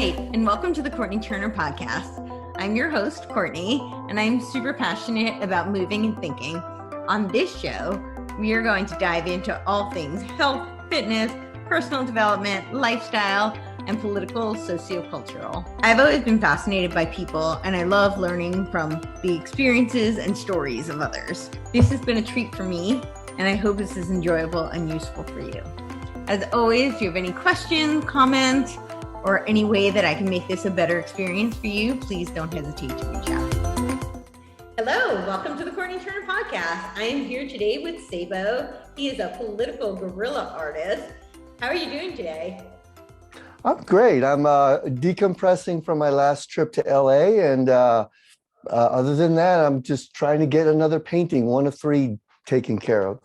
right, and welcome to the Courtenay Turner podcast. I'm your host, Courtenay, and I'm super passionate about moving and thinking. On this show, we are going to dive into all things health, fitness, personal development, lifestyle, and political, sociocultural. I've always been fascinated by people, and I love learning from the experiences and stories of others. This has been a treat for me, and I hope this is enjoyable and useful for you. As always, if you have any questions, comments, or any way that I can make this a better experience for you, please don't hesitate to reach out. Hello, welcome to the Courtenay Turner podcast. I am here today with Sabo. He is a political guerrilla artist. How are you doing today? I'm great. I'm decompressing from my last trip to LA. And other than that, I'm just trying to get another painting, one of three, taken care of.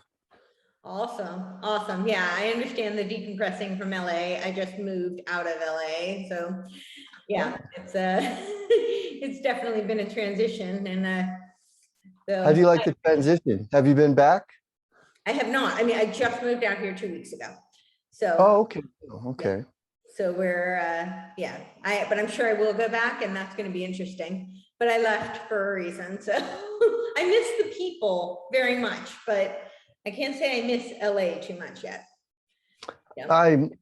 Awesome. Yeah, I understand the decompressing from LA. I just moved out of LA. So yeah, it's it's definitely been a transition. And so how do you like the transition? Have you been back? I have not. I mean, I just moved out here 2 weeks ago. So okay. Yeah. So we're but I'm sure I will go back, and that's going to be interesting. But I left for a reason. So I miss the people very much, but I can't say I miss LA too much yet. Yeah.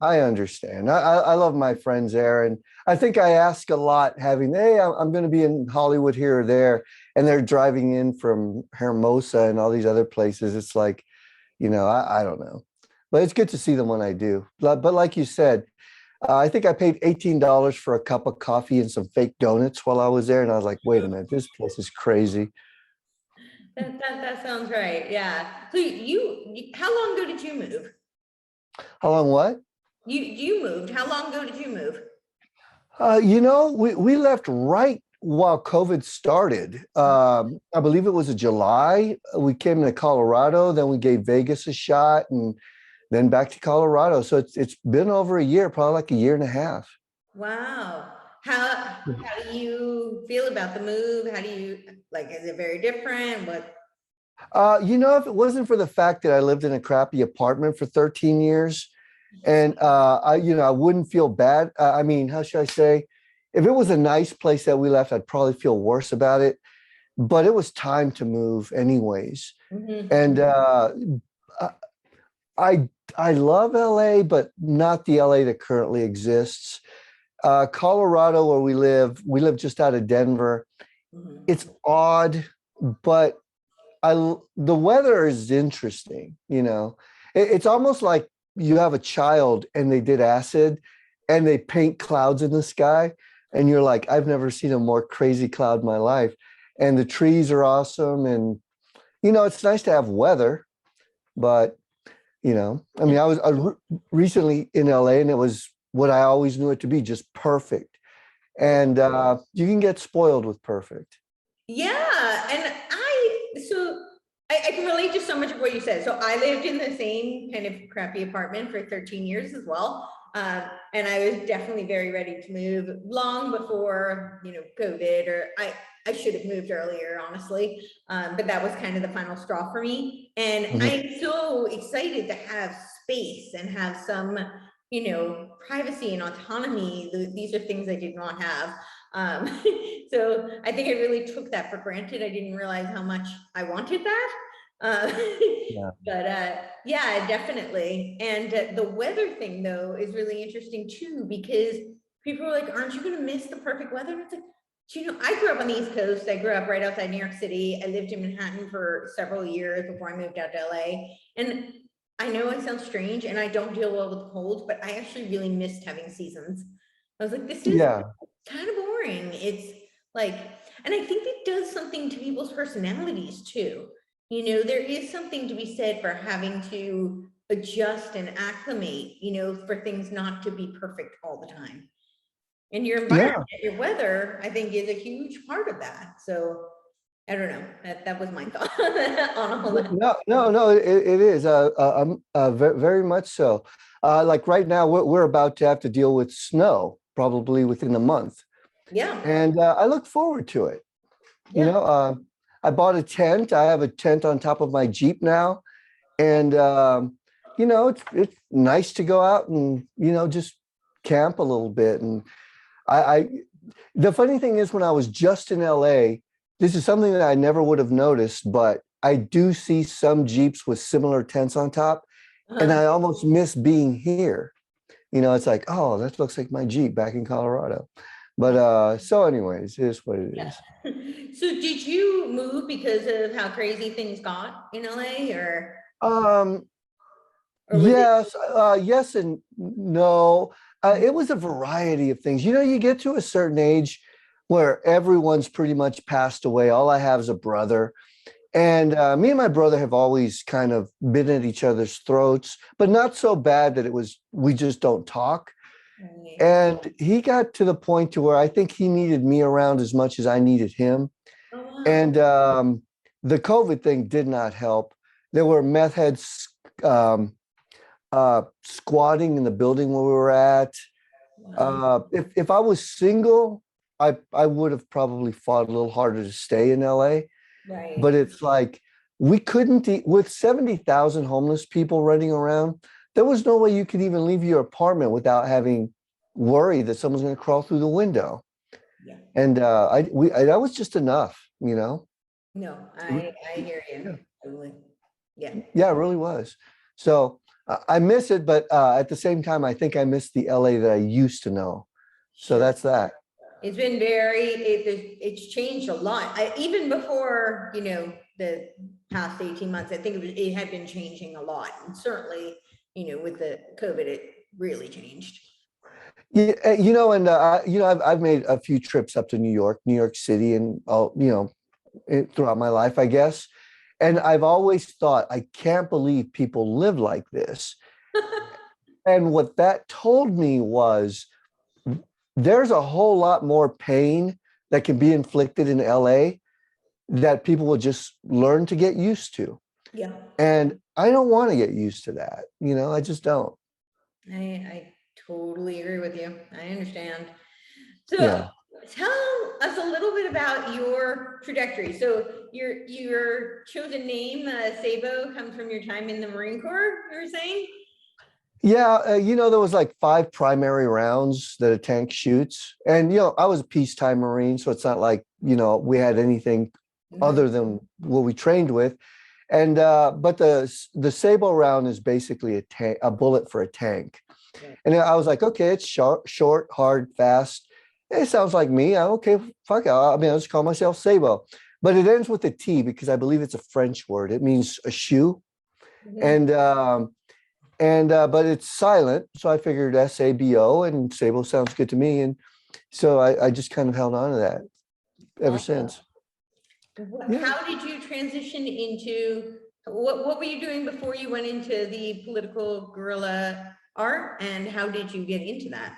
I understand. I love my friends there. And I think I ask a lot having, hey, I'm going to be in Hollywood here or there. And they're driving in from Hermosa and all these other places. It's like, I don't know. But it's good to see them when I do. But like you said, I think I paid $18 for a cup of coffee and some fake donuts while I was there. And I was like, wait a minute, this place is crazy. That sounds right. Yeah. So you how long ago did you move? How long what? You moved. How long ago did you move? We left right while COVID started. I believe it was in July. We came to Colorado, then we gave Vegas a shot, and then back to Colorado. So it's been over a year, probably like a year and a half. Wow. How do you feel about the move? How do you is it very different? What? If it wasn't for the fact that I lived in a crappy apartment for 13 years, and I wouldn't feel bad. I mean, how should I say? If it was a nice place that we left, I'd probably feel worse about it. But it was time to move anyways. Mm-hmm. And I love LA, but not the LA that currently exists. Colorado, where we live just out of Denver. Mm-hmm. It's odd, but the weather is interesting. It's almost like you have a child and they did acid and they paint clouds in the sky. And you're like, I've never seen a more crazy cloud in my life. And the trees are awesome. And, it's nice to have weather, but, I was recently in LA, and it was what I always knew it to be, just perfect. And you can get spoiled with perfect. Yeah. And I can relate to so much of what you said. So I lived in the same kind of crappy apartment for 13 years as well. And I was definitely very ready to move long before, COVID, or I should have moved earlier, honestly. But that was kind of the final straw for me. And mm-hmm. I'm so excited to have space and have some, privacy and autonomy. These are things I did not have. So I think I really took that for granted. I didn't realize how much I wanted that. Yeah, definitely. And the weather thing, though, is really interesting too, because people are like, aren't you going to miss the perfect weather? And it's like, I grew up on the East Coast. I grew up right outside New York City. I lived in Manhattan for several years before I moved out to LA. And I know I sound strange and I don't deal well with cold, but I actually really missed having seasons. I was like, this is kind of boring. It's like, and I think it does something to people's personalities too. There is something to be said for having to adjust and acclimate, for things not to be perfect all the time. And your environment, your weather, I think, is a huge part of that. So I don't know. That was my thought on all that. No, it is very much so. Like right now, we're about to have to deal with snow probably within a month. Yeah. And I look forward to it. Yeah. I bought a tent. I have a tent on top of my Jeep now. And, it's nice to go out and, just camp a little bit. And I the funny thing is when I was just in LA, this is something that I never would have noticed, but I do see some Jeeps with similar tents on top, and Uh-huh. I almost miss being here. It's like, oh, that looks like my Jeep back in Colorado. But so anyways, it is what it Yeah. is. So did you move because of how crazy things got in LA Um, or was it? yes, yes and no. It was a variety of things. You get to a certain age where everyone's pretty much passed away. All I have is a brother. And me and my brother have always kind of been at each other's throats, but not so bad that we just don't talk. Right. And he got to the point to where I think he needed me around as much as I needed him. Oh, wow. And the COVID thing did not help. There were meth heads squatting in the building where we were at. Wow. If I was single, I would have probably fought a little harder to stay in LA. Right. But it's like we couldn't with 70,000 homeless people running around. There was no way you could even leave your apartment without having worry that someone's going to crawl through the window. Yeah. And that was just enough. No, It- I hear you. Yeah, Totally. Yeah. yeah, it really was. So I miss it, but at the same time, I think I miss the LA that I used to know. So Sure. that's that. It's been it's changed a lot. Even before, the past 18 months, I think it had been changing a lot. And certainly, with the COVID, it really changed. Yeah, and I've made a few trips up to New York City, and throughout my life, I guess. And I've always thought, I can't believe people live like this. And what that told me was there's a whole lot more pain that can be inflicted in LA that people will just learn to get used to. Yeah. And I don't want to get used to that. I just don't. I totally agree with you. I understand. So Yeah. tell us a little bit about your trajectory. So your chosen name, Sabo, comes from your time in the Marine Corps, you were saying? Yeah, there was like 5 primary rounds that a tank shoots. And, I was a peacetime Marine, so it's not like, we had anything Mhm. other than what we trained with. And but the Sabo round is basically a bullet for a tank. Right. And I was like, okay, it's short, hard, fast. It sounds like me. I'm okay, fuck it. I'll just call myself Sabo. But it ends with a T because I believe it's a French word. It means a shoe. Mhm. And but it's silent, so I figured Sabo, and Sabo sounds good to me, and so I just kind of held on to that ever Awesome. since. Yeah. How did you transition into what were you doing before you went into the political guerrilla art, and how did you get into that?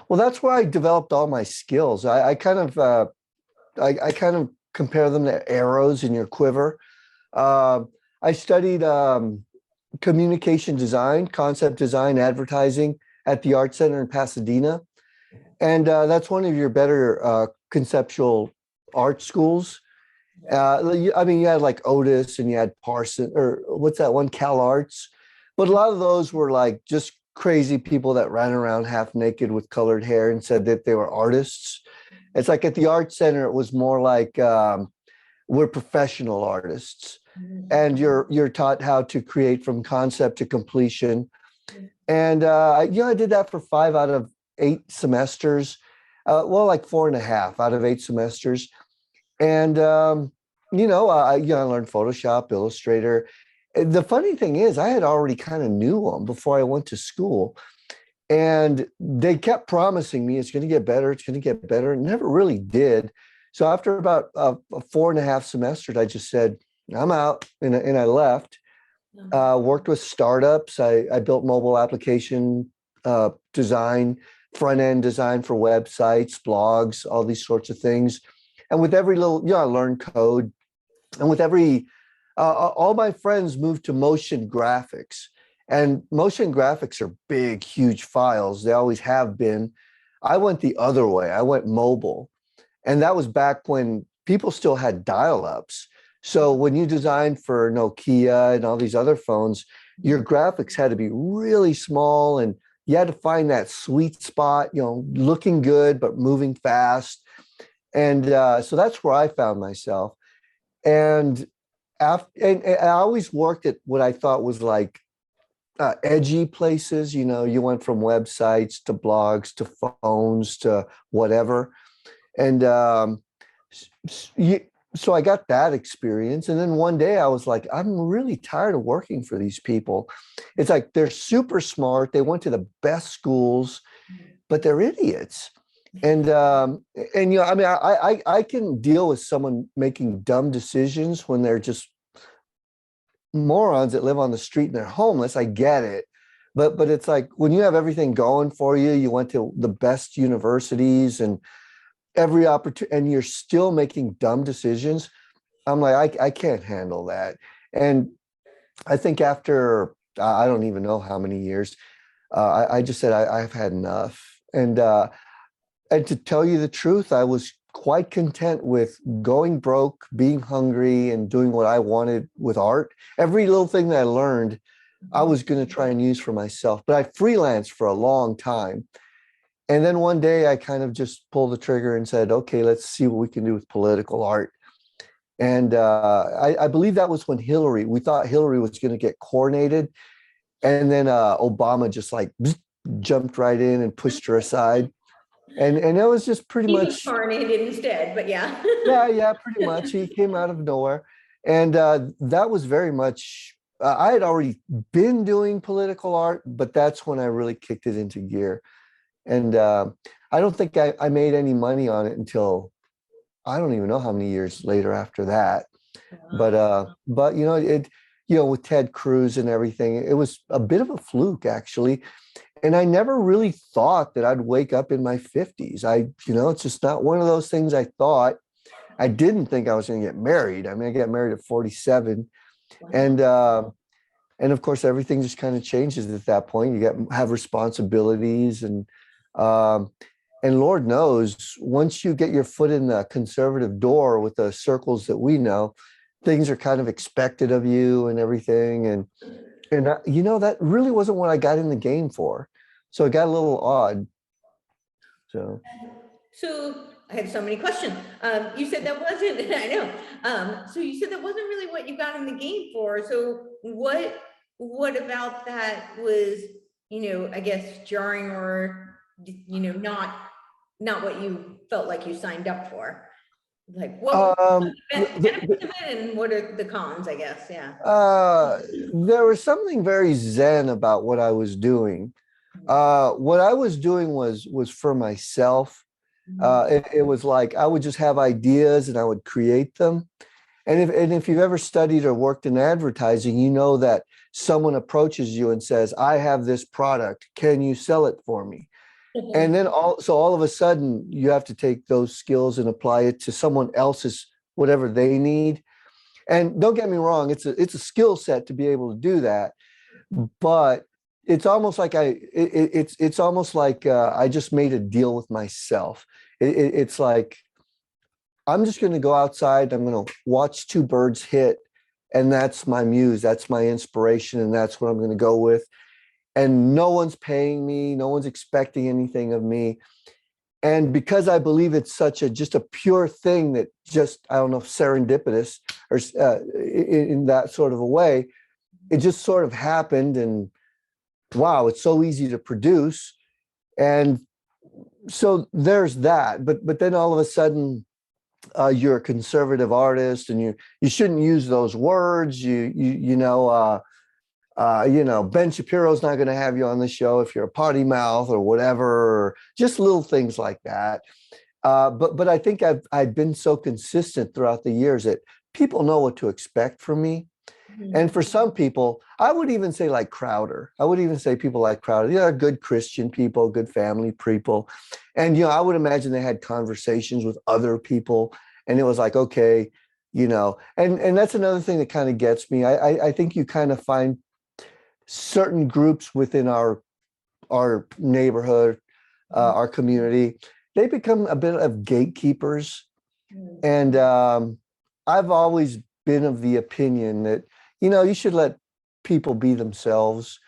Well, that's where I developed all my skills. I kind of compare them to arrows in your quiver. Uh, I studied communication design, concept design, advertising at the ArtCenter in Pasadena. And that's one of your better conceptual art schools. You had like Otis and you had Parson, or what's that one, Cal Arts. But a lot of those were like just crazy people that ran around half naked with colored hair and said that they were artists. It's like at the Art Center, it was more like we're professional artists, Mhm. and you're taught how to create from concept to completion. And I did that for 5 out of 8 semesters. Well, like 4.5 out of 8 semesters. And I learned Photoshop, Illustrator. The funny thing is, I had already kind of knew them before I went to school, and they kept promising me it's going to get better, it's going to get better. It never really did. So after about 4.5 semesters, I just said, I'm out, and I left. Worked with startups. I built mobile application design, front end design for websites, blogs, all these sorts of things. And with every little, I learned code. And with all my friends moved to motion graphics. And motion graphics are big, huge files. They always have been. I went the other way. I went mobile. And that was back when people still had dial-ups. So when you designed for Nokia and all these other phones, your graphics had to be really small and you had to find that sweet spot, looking good, but moving fast. And so that's where I found myself. And and I always worked at what I thought was like edgy places. You went from websites to blogs to phones to whatever. And so I got that experience. And then one day I was like, I'm really tired of working for these people. It's like they're super smart. They went to the best schools, but they're idiots. And I mean, I can deal with someone making dumb decisions when they're just morons that live on the street and they're homeless. I get it. But it's like when you have everything going for you, you went to the best universities and every opportunity, and you're still making dumb decisions. I'm like, I can't handle that. And I think after, I don't even know how many years, I just said, I've had enough. And to tell you the truth, I was quite content with going broke, being hungry, and doing what I wanted with art. Every little thing that I learned, I was going to try and use for myself. But I freelanced for a long time. And then one day I kind of just pulled the trigger and said, okay, let's see what we can do with political art. And I believe that was when we thought Hillary was going to get coronated. And then Obama just like jumped right in and pushed her aside. And it was just pretty much. He was coronated instead, but yeah. Yeah, pretty much. He came out of nowhere. And that was very much, I had already been doing political art, but that's when I really kicked it into gear. And I don't think I made any money on it until I don't even know how many years later after that. But with Ted Cruz and everything, it was a bit of a fluke actually. And I never really thought that I'd wake up in my 50s. It's just not one of those things I thought. I didn't think I was going to get married. I mean, I got married at 47. Wow. And of course, everything just kind of changes at that point. You have responsibilities and Lord knows, once you get your foot in the conservative door with the circles that we know, things are kind of expected of you and everything. And that really wasn't what I got in the game for. So it got a little odd. So I had so many questions. You said that wasn't, I know. So you said that wasn't really what you got in the game for. So what about that was, I guess jarring or, not what you felt like you signed up for? Like what benefits of it and what are the cons, I guess? Yeah. There was something very zen about what I was doing. What I was doing was for myself. It was like I would just have ideas and I would create them. And if you've ever studied or worked in advertising, you know that someone approaches you and says, I have this product. Can you sell it for me? And then all of a sudden you have to take those skills and apply it to someone else's, whatever they need. And don't get me wrong, it's a skill set to be able to do that. But it's almost like it's almost like I just made a deal with myself. It's like, I'm just going to go outside. I'm going to watch two birds hit. And that's my muse. That's my inspiration. And that's what I'm going to go with. And no one's paying me. No one's expecting anything of me. And because I believe it's just a pure thing that just, I don't know, serendipitous or in that sort of a way, it just sort of happened. And wow, it's so easy to produce. And so there's that. But then all of a sudden, you're a conservative artist and you shouldn't use those words. Ben Shapiro's not going to have you on the show if you're a potty mouth or whatever, or just little things like that. But I think I've been so consistent throughout the years that people know what to expect from me. Mm-hmm. And for some people, I would even say like Crowder. I would even say people like Crowder. They're good Christian people, good family people. And, I would imagine they had conversations with other people and it was like, okay, and that's another thing that kind of gets me. I think you kind of find certain groups within our neighborhood, our community, they become a bit of gatekeepers. And I've always been of the opinion that, you should let people be themselves.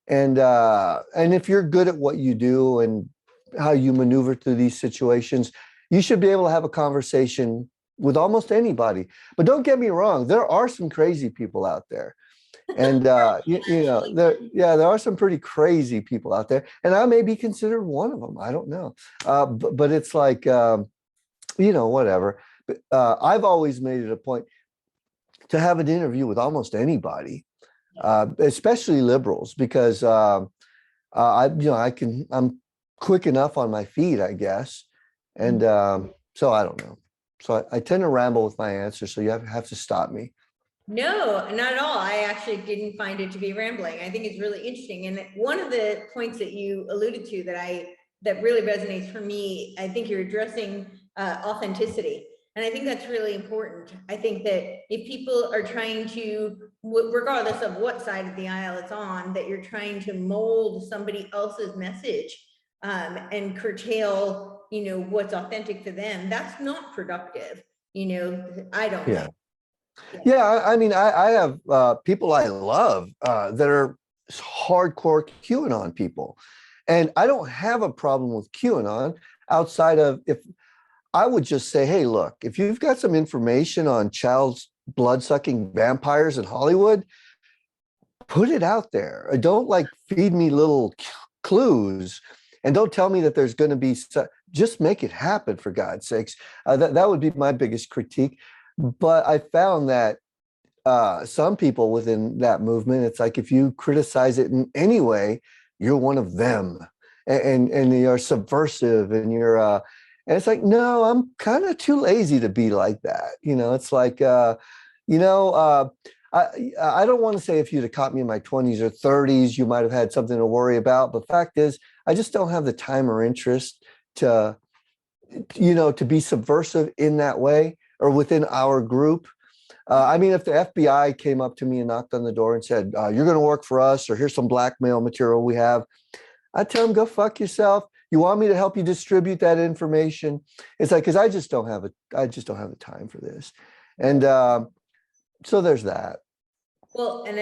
And if you're good at what you do and how you maneuver through these situations, you should be able to have a conversation with almost anybody. But don't get me wrong, there are some crazy people out there. And there are some pretty crazy people out there, and I may be considered one of them. I don't know, but it's like whatever. But I've always made it a point to have an interview with almost anybody, especially liberals, because I'm quick enough on my feet, I guess, and so I don't know. So I tend to ramble with my answers, so you have to stop me. No, not at all. I actually didn't find it to be rambling. I think it's really interesting. And one of the points that you alluded to that really resonates for me, I think you're addressing authenticity. And I think that's really important. I think that if people are trying to, regardless of what side of the aisle it's on, that you're trying to mold somebody else's message and curtail, what's authentic to them, that's not productive. I don't think. Yeah, I mean, I have people I love that are hardcore QAnon people. And I don't have a problem with QAnon outside of if I would just say, hey, look, if you've got some information on child blood-sucking vampires in Hollywood, put it out there. Don't feed me little clues. And don't tell me that there's going to be, just make it happen, for God's sakes. That would be my biggest critique. But I found that some people within that movement, it's like if you criticize it in any way, you're one of them, and you're subversive, and and it's like, no, I'm kind of too lazy to be like that. It's like, I don't want to say if you'd have caught me in my 20s or 30s, you might have had something to worry about. But fact is, I just don't have the time or interest to be subversive in that way, or within our group. I mean, if the FBI came up to me and knocked on the door and said, you're going to work for us, or here's some blackmail material we have, I'd tell them, go fuck yourself. You want me to help you distribute that information? It's like, because I just don't have the time for this. And so there's that. Well, and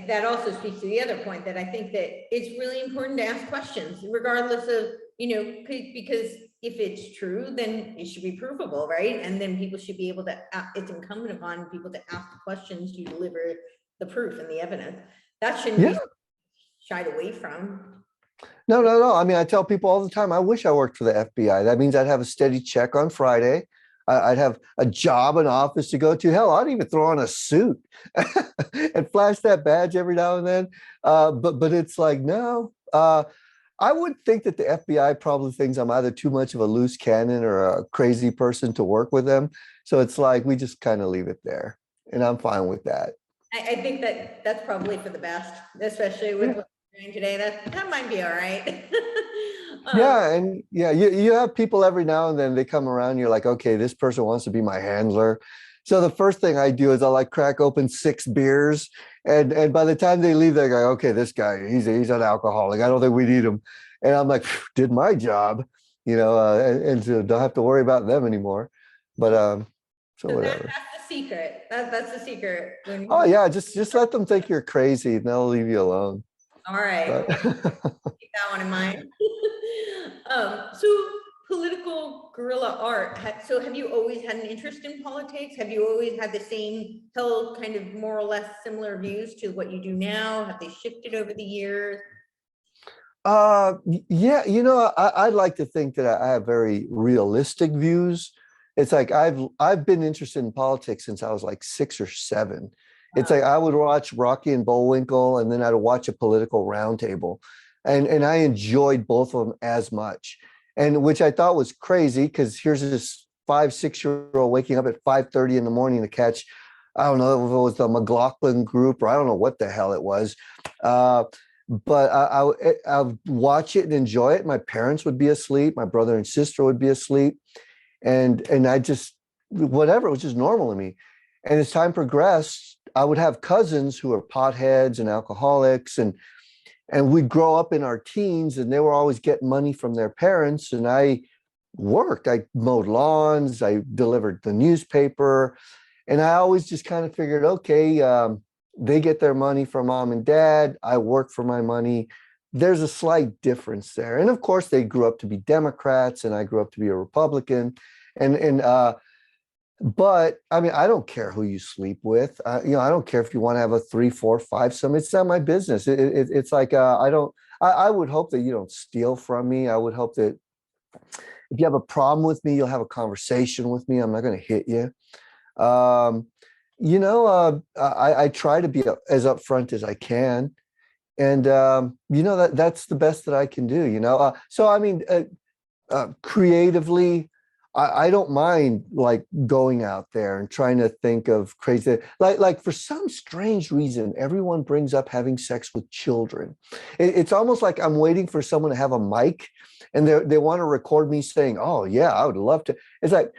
that also speaks to the other point, that I think that it's really important to ask questions, regardless of, because if it's true, then it should be provable, right? And then people should be able to, it's incumbent upon people to ask the questions to deliver the proof and the evidence. That shouldn't be shied away from. No. I mean, I tell people all the time, I wish I worked for the FBI. That means I'd have a steady check on Friday. I'd have a job, an office to go to. Hell, I'd even throw on a suit and flash that badge every now and then. But it's like, no. I would think that the FBI probably thinks I'm either too much of a loose cannon or a crazy person to work with them. So it's like, we just kind of leave it there. And I'm fine with that. I think that's probably for the best, especially with what we're doing today. That might be all right. You have people every now and then, they come around, you're like, okay, this person wants to be my handler. So the first thing I do is I'll crack open 6 beers. And by the time they leave, they're like, okay, this guy, he's an alcoholic. I don't think we need him. And I'm like, did my job, and so don't have to worry about them anymore. But so whatever. That's the secret. That's the secret. Oh yeah, just let them think you're crazy and they'll leave you alone. All right. Keep that one in mind. So political guerrilla art. So have you always had an interest in politics? Have you always had the same, held kind of more or less similar views to what you do now? Have they shifted over the years? Yeah, I'd like to think that I have very realistic views. It's like I've been interested in politics since I was like 6 or 7. It's like I would watch Rocky and Bullwinkle, and then I'd watch a political roundtable, and I enjoyed both of them as much, and which I thought was crazy, because here's this 5-6-year-old waking up at 5:30 in the morning to catch, I don't know if it was the McLaughlin group or I don't know what the hell it was, but I would watch it and enjoy it. My parents would be asleep, my brother and sister would be asleep, and I just, whatever, it was just normal to me. And as time progressed, I would have cousins who are potheads and alcoholics, and we'd grow up in our teens, and they were always getting money from their parents. And I worked, I mowed lawns, I delivered the newspaper, and I always just kind of figured, okay, They get their money from mom and dad. I work for my money. There's a slight difference there. And of course, they grew up to be Democrats, and I grew up to be a Republican. And but I mean, I don't care who you sleep with. I don't care if you want to have a 3, 4, 5 some. It's not my business. It's like I don't. I would hope that you don't steal from me. I would hope that if you have a problem with me, you'll have a conversation with me. I'm not going to hit you. Um, I try to be as upfront as I can, and that's the best that I can do. So I mean, creatively, I don't mind like going out there and trying to think of crazy, like for some strange reason, everyone brings up having sex with children. It's almost like I'm waiting for someone to have a mic, and they want to record me saying, "Oh yeah, I would love to." It's like,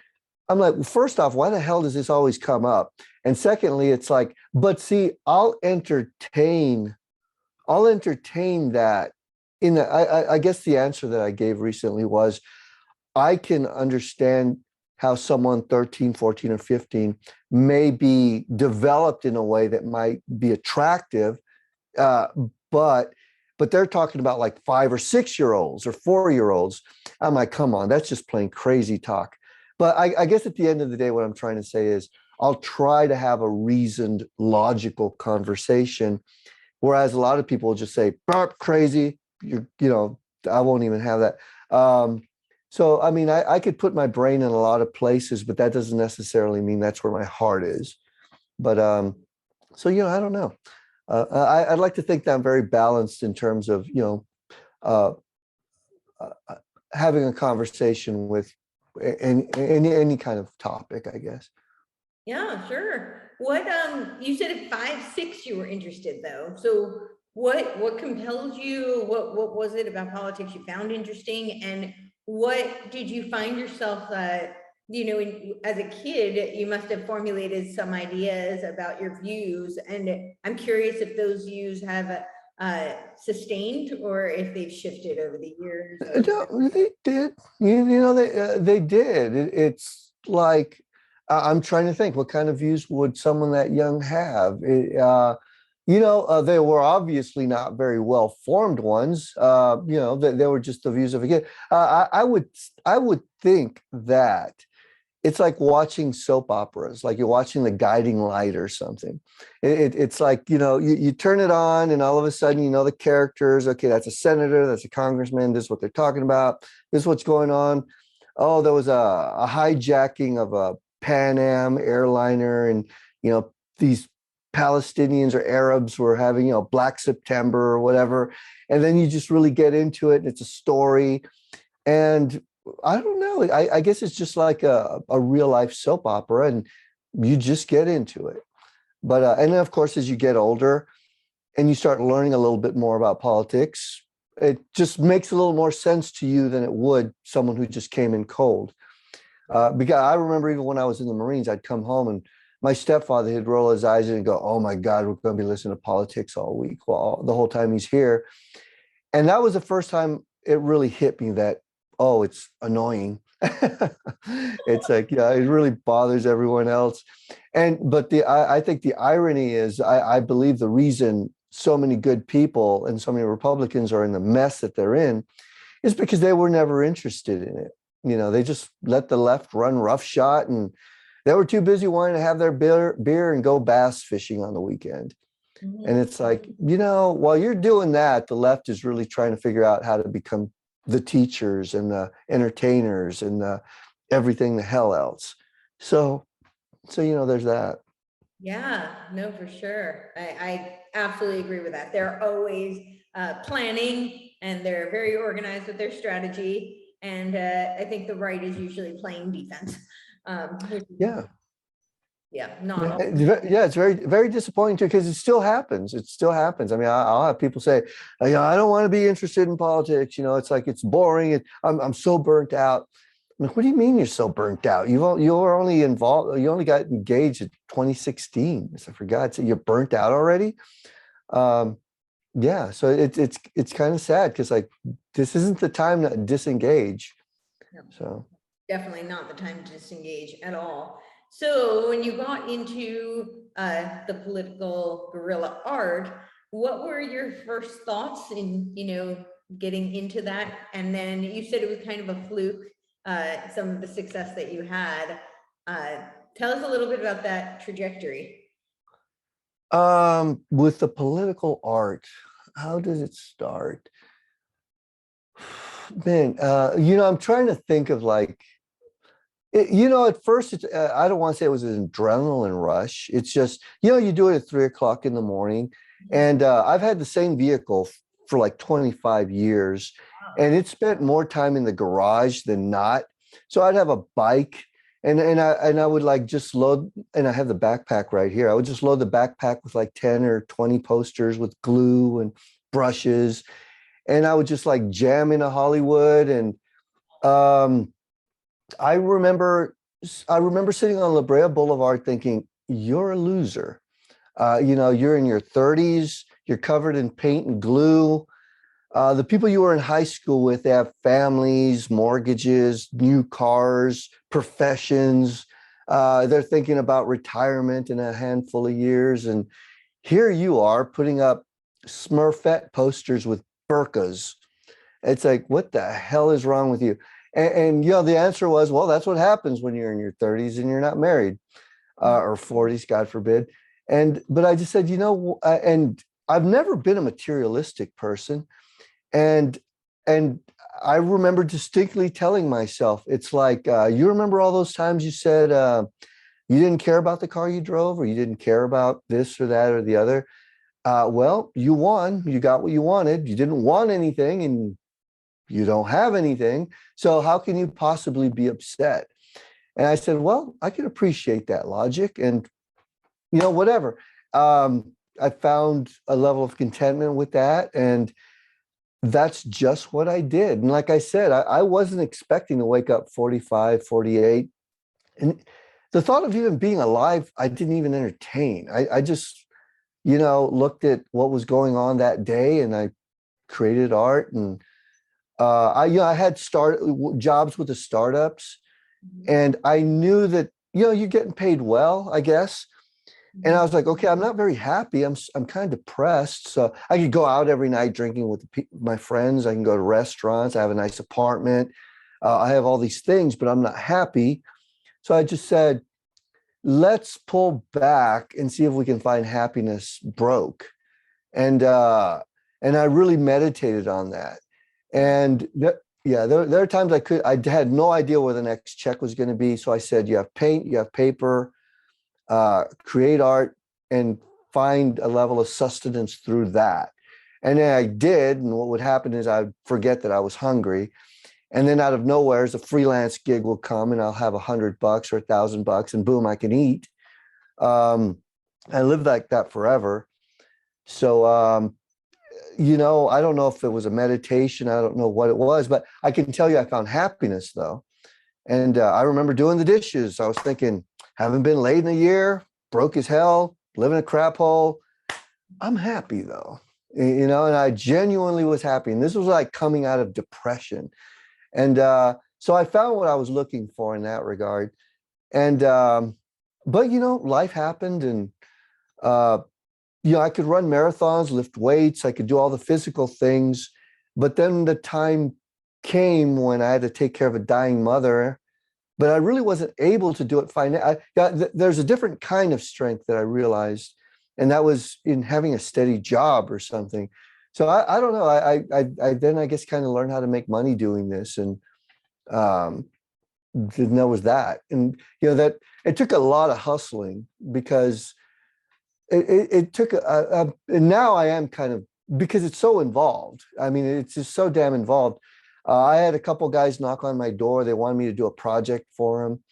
I'm like, first off, why the hell does this always come up? And secondly, it's like, but see, I'll entertain that. I guess the answer that I gave recently was, I can understand how someone 13, 14, or 15 may be developed in a way that might be attractive, uh, but they're talking about like 5 or 6-year-olds or 4-year-olds. I'm like, come on, that's just plain crazy talk. But I guess at the end of the day, what I'm trying to say is I'll try to have a reasoned, logical conversation, whereas a lot of people will just say, "Burp, crazy." I won't even have that. So, I mean, I could put my brain in a lot of places, but that doesn't necessarily mean that's where my heart is. But so, I don't know. I'd like to think that I'm very balanced in terms of, uh, having a conversation with any kind of topic, I guess. Yeah, sure. What, you said at 5, 6 you were interested though. So what compelled you? What was it about politics you found interesting? And what did you find yourself, as a kid, you must have formulated some ideas about your views. And I'm curious if those views have sustained or if they've shifted over the years. No, they did. They did. It's like, I'm trying to think, what kind of views would someone that young have? They were obviously not very well formed ones. They were just the views of a kid. I would think that it's like watching soap operas, like you're watching The Guiding Light or something. It's like, you turn it on and all of a sudden, the characters. Okay, that's a senator, that's a congressman, this is what they're talking about, this is what's going on. Oh, there was a hijacking of a Pan Am airliner, and, these Palestinians or Arabs were having, Black September or whatever. And then you just really get into it, and it's a story. And I don't know. I guess it's just like a real life soap opera, and you just get into it. But and then of course, as you get older and you start learning a little bit more about politics, it just makes a little more sense to you than it would someone who just came in cold. Because I remember even when I was in the Marines, I'd come home and my stepfather, he'd roll his eyes and go, "Oh my God, we're going to be listening to politics all week." Well, the whole time he's here. And that was the first time it really hit me that, oh, it's annoying. It's like, it really bothers everyone else. But I think the irony is, I believe the reason so many good people and so many Republicans are in the mess that they're in is because they were never interested in it. They just let the left run roughshod, and they were too busy wanting to have their beer and go bass fishing on the weekend. And it's like, while you're doing that, the left is really trying to figure out how to become the teachers and the entertainers and everything the hell else. So there's that. Yeah, no, for sure. I absolutely agree with that. They're always planning, and they're very organized with their strategy. And I think the right is usually playing defense. Yeah. Yeah, not It's very, very disappointing too, because it still happens. It still happens. I mean, I'll have people say, I don't want to be interested in politics. It's like, it's boring. I'm so burnt out. I'm like, what do you mean you're so burnt out? You were only involved. You only got engaged in 2016. So for God's sake, you're burnt out already. Yeah. So it's kind of sad, because like, this isn't the time to disengage. no, So definitely not the time to disengage at all. So when you got into the political guerrilla art, what were your first thoughts in, getting into that? And then you said it was kind of a fluke, some of the success that you had. Tell us a little bit about that trajectory. With the political art, how does it start? Man, I'm trying to think of like, at first, I don't want to say it was an adrenaline rush. It's just, you do it at 3 o'clock in the morning. And I've had the same vehicle for like 25 years, and it spent more time in the garage than not. So I'd have a bike, and I would like just load, and I have the backpack right here. I would just load the backpack with like 10 or 20 posters with glue and brushes, and I would just like jam into Hollywood. And I remember sitting on La Brea Boulevard thinking, you're a loser. You're in your 30s, you're covered in paint and glue. The people you were in high school with, they have families, mortgages, new cars, professions. They're thinking about retirement in a handful of years. And here you are putting up Smurfette posters with burqas. It's like, what the hell is wrong with you? And the answer was, well, that's what happens when you're in your 30s and you're not married, or 40s, God forbid. But I just said, and I've never been a materialistic person. And I remember distinctly telling myself, it's like, you remember all those times you said you didn't care about the car you drove, or you didn't care about this or that or the other. Well, you won. You got what you wanted. You didn't want anything, and you don't have anything. So how can you possibly be upset? And I said, well, I can appreciate that logic, and whatever. I found a level of contentment with that, and that's just what I did. And like I said, I wasn't expecting to wake up 45, 48. And the thought of even being alive, I didn't even entertain. I just, looked at what was going on that day, and I created art. And I had jobs with the startups, and I knew that, you're getting paid well, I guess. And I was like, okay, I'm not very happy. I'm kind of depressed. So I could go out every night drinking with my friends. I can go to restaurants. I have a nice apartment. I have all these things, but I'm not happy. So I just said, let's pull back and see if we can find happiness broke. And I really meditated on that. And there are times I had no idea where the next check was going to be. So I said, you have paint, you have paper, create art, and find a level of sustenance through that. And then I did. And what would happen is I'd forget that I was hungry. And then out of nowhere, as a freelance gig will come, and I'll have $100 or $1,000, and boom, I can eat. I lived like that forever. So, I don't know if it was a meditation. I don't know what it was, but I can tell you I found happiness though. And I remember doing the dishes. I was thinking, haven't been late in a year, broke as hell, live in a crap hole. I'm happy though, and I genuinely was happy. And this was like coming out of depression. And so I found what I was looking for in that regard. And, but, life happened, and, I could run marathons, lift weights. I could do all the physical things. But then the time came when I had to take care of a dying mother, but I really wasn't able to do it there's a different kind of strength that I realized, and that was in having a steady job or something. So I don't know. I then I guess kind of learned how to make money doing this, and then there was that, and that it took a lot of hustling, because it took and now I am kind of, because it's so involved. I mean, it's just so damn involved. I had a couple guys knock on my door. They wanted me to do a project for them.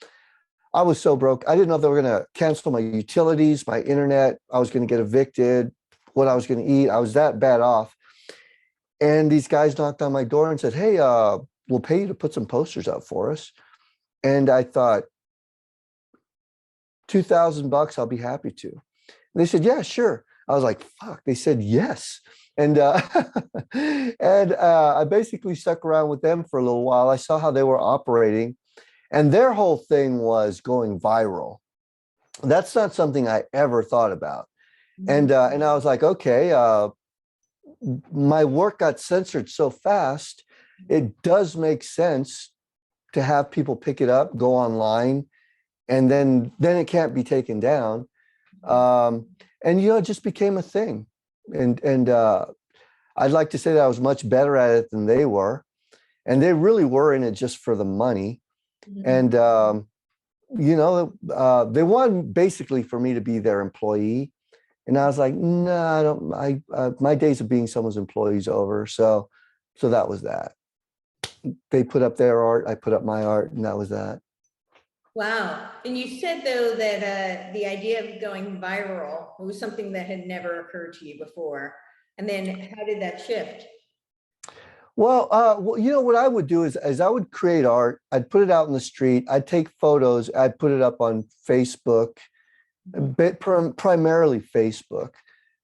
I was so broke. I didn't know if they were going to cancel my utilities, my internet. I was going to get evicted, what I was going to eat. I was that bad off. And these guys knocked on my door and said, hey, we'll pay you to put some posters up for us. And I thought, $2,000, I'll be happy to. And they said, yeah, sure. I was like, fuck. They said yes. And I basically stuck around with them for a little while. I saw how they were operating, and their whole thing was going viral. That's not something I ever thought about. And I was like, okay, my work got censored so fast, it does make sense to have people pick it up, go online, and then it can't be taken down. And it just became a thing. And I'd like to say that I was much better at it than they were, and they really were in it just for the money. And they wanted basically for me to be their employee. And I was like, no, I don't. My days of being someone's employee is over. So that was that. They put up their art, I put up my art, and that was that. Wow. And you said though that the idea of going viral was something that had never occurred to you before. And then how did that shift? Well, what I would do is I would create art. I'd put it out in the street. I'd take photos. I'd put it up on Facebook, primarily Facebook.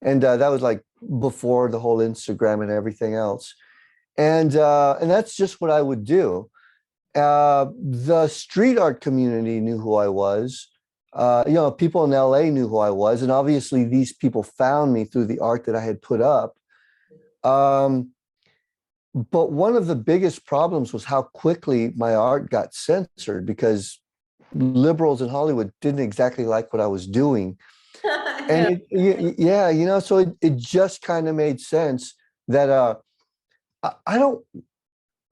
And that was like before the whole Instagram and everything else. And that's just what I would do. The street art community knew who I was. People in LA knew who I was. And obviously these people found me through the art that I had put up. But one of the biggest problems was how quickly my art got censored, because liberals in Hollywood didn't exactly like what I was doing. And so it just kind of made sense that I don't,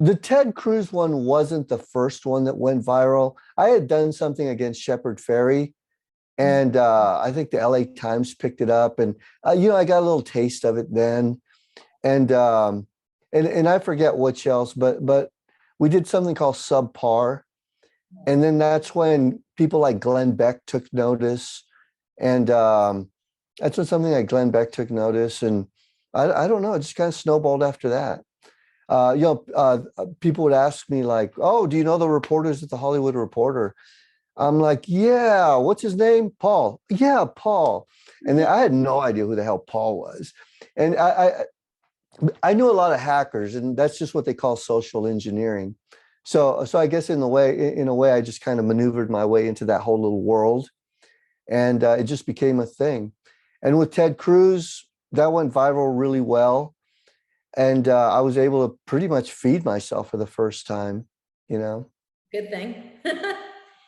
the Ted Cruz one wasn't the first one that went viral. I had done something against Shepard Fairey, and I think the LA Times picked it up, and I got a little taste of it then. And I forget which else, but we did something called Subpar. And then that's when people like Glenn Beck took notice. And that's when something like Glenn Beck took notice. And I don't know, it just kind of snowballed after that. People would ask me like, oh, do you know the reporters at the Hollywood Reporter? I'm like, yeah, what's his name? Paul. Yeah, Paul. And then I had no idea who the hell Paul was. And I knew a lot of hackers, and that's just what they call social engineering. So I guess in a way, I just kind of maneuvered my way into that whole little world, and it just became a thing. And with Ted Cruz, that went viral really well, and I was able to pretty much feed myself for the first time. Good thing.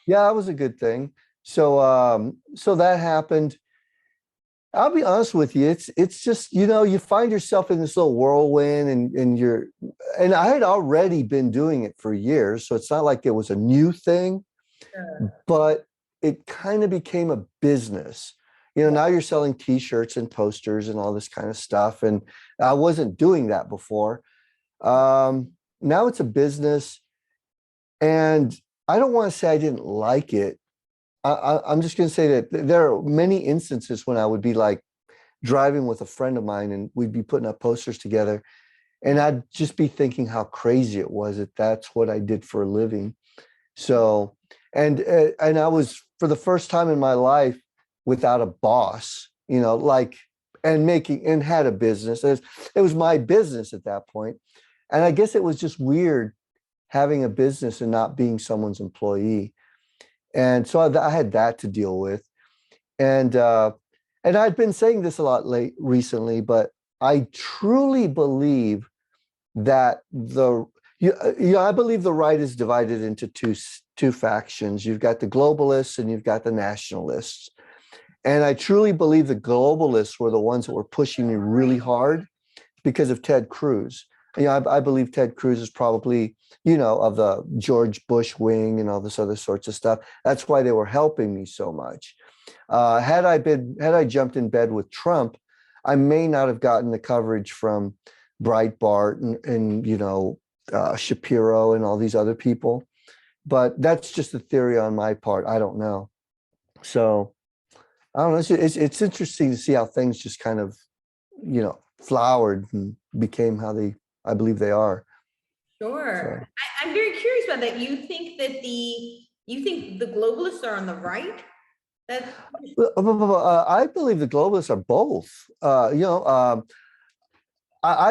Yeah, that was a good thing. So that happened. I'll be honest with you. It's just, you find yourself in this little whirlwind, and I had already been doing it for years. So it's not like it was a new thing, but it kind of became a business. Now you're selling t-shirts and posters and all this kind of stuff. And I wasn't doing that before. Now it's a business, and I don't want to say I didn't like it. I'm just going to say that there are many instances when I would be like driving with a friend of mine, and we'd be putting up posters together, and I'd just be thinking how crazy it was that that's what I did for a living. So, and I was, for the first time in my life, without a boss, and had a business. It was my business at that point. And I guess it was just weird having a business and not being someone's employee. And so I had that to deal with. And I'd been saying this a lot recently, but I truly believe that I believe the right is divided into two factions. You've got the globalists and you've got the nationalists. And I truly believe the globalists were the ones that were pushing me really hard because of Ted Cruz. I believe Ted Cruz is probably, of the George Bush wing and all this other sorts of stuff. That's why they were helping me so much. Had I jumped in bed with Trump, I may not have gotten the coverage from Breitbart and Shapiro and all these other people. But that's just a theory on my part. I don't know. So I don't know. It's interesting to see how things just kind of, flowered and became how I believe they are. Sure. So. I'm very curious about that. You think the globalists are on the right? I believe the globalists are both. I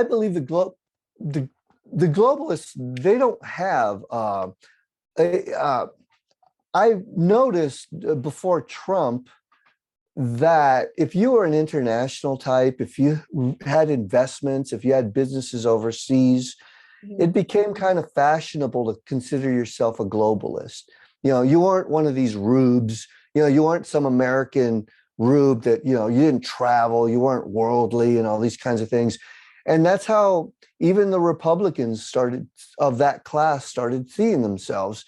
believe the globalists, they don't have I noticed before Trump that if you were an international type, if you had investments, if you had businesses overseas, it became kind of fashionable to consider yourself a globalist. You know, you weren't one of these rubes, you know, you weren't some American rube that, you know, you didn't travel, you weren't worldly and all these kinds of things. And that's how even the Republicans of that class started seeing themselves.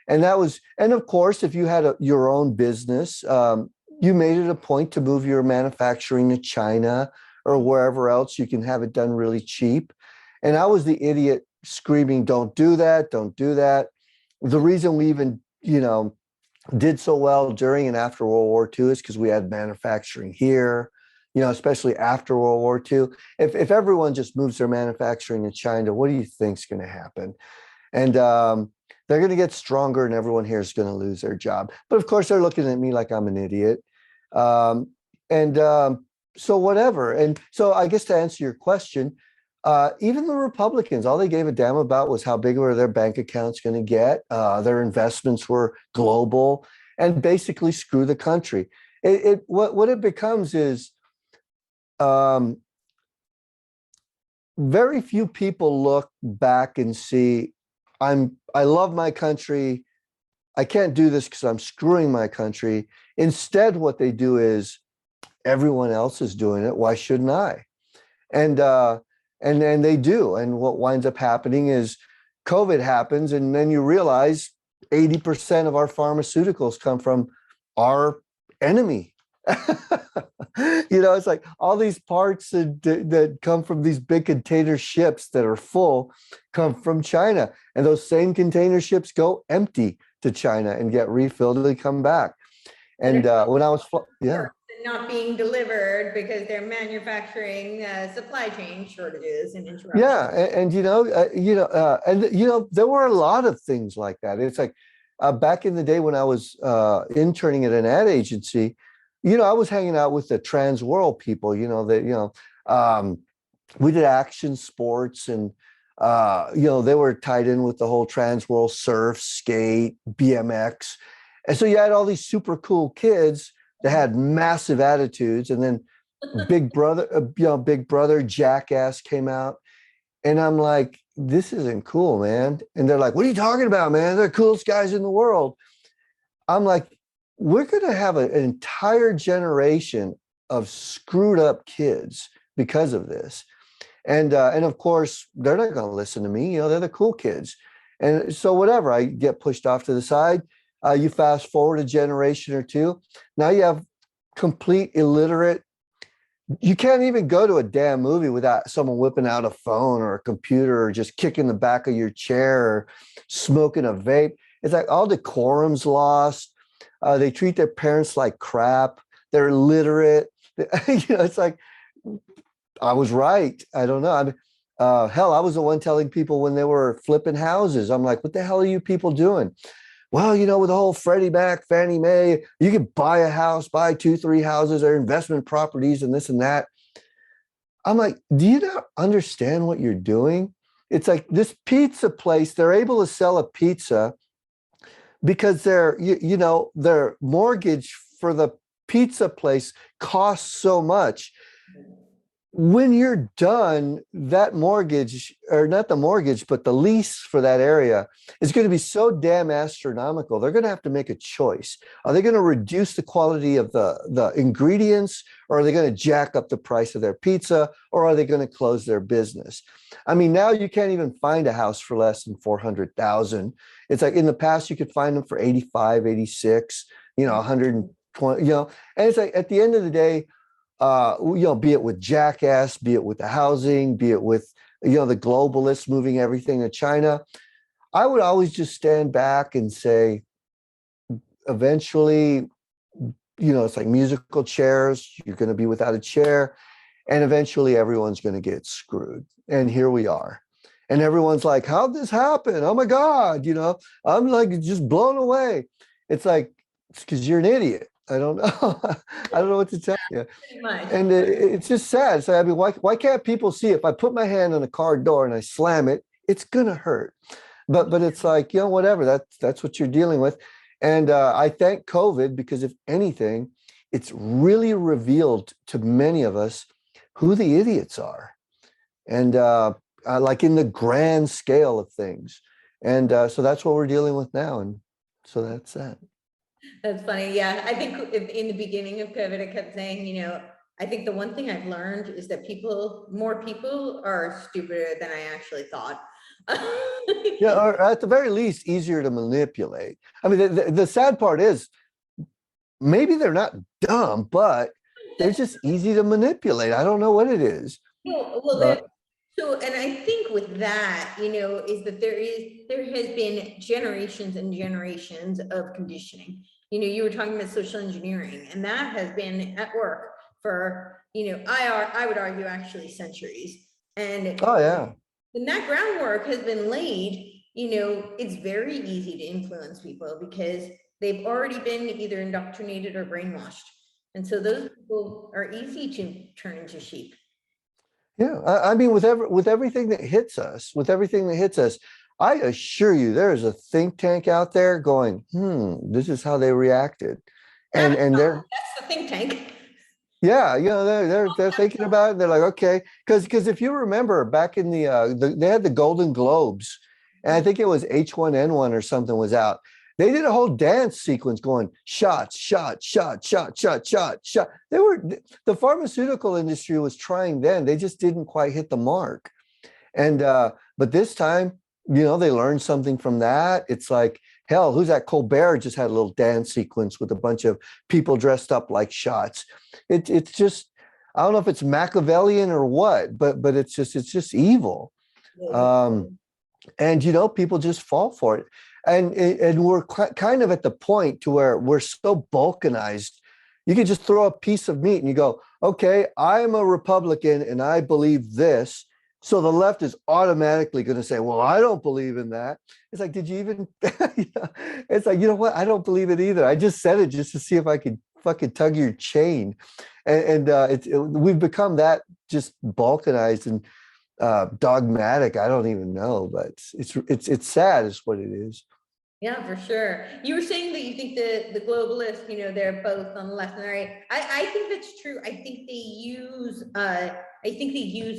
And that was, and of course, if you had your own business, you made it a point to move your manufacturing to China or wherever else you can have it done really cheap. And I was the idiot screaming, don't do that, don't do that. The reason we even, you know, did so well during and after World War II is because we had manufacturing here, you know, especially after World War II. If everyone just moves their manufacturing to China, what do you think is going to happen? And they're going to get stronger and everyone here is going to lose their job. But of course, they're looking at me like I'm an idiot. So whatever. And so I guess to answer your question, even the Republicans, all they gave a damn about was how big were their bank accounts going to get. Their investments were global and basically screw the country. What it becomes is very few people look back and see, I love my country. I can't do this because I'm screwing my country. Instead, what they do is everyone else is doing it. Why shouldn't I? And then they do. And what winds up happening is COVID happens, and then you realize 80% of our pharmaceuticals come from our enemy. You know, it's like all these parts that come from these big container ships that are full come from China. And those same container ships go empty to China and get refilled and they come back. And when I was, not being delivered because they're manufacturing supply chain shortages and interruptions. Yeah, and there were a lot of things like that. It's like back in the day when I was interning at an ad agency, you know, I was hanging out with the trans world people. You know, we did action sports, and you know, they were tied in with the whole trans world: surf, skate, BMX, and so you had all these super cool kids that had massive attitudes, and then Big Brother Jackass came out, and I'm like, this isn't cool, man. And they're like, what are you talking about, man? They're the coolest guys in the world. I'm like, we're going to have an entire generation of screwed up kids because of this. And of course, they're not going to listen to me. You know, they're the cool kids. And so whatever, I get pushed off to the side. You fast forward a generation or two. Now you have complete illiterate. You can't even go to a damn movie without someone whipping out a phone or a computer or just kicking the back of your chair or smoking a vape. It's like all decorum's lost. They treat their parents like crap. They're illiterate. You know, it's like, I was right. I don't know. I mean, hell, I was the one telling people when they were flipping houses. I'm like, what the hell are you people doing? Well, you know, with the whole Freddie Mac, Fannie Mae, you could buy a house, buy 2-3 houses, or investment properties and this and that. I'm like, do you not understand what you're doing? It's like this pizza place, they're able to sell a pizza because their mortgage for the pizza place costs so much. When you're done, that mortgage, or not the mortgage, but the lease for that area is going to be so damn astronomical. They're going to have to make a choice. Are they going to reduce the quality of the ingredients, or are they going to jack up the price of their pizza, or are they going to close their business? I mean, now you can't even find a house for less than $400,000. It's like in the past, you could find them for 85, 86, 120, and it's like at the end of the day, be it with Jackass, be it with the housing, be it with, the globalists moving everything to China, I would always just stand back and say, eventually, it's like musical chairs. You're going to be without a chair, and eventually everyone's going to get screwed. And here we are. And everyone's like, how'd this happen? Oh my God, I'm like just blown away. It's like, it's because you're an idiot. I don't know. I don't know what to tell you. And it's just sad. So I mean, why can't people see if I put my hand on a car door and I slam it, it's gonna hurt. But it's like, whatever. That's what you're dealing with. And I thank COVID because if anything, it's really revealed to many of us who the idiots are. And like in the grand scale of things. And so that's what we're dealing with now. And so that's that. That's funny. Yeah. I think in the beginning of COVID, I kept saying, you know, I think the one thing I've learned is that more people are stupider than I actually thought. Yeah, or at the very least, easier to manipulate. I mean, the sad part is maybe they're not dumb, but they're just easy to manipulate. I don't know what it is. Well, so, and I think with that, you know, is that there has been generations and generations of conditioning. You know, you were talking about social engineering, and that has been at work for, you know, I would argue actually centuries. And Oh, yeah. when that groundwork has been laid, you know, it's very easy to influence people because they've already been either indoctrinated or brainwashed. And so those people are easy to turn into sheep. Yeah, I mean, with everything that hits us, I assure you, there is a think tank out there going, this is how they reacted, and they're That's the think tank. yeah, you know, they're thinking about it. They're like, okay, because if you remember back in they had the Golden Globes, and I think it was H1N1 or something was out. They did a whole dance sequence going shot, shot, shot, shot, shot, shot, shot. The pharmaceutical industry was trying then. They just didn't quite hit the mark. And but this time, you know, they learned something from that. It's like, hell, who's that? Colbert just had a little dance sequence with a bunch of people dressed up like shots. It's just, I don't know if it's Machiavellian or what, but it's just evil. And you know, people just fall for it. And we're kind of at the point to where we're so balkanized. You can just throw a piece of meat and you go, okay, I'm a Republican and I believe this. So the left is automatically going to say, well, I don't believe in that. It's like, did you even, it's like, you know what? I don't believe it either. I just said it just to see if I could fucking tug your chain. And we've become that just balkanized and dogmatic. I don't even know, but it's sad is what it is. Yeah, for sure. You were saying that you think the globalists, you know, they're both on the left and the right. I think that's true. I think they use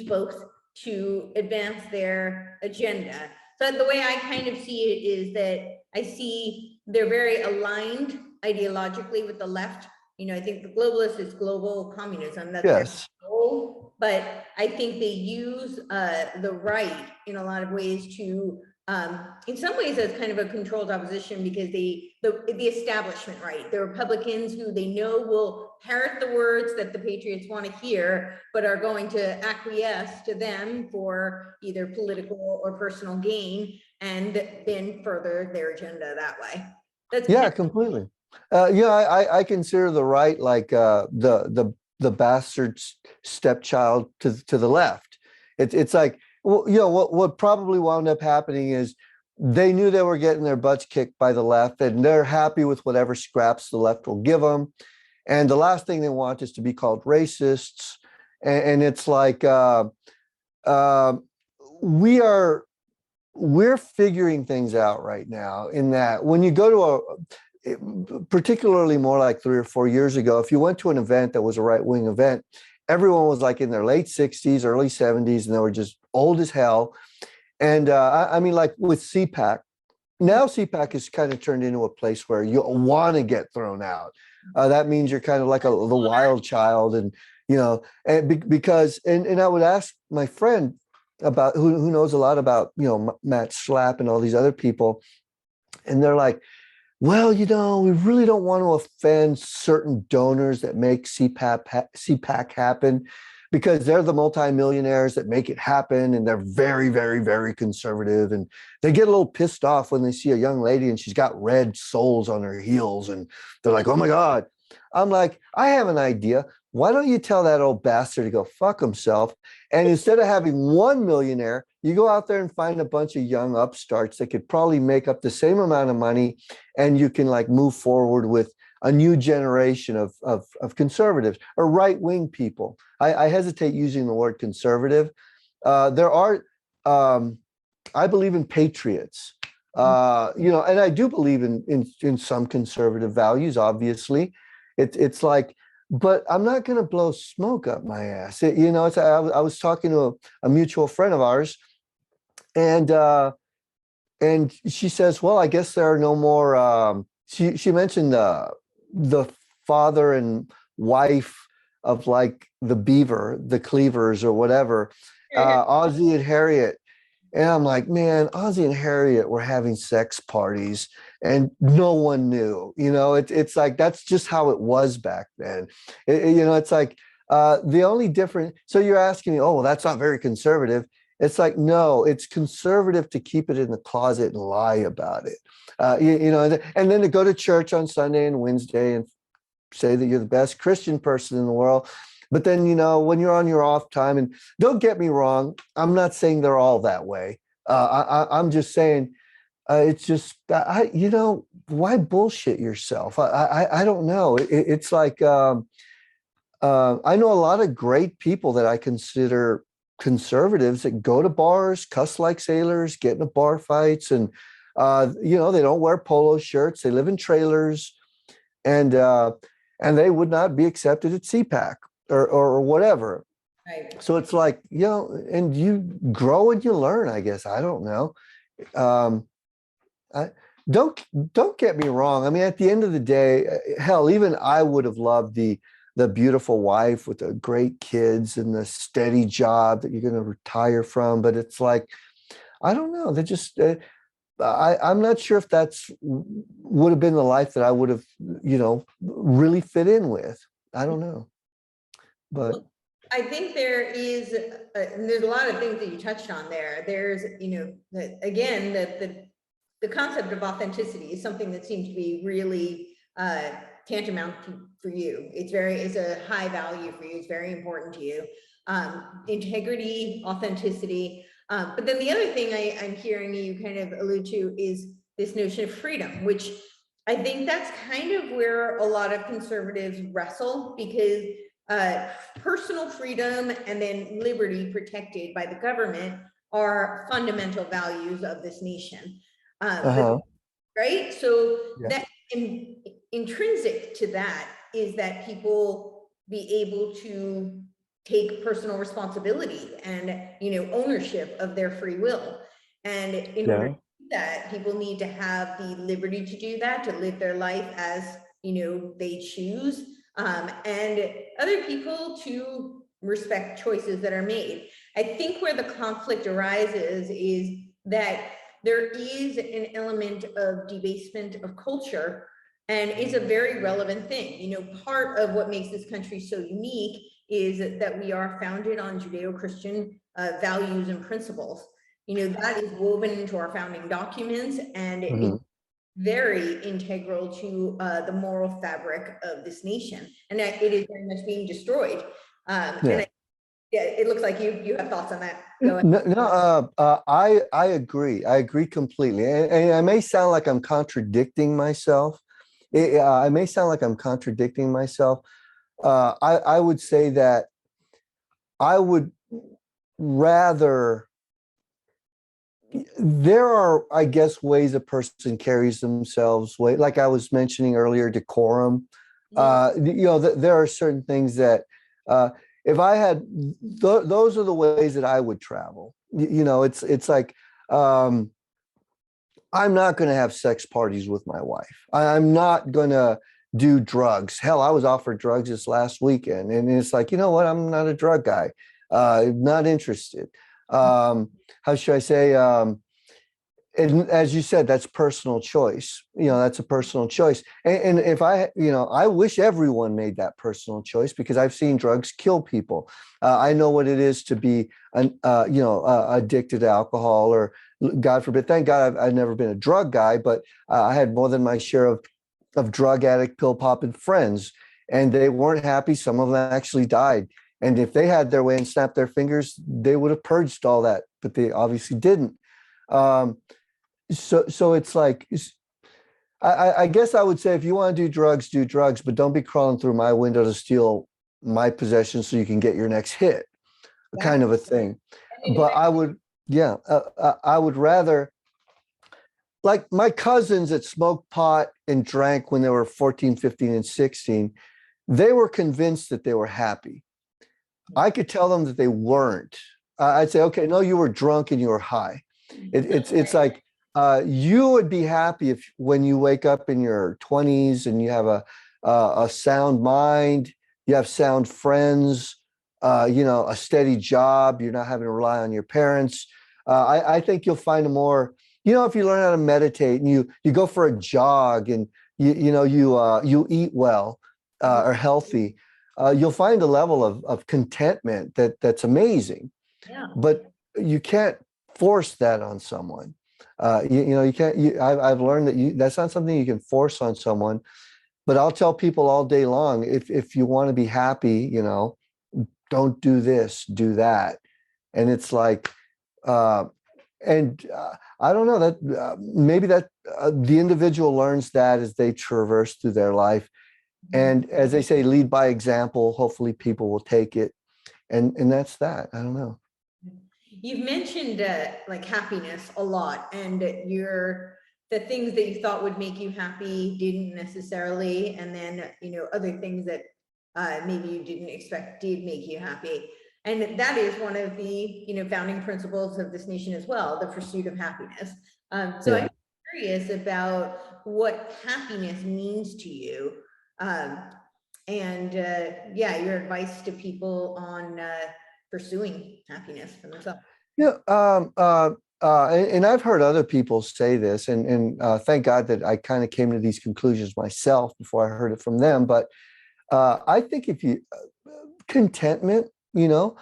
both to advance their agenda. So the way I kind of see it is that I see they're very aligned ideologically with the left. You know, I think the globalist is global communism. That's their goal. But I think they use the right in a lot of ways to in some ways as kind of a controlled opposition, because the establishment, right, the Republicans who they know will parrot the words that the patriots want to hear, but are going to acquiesce to them for either political or personal gain, and then further their agenda that way. That's Completely. I consider the right like the bastard stepchild to the left. It's like, well, you know, what probably wound up happening is they knew they were getting their butts kicked by the left, and they're happy with whatever scraps the left will give them. And the last thing they want is to be called racists. And it's like we're figuring things out right now, in that when you go to particularly more like 3 or 4 years ago, if you went to an event that was a right-wing event, everyone was like in their late 60s, early 70s, and they were just old as hell. And I mean, like with CPAC, now CPAC is kind of turned into a place where you want to get thrown out. That means you're kind of like the wild child, and you know, and because I would ask my friend about who knows a lot about, you know, Matt Schlapp and all these other people, and they're like, well, you know, we really don't want to offend certain donors that make CPAC happen, because they're the multimillionaires that make it happen, and they're very, very, very conservative, and they get a little pissed off when they see a young lady and she's got red soles on her heels, and they're like, oh my God. I'm like, I have an idea. Why don't you tell that old bastard to go fuck himself? And instead of having one millionaire, you go out there and find a bunch of young upstarts that could probably make up the same amount of money, and you can like move forward with a new generation of conservatives or right-wing people. I hesitate using the word conservative. There are, I believe in patriots. And I do believe in some conservative values, obviously. It's like, but I'm not going to blow smoke up my ass. I was talking to a mutual friend of ours, and she says, well, I guess there are no more, she mentioned the father and wife of like the Beaver, the Cleavers or whatever, Ozzie and Harriet. And I'm like, man, Ozzie and Harriet were having sex parties and no one knew. It's like, that's just how it was back then. It's like the only difference. So you're asking me, oh, well, that's not very conservative. It's like, no, it's conservative to keep it in the closet and lie about it. And then to go to church on Sunday and Wednesday and say that you're the best Christian person in the world. But then, when you're on your off time, and don't get me wrong, I'm not saying they're all that way. I'm just saying, it's just, why bullshit yourself? I don't know. It's like, I know a lot of great people that I consider conservatives that go to bars, cuss like sailors, get into bar fights, and, they don't wear polo shirts. They live in trailers, and they would not be accepted at CPAC. Or whatever. Right. So it's like, and you grow and you learn, I guess. I don't know. Don't get me wrong. I mean, at the end of the day, hell, even I would have loved the beautiful wife with the great kids and the steady job that you're going to retire from. But it's like, I don't know. They're just, I'm not sure if that's would have been the life that I would have, really fit in with. I don't know. But well, I think there's a lot of things that you touched on there. There's, again, the concept of authenticity is something that seems to be really tantamount for you. It's a high value for you. It's very important to you. Integrity, authenticity. But then the other thing I'm hearing you kind of allude to is this notion of freedom, which I think that's kind of where a lot of conservatives wrestle, because personal freedom and then liberty protected by the government are fundamental values of this nation. Right? So that intrinsic to that is that people be able to take personal responsibility and ownership of their free will. And in order to do that, people need to have the liberty to do that, to live their life as they choose. And other people to respect choices that are made. I think where the conflict arises is that there is an element of debasement of culture, and it's a very relevant thing. Part of what makes this country so unique is that we are founded on Judeo-Christian values and principles. That is woven into our founding documents, and it's very integral to the moral fabric of this nation, and that it is very much being destroyed. And it looks like you have thoughts on that. Go ahead. No, I agree. I agree completely. And I may sound like I'm contradicting myself. I may sound like I'm contradicting myself. I would say that I would rather, there are, I guess, ways a person carries themselves, like I was mentioning earlier, decorum. There are certain things that, if I had, those are the ways that I would travel. It's like, I'm not going to have sex parties with my wife. I'm not going to do drugs. Hell, I was offered drugs this last weekend, and it's like, you know what? I'm not a drug guy. Not interested. How should I say? And as you said, that's personal choice. That's a personal choice. And if I wish everyone made that personal choice, because I've seen drugs kill people. I know what it is to be, addicted to alcohol, or God forbid, thank God I've never been a drug guy, but I had more than my share of drug addict, pill popping friends, and they weren't happy. Some of them actually died. And if they had their way and snapped their fingers, they would have purged all that, but they obviously didn't. So it's like, I guess I would say, if you want to do drugs, but don't be crawling through my window to steal my possessions so you can get your next hit, kind of a thing. But I would rather, like my cousins that smoked pot and drank when they were 14, 15, and 16, they were convinced that they were happy. I could tell them that they weren't. I'd say, okay, no, you were drunk and you were high. It's like you would be happy if when you wake up in your 20s and you have a sound mind, you have sound friends, a steady job, you're not having to rely on your parents. I think you'll find a more, if you learn how to meditate and you go for a jog and you eat well or healthy, you'll find a level of contentment that's amazing. Yeah. But you can't force that on someone. You can't. I've learned that that's not something you can force on someone. But I'll tell people all day long, if you want to be happy, don't do this, do that. And it's like, I don't know that maybe that the individual learns that as they traverse through their life. And as they say, lead by example. Hopefully people will take it. And that's that. I don't know. You've mentioned like happiness a lot, and the things that you thought would make you happy didn't necessarily, and then other things that maybe you didn't expect did make you happy. And that is one of the founding principles of this nation as well, the pursuit of happiness. So yeah. I'm curious about what happiness means to you, and your advice to people on pursuing happiness for themselves. Yeah, and I've heard other people say this, and thank God that I kind of came to these conclusions myself before I heard it from them. But I think if you contentment, no,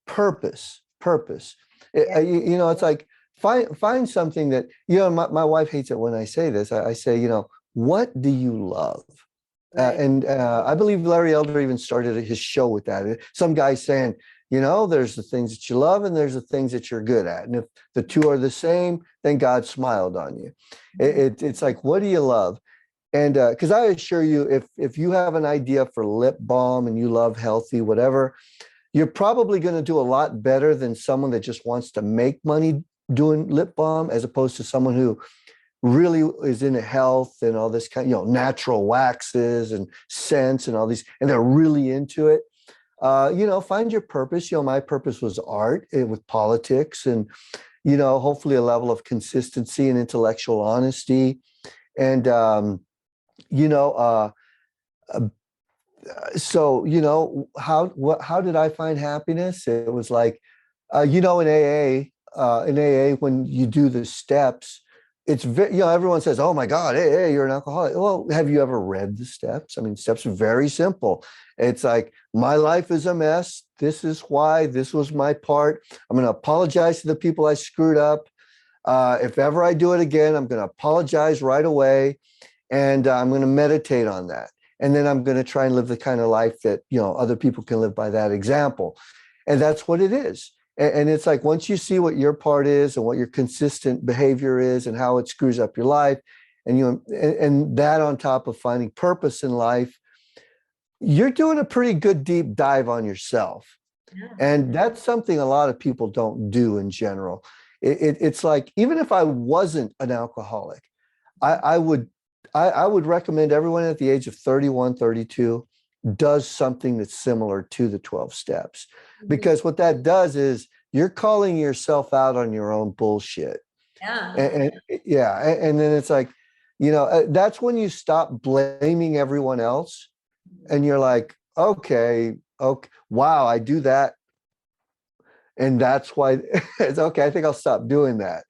purpose. Yeah. It's like find something that my wife hates it when I say this. I say, what do you love? Right. And I believe Larry Elder even started his show with that. Some guy saying, there's the things that you love and there's the things that you're good at. And if the two are the same, then God smiled on you. It's like, what do you love? And because I assure you, if you have an idea for lip balm and you love healthy, whatever, you're probably going to do a lot better than someone that just wants to make money doing lip balm, as opposed to someone who really is into health and all this kind, natural waxes and scents and all these, and they're really into it. Find your purpose. My purpose was art with politics and, hopefully a level of consistency and intellectual honesty. And, how did I find happiness? It was like, in AA, when you do the steps, it's very, everyone says, oh my God, hey, you're an alcoholic. Well, have you ever read the steps? I mean, steps are very simple. It's like, my life is a mess. This is why, this was my part. I'm going to apologize to the people I screwed up. If ever I do it again, I'm going to apologize right away. And I'm going to meditate on that. And then I'm going to try and live the kind of life that, other people can live by that example. And that's what it is. And it's like, once you see what your part is and what your consistent behavior is and how it screws up your life, and that on top of finding purpose in life, you're doing a pretty good deep dive on yourself. Yeah. And that's something a lot of people don't do in general. It's like, even if I wasn't an alcoholic, I would recommend everyone at the age of 31, 32 does something that's similar to the 12 steps. Because what that does is you're calling yourself out on your own bullshit. Yeah. And then it's like, that's when you stop blaming everyone else. And you're like, okay, wow, I do that. And that's why it's okay. I think I'll stop doing that.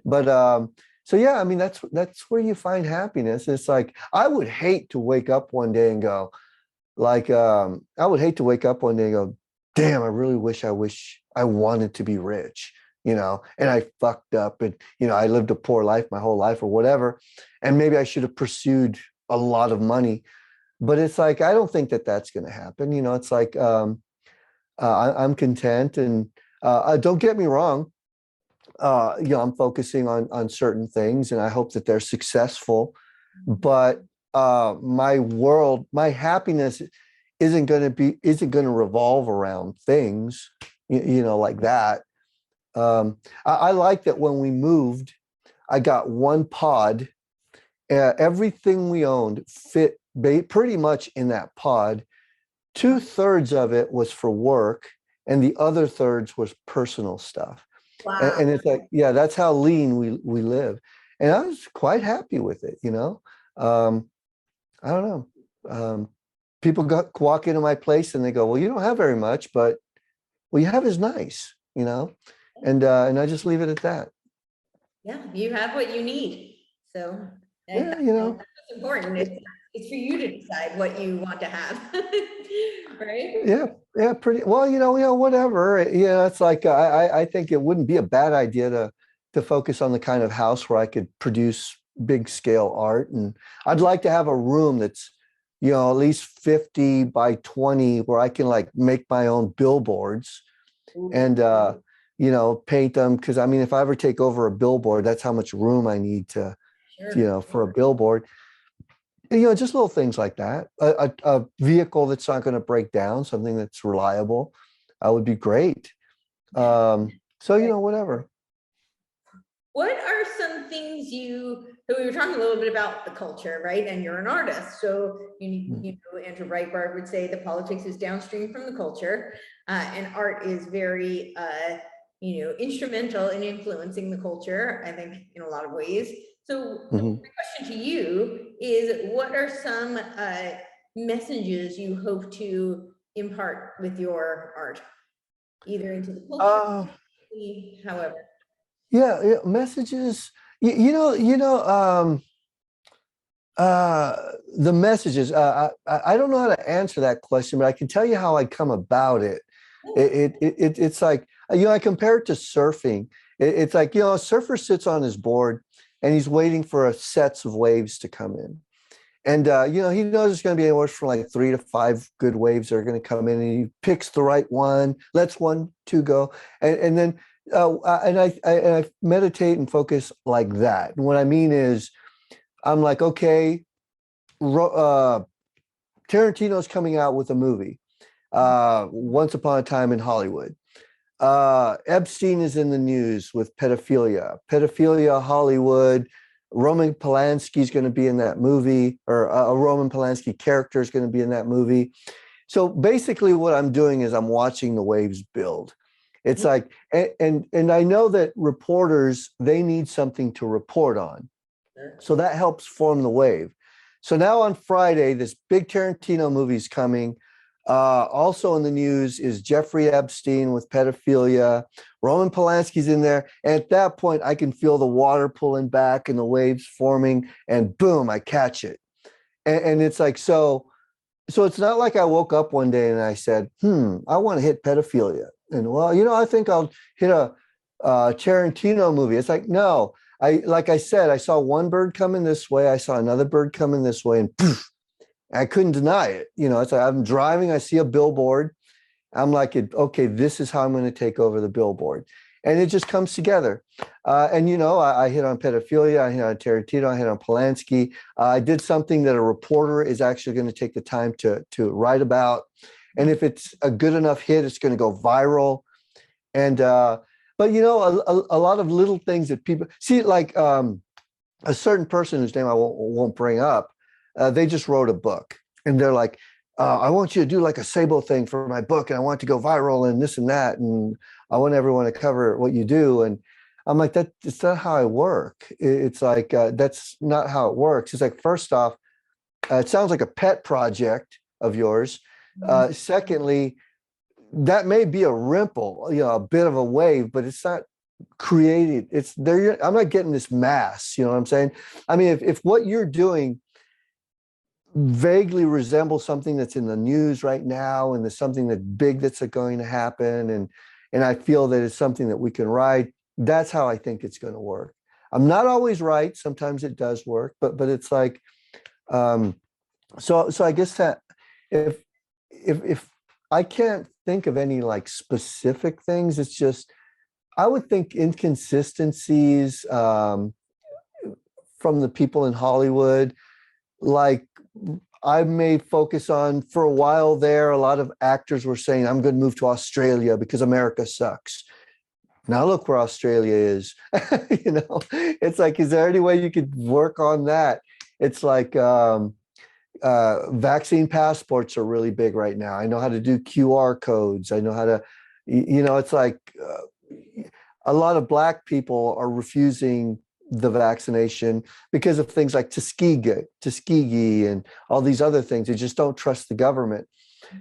But, so yeah, I mean, that's where you find happiness. It's like, I would hate to wake up one day and go, damn, I really wish I wanted to be rich, and I fucked up and, I lived a poor life my whole life or whatever. And maybe I should have pursued a lot of money, but it's like, I don't think that that's going to happen. It's like, I'm content and don't get me wrong. I'm focusing on certain things and I hope that they're successful, but my happiness isn't going to revolve around things, like that. I like that when we moved, I got one pod. Everything we owned fit pretty much in that pod. 2/3 of it was for work, and the other thirds was personal stuff. Wow. And it's like, yeah, that's how lean we live. And I was quite happy with it, you know. I don't know. People walk into my place and they go, well, you don't have very much, but what you have is nice, you know. And I just leave it at that. Yeah, you have what you need. So Yeah, you know. that's important. It's for you to decide what you want to have. Right? Yeah, pretty well, whatever. It's like I think it wouldn't be a bad idea to focus on the kind of house where I could produce big scale art. And I'd like to have a room that's, at least 50 by 20 where I can like make my own billboards and paint them. Because I mean, if I ever take over a billboard, that's how much room I need to, Sure. for a billboard. Just little things like that. A vehicle that's not going to break down, something that's reliable, would be great. So, whatever. What are some things so we were talking a little bit about the culture, right? And you're an artist. So Andrew Breitbart would say the politics is downstream from the culture, and art is very, instrumental in influencing the culture, I think, in a lot of ways. So my question to you is, what are some messages you hope to impart with your art, either into the culture, however? Yeah, messages. The messages. I don't know how to answer that question, but I can tell you how I come about it. It's like, I compare it to surfing. It's like, a surfer sits on his board and he's waiting for sets of waves to come in. And, he knows it's going to be anywhere from like 3 to 5 good waves that are going to come in, and he picks the right one, lets 1, 2 go. And then, I meditate and focus like that. And what I mean is, I'm like, okay, Tarantino's coming out with a movie, Once Upon a Time in Hollywood. Epstein is in the news with pedophilia, Hollywood. Roman Polanski is going to be in that movie, or a Roman Polanski character is going to be in that movie. So basically what I'm doing is I'm watching the waves build. It's like, and I know that reporters, they need something to report on. So that helps form the wave. So now on Friday, this big Tarantino movie is coming. Also in the news is Jeffrey Epstein with pedophilia. Roman Polanski's in there. And at that point, I can feel the water pulling back and the waves forming, and boom, I catch it. And it's like, so it's not like I woke up one day and I said, I want to hit pedophilia. And well, I think I'll hit a Tarantino movie. It's like, no, like I said, I saw one bird coming this way. I saw another bird coming this way, and poof, I couldn't deny it. It's like I'm driving, I see a billboard. I'm like, okay, this is how I'm going to take over the billboard. And it just comes together. And, I hit on pedophilia, I hit on Tarantino, I hit on Polanski. I did something that a reporter is actually going to take the time to write about. And if it's a good enough hit, it's going to go viral. And, but, a lot of little things that people see, like a certain person whose name I won't bring up, they just wrote a book, and they're like, I want you to do like a Sabo thing for my book, and I want it to go viral and this and that. And I want everyone to cover what you do. And I'm like, it's not how I work. It's like, that's not how it works. It's like, first off, it sounds like a pet project of yours. Secondly, that may be a ripple, a bit of a wave, but it's not created. It's there. I'm not getting this mass, you know what I'm saying? I mean, if what you're doing vaguely resembles something that's in the news right now, and there's something that's big that's going to happen, and I feel that it's something that we can ride, that's how I think it's going to work. I'm not always right. Sometimes it does work, but it's like, so I guess that if I can't think of any like specific things, it's just, I would think inconsistencies from the people in Hollywood. Like, I may focus on, for a while there, a lot of actors were saying, I'm going to move to Australia because America sucks. now look where Australia is. You know, it's like, is there any way you could work on that? It's like vaccine passports are really big right now. I know how to do QR codes. I know how to, you know, it's like a lot of Black people are refusing the vaccination because of things like Tuskegee and all these other things. They just don't trust the government.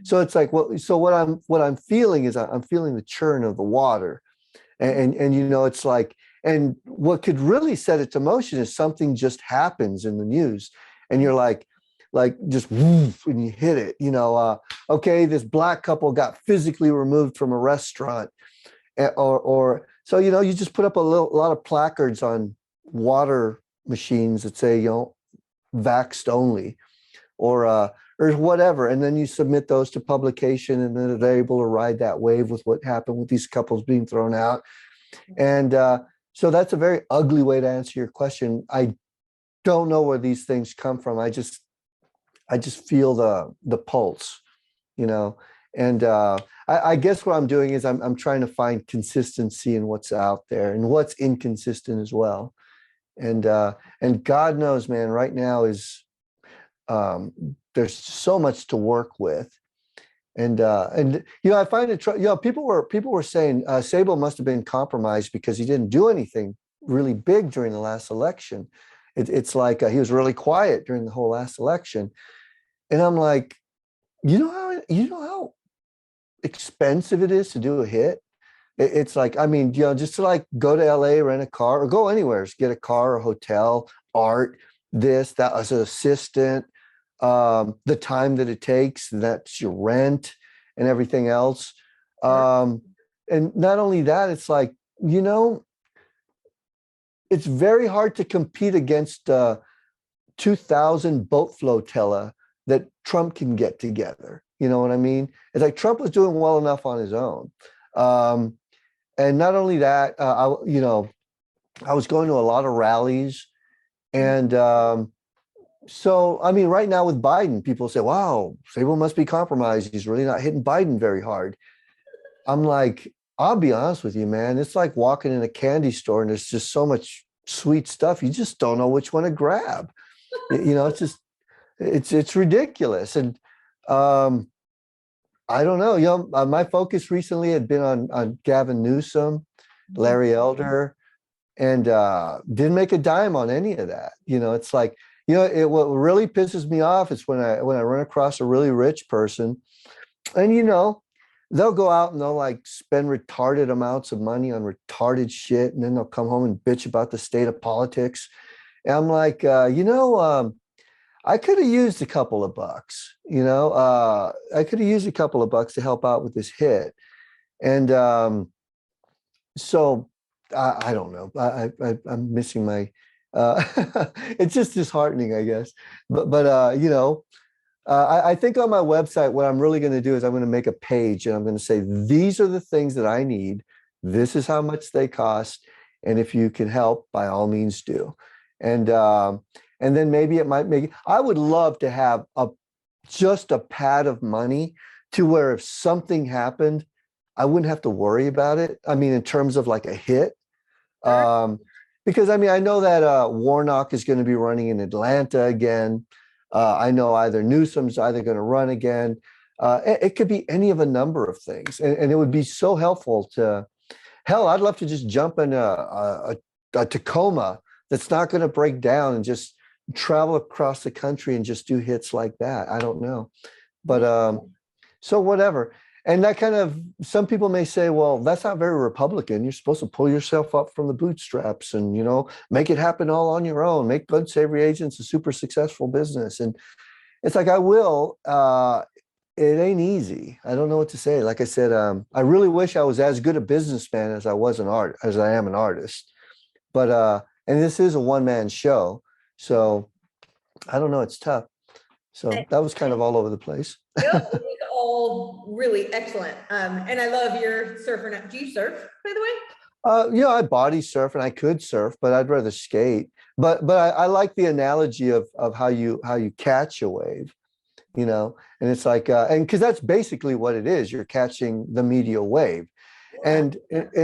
So it's like, well, so what I'm feeling is I'm feeling the churn of the water. And you know, it's like, and what could really set it to motion is something just happens in the news and you're like just woof, and you hit it, you know, okay, this Black couple got physically removed from a restaurant, or so, you know, you just put up a lot of placards on water machines that say, you know, vaxxed only, or whatever, and then you submit those to publication, and then they're able to ride that wave with what happened with these couples being thrown out. And so that's a very ugly way to answer your question. I don't know where these things come from. I just feel the pulse, you know. And I guess what I'm doing is I'm trying to find consistency in what's out there and what's inconsistent as well. And God knows, man, right now is there's so much to work with. And you know, I find it, you know, people were saying Sabo must have been compromised because he didn't do anything really big during the last election. It's like he was really quiet during the whole last election. And I'm like, you know how expensive it is to do a hit? It's like, I mean, you know, just to like go to LA, rent a car, or go anywhere, just get a car or hotel, art, this, that, as an assistant, the time that it takes, that's your rent and everything else. And not only that, it's like, you know, it's very hard to compete against 2,000 boat flotilla that Trump can get together. You know what I mean? It's like Trump was doing well enough on his own. And not only that, you know, I was going to a lot of rallies. And so, I mean, right now with Biden, people say, wow, Sabo must be compromised. He's really not hitting Biden very hard. I'm like, I'll be honest with you, man. It's like walking in a candy store and there's just so much sweet stuff. You just don't know which one to grab. You know, it's just, it's ridiculous. And I don't know, you know, my focus recently had been on Gavin Newsom, Larry Elder, and didn't make a dime on any of that. You know, it's like, you know, what really pisses me off is when I run across a really rich person, and you know, they'll go out and they'll like spend retarded amounts of money on retarded shit, and then they'll come home and bitch about the state of politics. And I'm like, you know, I could have used a couple of bucks, you know, I could have used a couple of bucks to help out with this hit. And so I don't know, I'm missing my, it's just disheartening, I guess. But you know, I think on my website, what I'm really going to do is I'm going to make a page and I'm going to say, these are the things that I need. This is how much they cost. And if you can help, by all means do. And then maybe it might make, I would love to have just a pad of money to where if something happened, I wouldn't have to worry about it. I mean, in terms of like a hit, because I mean, I know that Warnock is going to be running in Atlanta again. I know either Newsom's either going to run again. It could be any of a number of things. And it would be so helpful to, hell, I'd love to just jump in a Tacoma that's not going to break down and just travel across the country and just do hits like that. I don't know. But so whatever. And that kind of, some people may say, well, that's not very Republican. You're supposed to pull yourself up from the bootstraps and, you know, make it happen all on your own, make Blood Savory Agents a super successful business. And it's like, I will, it ain't easy. I don't know what to say. Like I said, I really wish I was as good a businessman as I am an artist. But, and this is a one-man show. So I don't know, it's tough. So that was kind of all over the place. Yep, it was all really excellent. And I love your surfing. Do you surf, by the way? You know, I body surf and I could surf, but I'd rather skate. But I like the analogy of how you catch a wave, you know, and it's like, and because that's basically what it is. You're catching the medial wave. And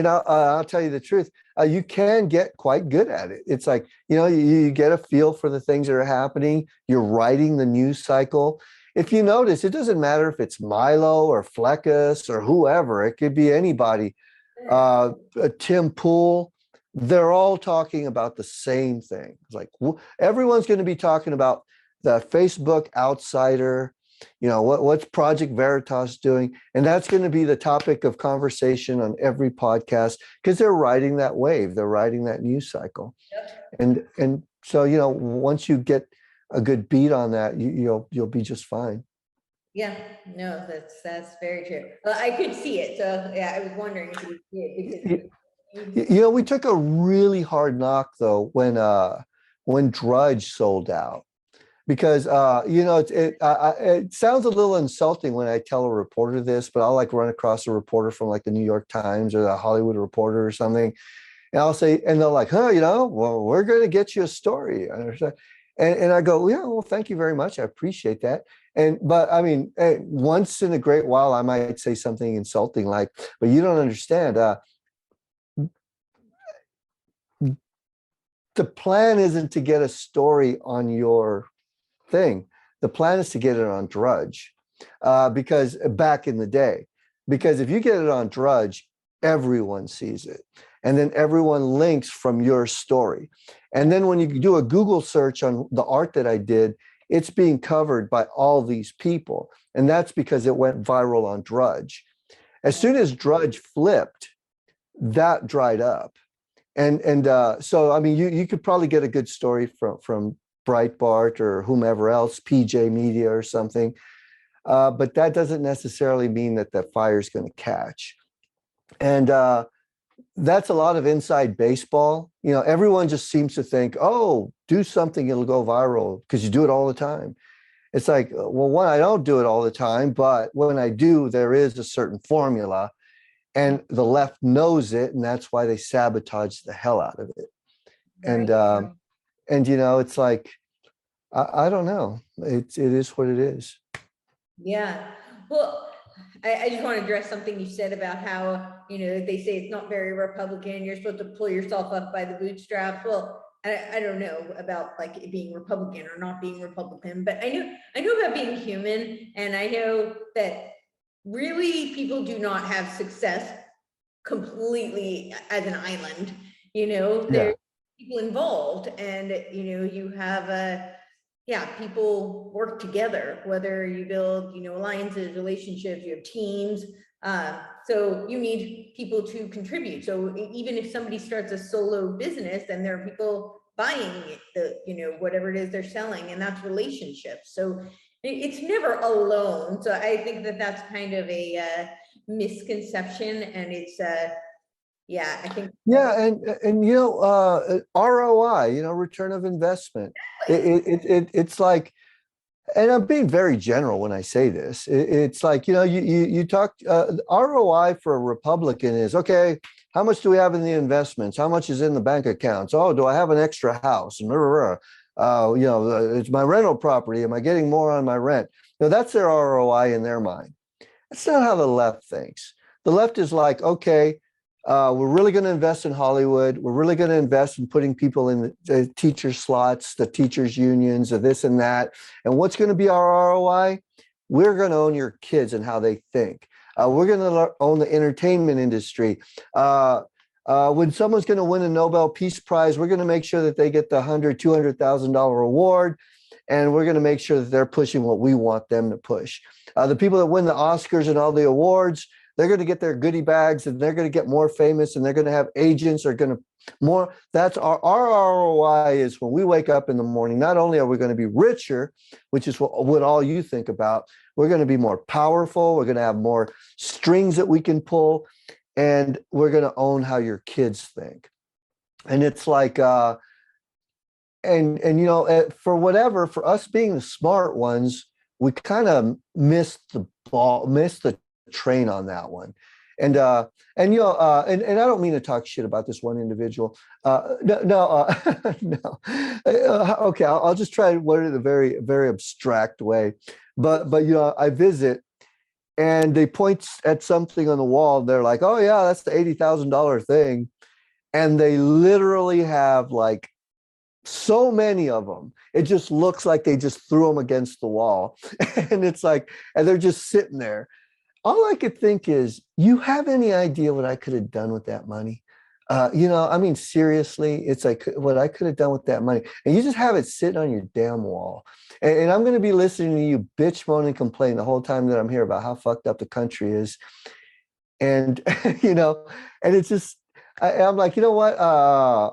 I'll tell you the truth, you can get quite good at it. It's like, you get a feel for the things that are happening. You're writing the news cycle. If you notice, it doesn't matter if it's Milo or Fleckus or whoever, it could be anybody, Tim Pool, they're all talking about the same thing. It's like everyone's going to be talking about the Facebook outsider, what's Project Veritas doing? And that's going to be the topic of conversation on every podcast because they're riding that wave. They're riding that news cycle. Yep. And so, once you get a good beat on that, you'll be just fine. Yeah, no, that's very true. Well, I could see it. So yeah, I was wondering if you could see it because we took a really hard knock though when Drudge sold out. Because it sounds a little insulting when I tell a reporter this, but I'll run across a reporter from the New York Times or the Hollywood Reporter or something, and I'll say, and they're like, well, we're going to get you a story, and I go, yeah, well, thank you very much, I appreciate that, but I mean, once in a great while I might say something insulting but you don't understand. The plan isn't to get a story on your thing. The plan is to get it on Drudge, because back in the day, because if you get it on Drudge, everyone sees it. And then everyone links from your story. And then when you do a Google search on the art that I did, it's being covered by all these people. And that's because it went viral on Drudge. As soon as Drudge flipped, that dried up. And so, I mean, you could probably get a good story from Breitbart or whomever else, PJ Media or something. But that doesn't necessarily mean that the fire is going to catch. And that's a lot of inside baseball. Everyone just seems to think, oh, do something, it'll go viral because you do it all the time. It's like, well, one, I don't do it all the time, but when I do, there is a certain formula and the left knows it. And that's why they sabotage the hell out of it. Right. And it's like, I don't know. It is what it is. Yeah. Well, I just want to address something you said about how, they say it's not very Republican. You're supposed to pull yourself up by the bootstraps. Well, I don't know about it being Republican or not being Republican, but I know about being human. And I know that really people do not have success completely as an island. There's people involved, and you have people work together, whether you build alliances, relationships, you have teams, so you need people to contribute. So even if somebody starts a solo business, then there are people buying whatever it is they're selling, and that's relationships. So it's never alone. So I think that that's kind of a misconception, and it's I think and ROI, return of investment. It's like, and I'm being very general when I say this. It's like, you talk ROI for a Republican is, okay, how much do we have in the investments? How much is in the bank accounts? Oh, do I have an extra house? And it's my rental property. Am I getting more on my rent? That's their ROI in their mind. That's not how the left thinks. The left is like, okay, we're really going to invest in Hollywood. We're really going to invest in putting people in the teacher slots, the teachers unions, or this and that. And what's going to be our ROI? We're going to own your kids and how they think. We're going to own the entertainment industry. When someone's going to win a Nobel Peace Prize, we're going to make sure that they get the $100,000, $200,000 award. And we're going to make sure that they're pushing what we want them to push. The people that win the Oscars and all the awards, they're going to get their goodie bags, and they're going to get more famous, and they're going to have agents, are going to more. That's our ROI is when we wake up in the morning. Not only are we going to be richer, which is what all you think about, we're going to be more powerful. We're going to have more strings that we can pull, and we're going to own how your kids think. And it's like, for for us being the smart ones, we kind of missed the train on that one. And I don't mean to talk shit about this one individual. No. Okay, I'll just try to word it in a very, very abstract way. But I visit, and they point at something on the wall. They're like, oh yeah, that's the $80,000 thing. And they literally have like so many of them. It just looks like they just threw them against the wall. And it's like, and they're just sitting there. All I could think is, you have any idea what I could have done with that money? I mean, seriously, it's like what I could have done with that money. And you just have it sitting on your damn wall. And I'm going to be listening to you bitch, moan, and complain the whole time that I'm here about how fucked up the country is. And, and it's just, I'm like, you know what?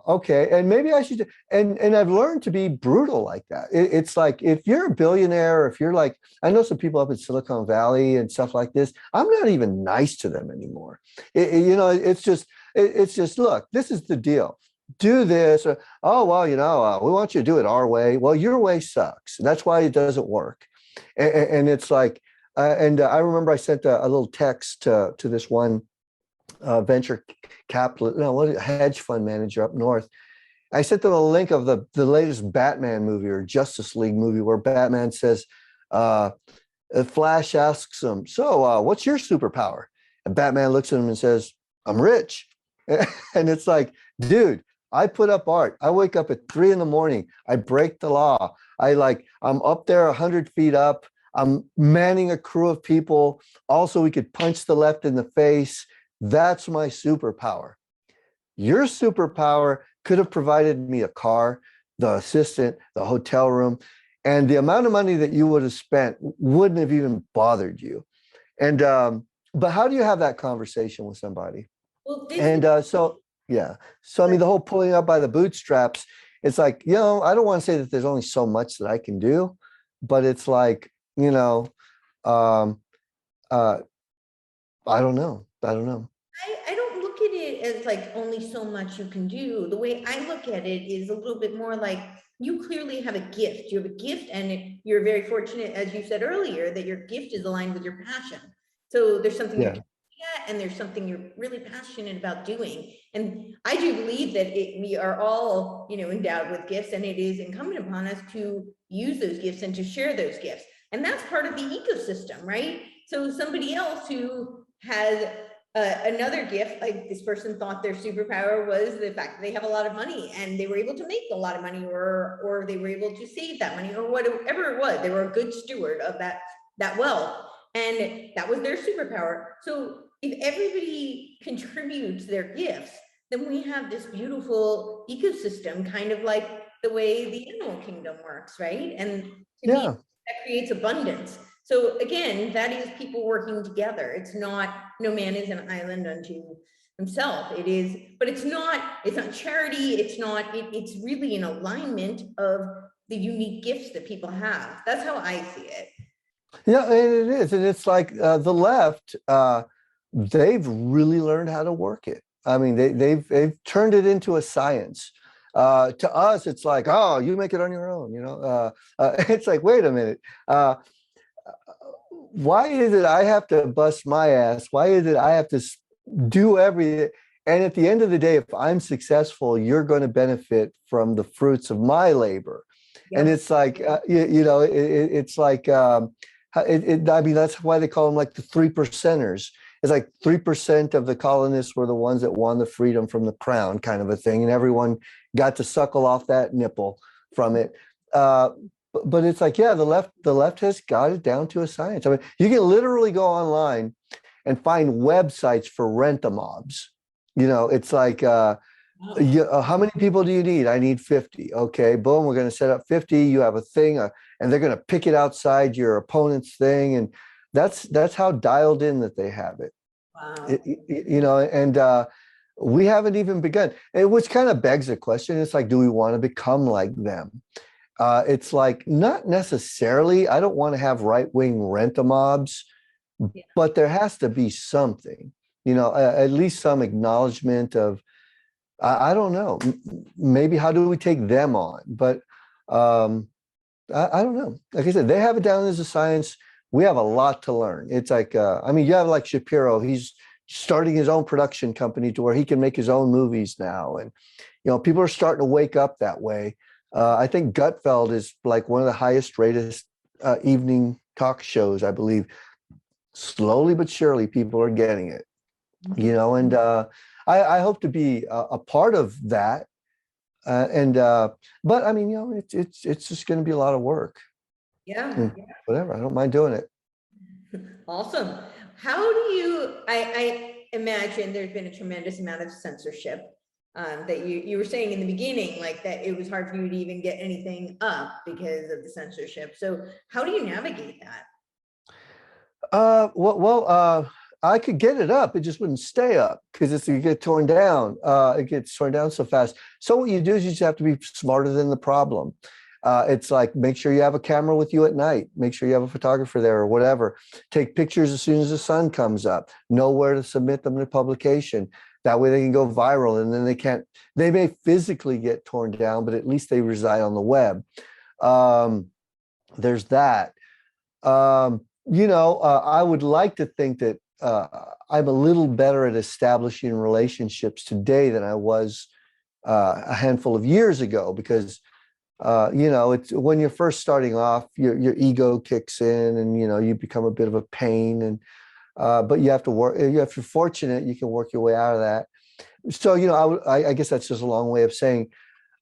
Okay. And maybe I should, and I've learned to be brutal like that. It's like, if you're a billionaire, if you're like, I know some people up in Silicon Valley and stuff like this, I'm not even nice to them anymore. It's just, look, this is the deal. Do this. Oh, well, we want you to do it our way. Well, your way sucks. And that's why it doesn't work. And it's like, I remember I sent a little text to this one venture capital, hedge fund manager up north. I sent them a link of the latest Batman movie or Justice League movie where Batman says, Flash asks him, so what's your superpower? And Batman looks at him and says, I'm rich. And it's like, dude, I put up art. I wake up at 3 a.m. I break the law. I'm up there 100 feet up. I'm manning a crew of people. Also, we could punch the left in the face. That's my superpower. Your superpower could have provided me a car, the assistant, the hotel room, and the amount of money that you would have spent wouldn't have even bothered you. And but how do you have that conversation with somebody? Well, yeah. So I mean, the whole pulling up by the bootstraps, it's like, I don't want to say that there's only so much that I can do, but it's like, I don't know. I don't look at it as like only so much you can do. The way I look at it is a little bit more like, you clearly have a gift. You have a gift, and you're very fortunate, as you said earlier, that your gift is aligned with your passion. So there's something you're at, and there's something you're really passionate about doing. And I do believe that we are all, endowed with gifts, and it is incumbent upon us to use those gifts and to share those gifts. And that's part of the ecosystem, right? So somebody else who has another gift, like this person thought their superpower was the fact that they have a lot of money and they were able to make a lot of money, or they were able to save that money, or whatever it was. They were a good steward of that wealth, and that was their superpower. So if everybody contributes their gifts, then we have this beautiful ecosystem, kind of like the way the animal kingdom works, right? And to me, that creates abundance. So again, that is people working together. It's not, no man is an island unto himself. It is, but it's not charity. It's really an alignment of the unique gifts that people have. That's how I see it. Yeah, and it is. And it's like the left, they've really learned how to work it. I mean, they've turned it into a science. To us, it's like, oh, you make it on your own, it's like, wait a minute. Why is it I have to bust my ass? Why is it I have to do everything? And at the end of the day, if I'm successful, you're going to benefit from the fruits of my labor. Yeah. And it's like, it's like, I mean, that's why they call them like the 3%ers. It's like 3% of the colonists were the ones that won the freedom from the crown, kind of a thing. And everyone got to suckle off that nipple from it. But it's like, yeah, the left has got it down to a science. I mean, you can literally go online and find websites for rent-a-mobs. It's like, how many people do you need? I need 50. Okay, boom, we're going to set up 50. You have a thing, and they're going to pick it outside your opponent's thing. And that's how dialed in that they have it. Wow. And we haven't even begun. Which kind of begs the question. It's like, do we want to become like them? It's like, not necessarily. I don't want to have right-wing rent-a-mobs, but there has to be something, at least some acknowledgement of, I don't know, maybe how do we take them on? But I don't know. Like I said, they have it down as a science. We have a lot to learn. It's like, I mean, you have like Shapiro, he's starting his own production company to where he can make his own movies now. And, people are starting to wake up that way. I think Gutfeld is like one of the highest rated evening talk shows, I believe. slowly but surely people are getting it, you know, and I hope to be a part of that. But I mean, you know, it's just going to be a lot of work Yeah. and whatever. I don't mind doing it. Awesome. How do you, I imagine there's been a tremendous amount of censorship that you were saying in the beginning, like that it was hard for you to even get anything up because of the censorship. So how do you navigate that? I could get it up. It just wouldn't stay up because it get torn down. It gets torn down so fast. So what you do is you just have to be smarter than the problem. It's like, make sure you have a camera with you at night. Make sure you have a photographer there or whatever. Take pictures as soon as the sun comes up. Know where to submit them to publication. That way they can go viral, and then they may physically get torn down, but at least they reside on the web. There's that. You know, I would like to think that I'm a little better at establishing relationships today than I was a handful of years ago, because you know, it's when you're first starting off, your ego kicks in, and you know, you become a bit of a pain, and but you have to work. If you're fortunate, you can work your way out of that. So, you know, I guess that's just a long way of saying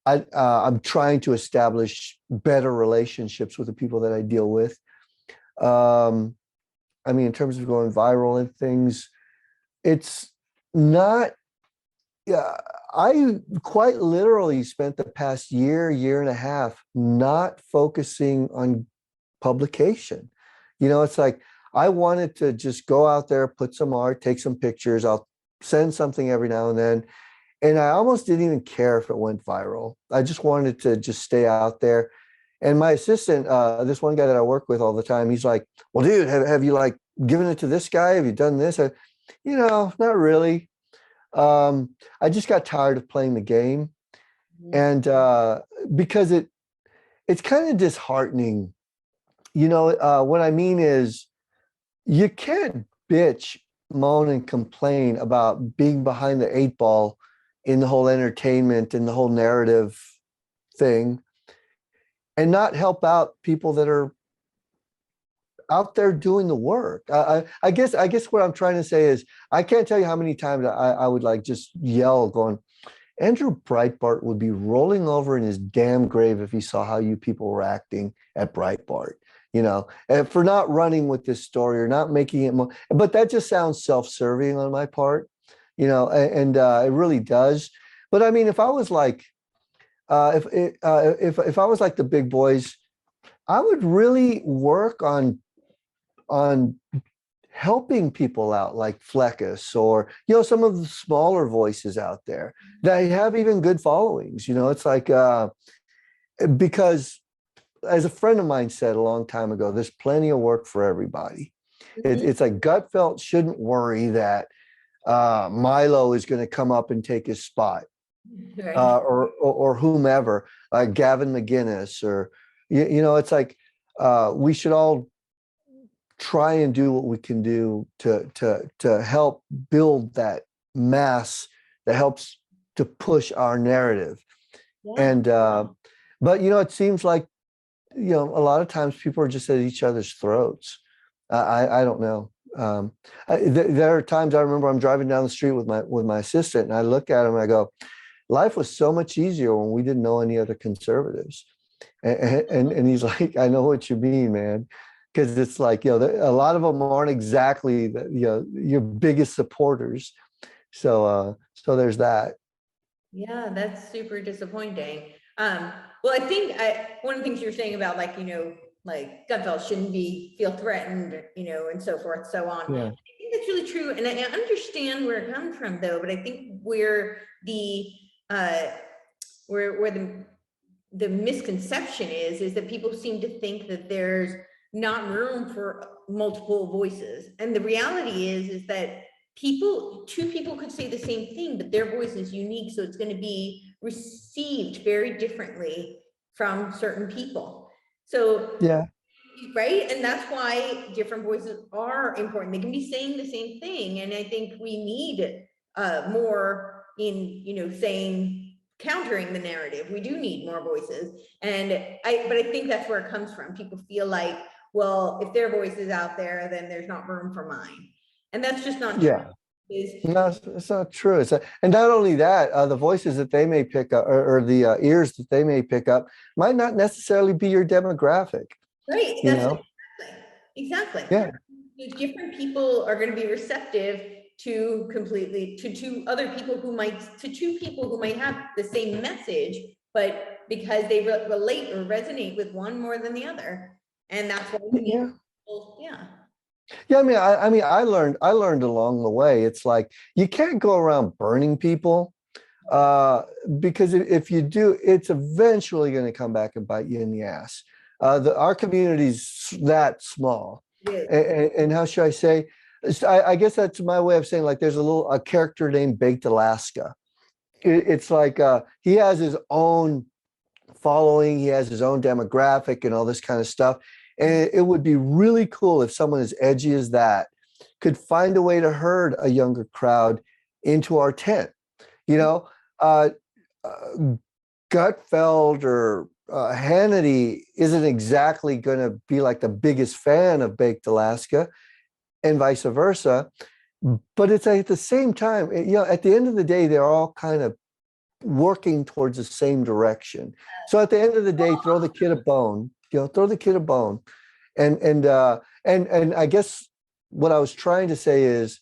I'm trying to establish better relationships with the people that I deal with. I mean, in terms of going viral and things, it's not, yeah, I quite literally spent the past year and a half not focusing on publication. You know, it's like I wanted to just go out there, put some art, take some pictures. I'll send something every now and then. And I almost didn't even care if it went viral. I just wanted to just stay out there. And my assistant, this one guy that I work with all the time, he's like, well, dude, have you like given it to this guy? Have you done this? You know, not really. I just got tired of playing the game. And because it's kind of disheartening. You know, what I mean is you can't bitch, moan, and complain about being behind the eight ball in the whole entertainment and the whole narrative thing, and not help out people that are out there doing the work. I guess what I'm trying to say is I can't tell you how many times I would like just yell going, Andrew Breitbart would be rolling over in his damn grave if he saw how you people were acting at Breitbart, you know, and for not running with this story or not making it more. But that just sounds self-serving on my part, you know, and it really does. But I mean, if I was like, if I was like the big boys, I would really work on helping people out like Fleckus, or, you know, some of the smaller voices out there that have even good followings. You know, it's like, because as a friend of mine said a long time ago, there's plenty of work for everybody. It's like Gutfeld shouldn't worry that Milo is going to come up and take his spot, Right. or whomever, Gavin McGinnis, or, you know, it's like we should all try and do what we can do to help build that mass that helps to push our narrative. Yeah. And but you know, it seems like, you know, a lot of times people are just at each other's throats. I don't know. There are times I remember I'm driving down the street with my assistant, and I look at him and I go, life was so much easier when we didn't know any other conservatives. And he's like, I know what you mean, man. Because it's like, you know, a lot of them aren't exactly you know, your biggest supporters. So there's that. Yeah, that's super disappointing. Well, I think one of the things you're saying about, like, you know, like Gutfeld shouldn't feel threatened, you know, and so forth, so on. Yeah. I think that's really true. And I understand where it comes from, though, but I think where the misconception is that people seem to think that there's not room for multiple voices. And the reality is that two people could say the same thing, but their voice is unique. So it's going to be received very differently from certain people. So, Yeah. right. And that's why different voices are important. They can be saying the same thing. And I think we need more in, you know, countering the narrative. We do need more voices. But I think that's where it comes from. People feel like, well, if their voice is out there, then there's not room for mine. And that's just not true. Yeah. No, it's not true. And not only that, the voices that they may pick up, or the ears that they may pick up, might not necessarily be your demographic. Right. You That's know? exactly. Yeah. Different people are going to be receptive to other people who might, to two people who might have the same message, but because they relate or resonate with one more than the other. And that's why we need people, yeah. Yeah, I learned along the way. It's like you can't go around burning people, because if you do, it's eventually going to come back and bite you in the ass. Our community's that small, and how should I say? I guess that's my way of saying, like, there's a character named Baked Alaska. It's like he has his own following, he has his own demographic, and all this kind of stuff. And it would be really cool if someone as edgy as that could find a way to herd a younger crowd into our tent. You know, Gutfeld or Hannity isn't exactly going to be like the biggest fan of Baked Alaska, and vice versa. But it's like, at the same time, at the end of the day, they're all kind of working towards the same direction. So at the end of the day, throw the kid a bone. Throw the kid a bone. And I guess what I was trying to say is,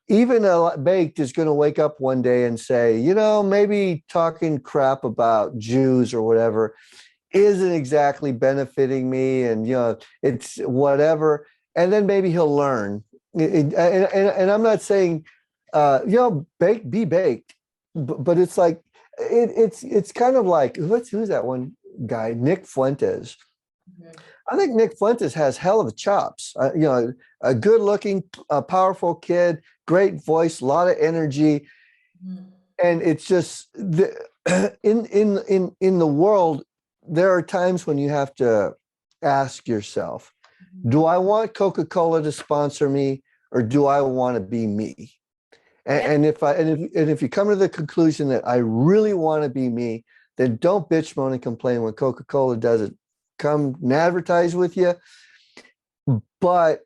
even Baked is going to wake up one day and say, maybe talking crap about Jews or whatever isn't exactly benefiting me, and it's whatever. And then maybe he'll learn. And I'm not saying, be baked, but it's like it's kind of like, who's that one guy, Nick Fuentes. I think Nick Fuentes has hell of a chops. A good-looking, powerful kid, great voice, a lot of energy, and it's just in the world, there are times when you have to ask yourself, do I want Coca-Cola to sponsor me, or do I want to be me? And if you come to the conclusion that I really want to be me, then don't bitch, moan, and complain when Coca-Cola doesn't come and advertise with you. But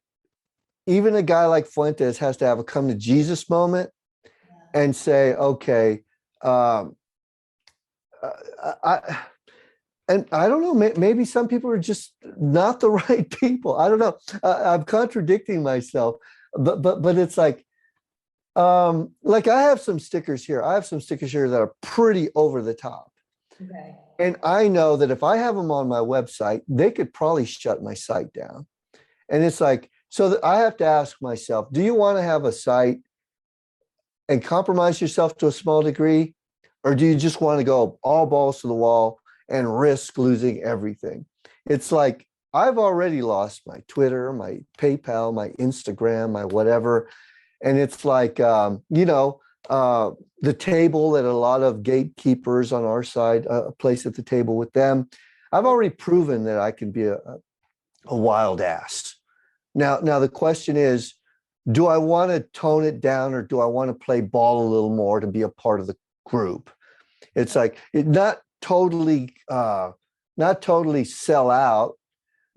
even a guy like Fuentes has to have a come to Jesus moment and say, okay, I don't know, maybe some people are just not the right people. I don't know. I'm contradicting myself, but it's like I have some stickers here. I have some stickers here that are pretty over the top. Okay. And I know that if I have them on my website, they could probably shut my site down. And it's like, so that I have to ask myself, do you want to have a site and compromise yourself to a small degree? Or do you just want to go all balls to the wall and risk losing everything? It's like, I've already lost my Twitter, my PayPal, my Instagram, my whatever. And it's like, the table that a lot of gatekeepers on our side, a place at the table with them. I've already proven that I can be a wild ass. Now the question is, do I want to tone it down, or do I want to play ball a little more to be a part of the group? It's like, not totally sell out.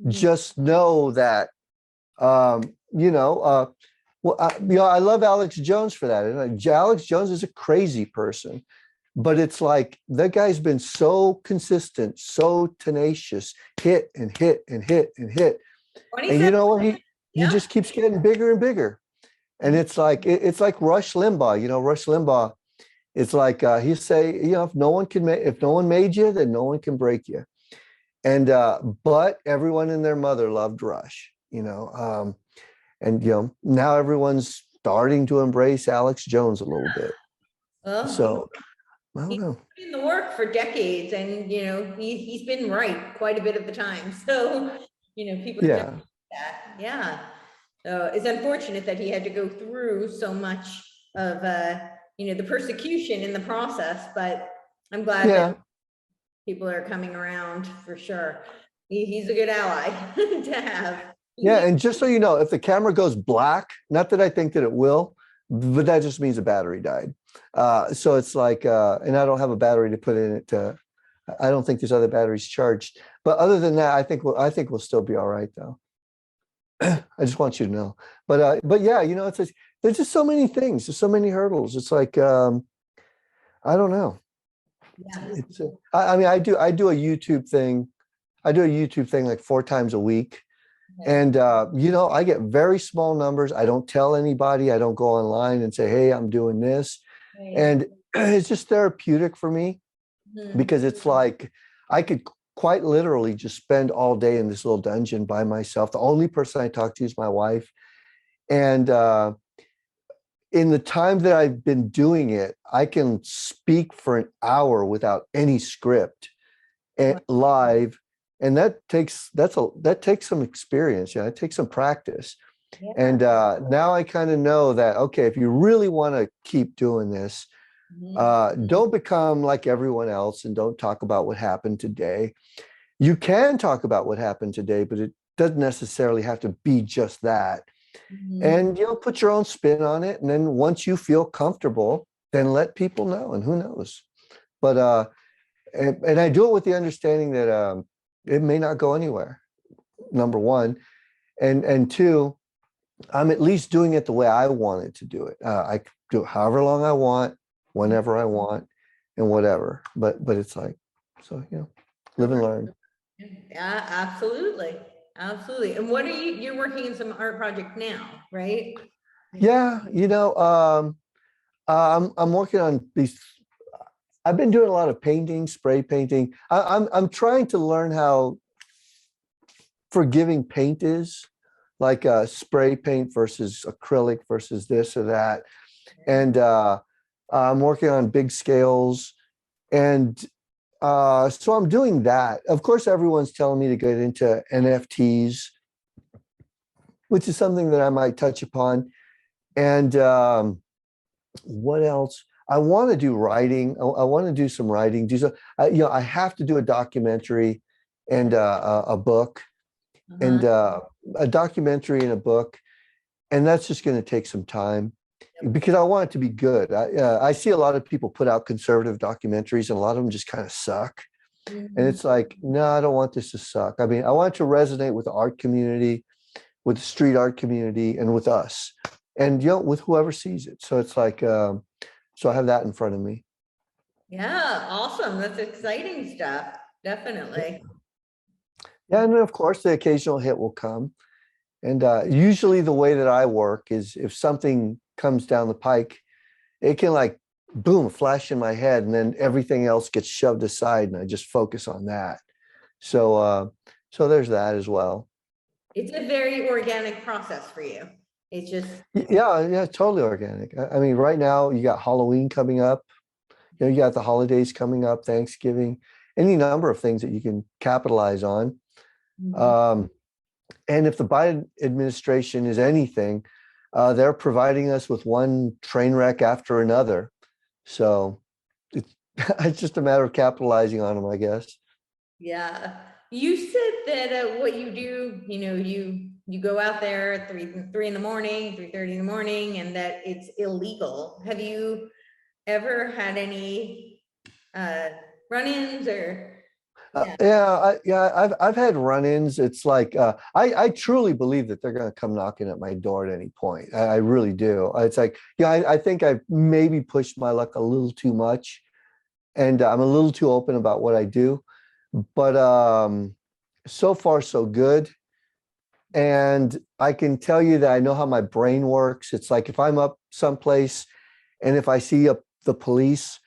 Just know that, I love Alex Jones for that. And Alex Jones is a crazy person, but it's like, that guy's been so consistent, so tenacious, hit and hit and hit and hit. And you know what? He just keeps getting bigger and bigger. And it's like Rush Limbaugh. Rush Limbaugh, it's like he say, if no one made you, then no one can break you. And but everyone and their mother loved Rush. And now everyone's starting to embrace Alex Jones a little bit. Well, so I don't know. He's been in the work for decades, and he's been right quite a bit of the time. So people that. Yeah. So it's unfortunate that he had to go through so much of the persecution in the process, but I'm glad that people are coming around for sure. He's a good ally to have. Yeah, and just so you know, if the camera goes black, not that I think that it will, but that just means the battery died. So it's like, and I don't have a battery to put in it to I don't think there's other batteries charged. But other than that, I think we'll still be all right though. I just want you to know. But yeah, you know, it's like, there's just so many things. There's so many hurdles. It's like I don't know. Yeah. It's I mean, I do a YouTube thing. I do a YouTube thing like 4 times a week. Okay. And you know, I get very small numbers. I don't tell anybody. I don't go online and say, hey, I'm doing this. Right. And it's just therapeutic for me Mhm. because it's like I could quite literally just spend all day in this little dungeon by myself. The only person I talk to is my wife. And in the time that I've been doing it, I can speak for an hour without any script and Wow. live. And that takes some experience. Yeah, it takes some practice. Yeah. And now I kind of know that, okay, if you really want to keep doing this, Mhm. don't become like everyone else and don't talk about what happened today. You can talk about what happened today, but it doesn't necessarily have to be just that. Mhm. And, you know, put your own spin on it. And then once you feel comfortable, then let people know. And who knows? But, and I do it with the understanding that it may not go anywhere, number one. And two, I'm at least doing it the way I wanted to do it. I can do it however long I want, whenever I want, and whatever. But it's like, so, you know, live and learn. Yeah, absolutely. Absolutely. And what are you're working in some art project now, right? Yeah, you know, I'm working on these. I've been doing a lot of painting, spray painting. I'm trying to learn how forgiving paint is, like spray paint versus acrylic versus this or that. And I'm working on big scales. And so I'm doing that. Of course, everyone's telling me to get into NFTs, which is something that I might touch upon. And what else? I want to do writing. I want to do some writing. Do so. You know, I have to do a documentary and a book, Uh-huh. and a documentary and a book, and that's just going to take some time because I want it to be good. I see a lot of people put out conservative documentaries, and a lot of them just kind of suck. And Mhm. it's like, no, I don't want this to suck. I mean, I want it to resonate with the art community, with the street art community, and with us, and you know, with whoever sees it. So it's like, so I have that in front of me. Yeah, awesome. That's exciting stuff. Definitely. Yeah, and then of course the occasional hit will come. And usually the way that I work is if something comes down the pike, it can like boom, flash in my head, and then everything else gets shoved aside, and I just focus on that. So so there's that as well. It's a very organic process for you. It's just, Yeah, yeah, totally organic. I mean, right now you got Halloween coming up. You know, you got the holidays coming up, Thanksgiving, any number of things that you can capitalize on. Mhm. Um, and if the Biden administration is anything, they're providing us with one train wreck after another. So it's, it's just a matter of capitalizing on them, I guess. Yeah. You said that what you do, you go out there at three in the morning, 3:30 in the morning, and that it's illegal. Have you ever had any uh run-ins or yeah. I've had run-ins. It's like I truly believe that they're going to come knocking at my door at any point. I really do. It's like, yeah, I think I've maybe pushed my luck a little too much, and I'm a little too open about what I do. But so far so good. And I can tell you that I know how my brain works. It's like if I'm up someplace and if I see the police,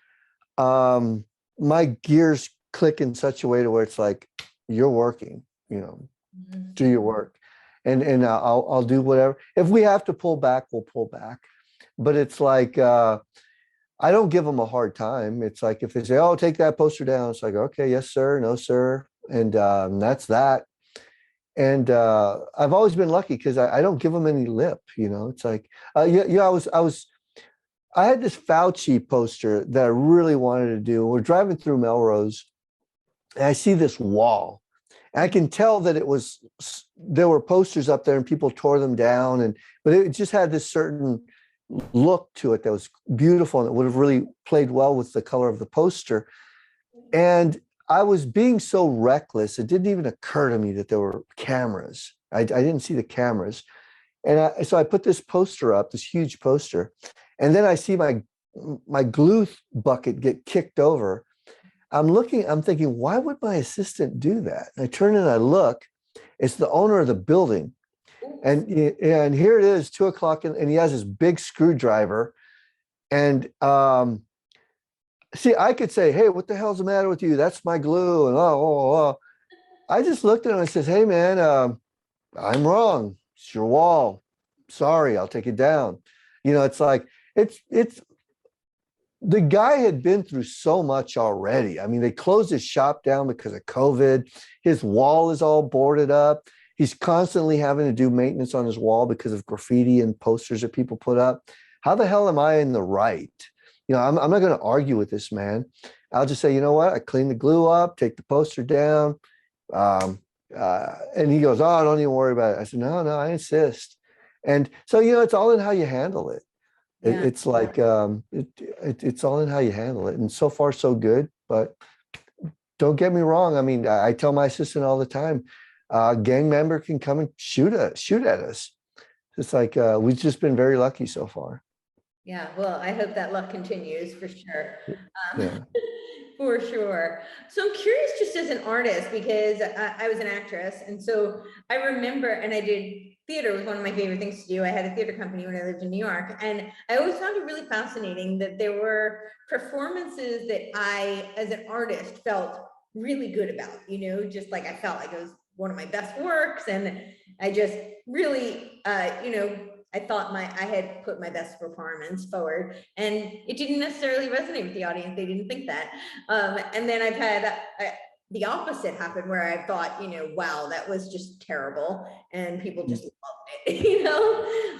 my gears click in such a way to where it's like, you're working, you know, Mhm. do your work. And I'll do whatever. If we have to pull back, we'll pull back. But it's like, I don't give them a hard time. It's like if they say, oh, take that poster down, it's like, okay, yes, sir, no, sir. And that's that. And I've always been lucky because I don't give them any lip, you know. It's like, yeah, I had this Fauci poster that I really wanted to do. We're driving through Melrose, and I see this wall. And I can tell that there were posters up there and people tore them down, but it just had this certain look to it that was beautiful and it would have really played well with the color of the poster. And I was being so reckless. It didn't even occur to me that there were cameras. I didn't see the cameras. And so I put this poster up, this huge poster, and then I see my glue bucket get kicked over. I'm thinking, why would my assistant do that? And I turn and I look, it's the owner of the building. And here it is, 2:00, and he has this big screwdriver. And see, I could say, hey, what the hell's the matter with you? That's my glue. And I just looked at him and says, hey man, I'm wrong. It's your wall. Sorry, I'll take it down. It's like, it's the guy had been through so much already. I mean, they closed his shop down because of COVID. His wall is all boarded up. He's constantly having to do maintenance on his wall because of graffiti and posters that people put up. How the hell am I in the right? I'm not going to argue with this man. I'll just say, you know what? I clean the glue up, take the poster down. And he goes, oh, don't even worry about it. I said, no, I insist. And so, it's all in how you handle it. Yeah. It's like, it's all in how you handle it. And so far, so good. But don't get me wrong. I mean, I tell my assistant all the time, a gang member can come and shoot at us. It's like, we've just been very lucky so far. Yeah, well, I hope that luck continues for sure. Yeah. For sure. So I'm curious, just as an artist, because I was an actress, and so I remember, and I did theater, was one of my favorite things to do. I had a theater company when I lived in New York, and I always found it really fascinating that there were performances that I, as an artist, felt really good about, just like I felt like it was one of my best works, and I just really, I thought I had put my best performance forward, and it didn't necessarily resonate with the audience. They didn't think that. And then I've had the opposite happen where I thought, wow, that was just terrible, and people just loved it,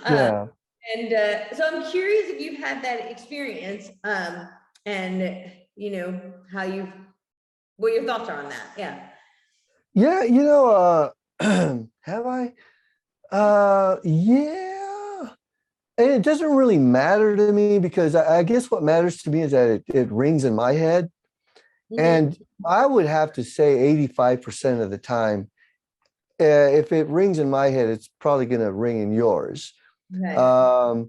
Yeah. And so I'm curious if you've had that experience, and what your thoughts are on that. Yeah. Yeah. Have I? Yeah. And it doesn't really matter to me because I guess what matters to me is that it rings in my head. And I would have to say 85% of the time, if it rings in my head, it's probably going to ring in yours. Right.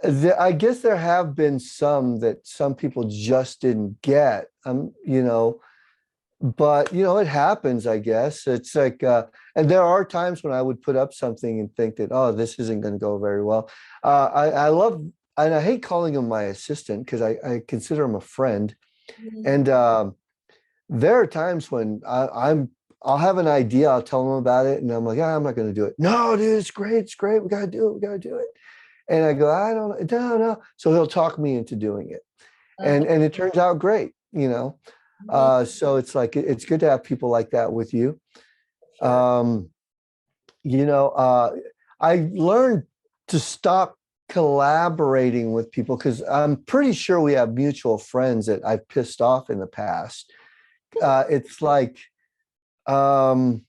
I guess there have been some that some people just didn't get, but it happens, I guess. It's like, and there are times when I would put up something and think that, oh, this isn't going to go very well. I love, and I hate calling him my assistant because I consider him a friend. And there are times when I'll have an idea, I'll tell him about it, and I'm like, I'm not going to do it. No, dude, it's great. We got to do it. We got to do it. And I go, I don't know. So he'll talk me into doing it. And it turns out great, so it's like, it's good to have people like that with you. I learned to stop collaborating with people because I'm pretty sure we have mutual friends that I've pissed off in the past. It's like, I'll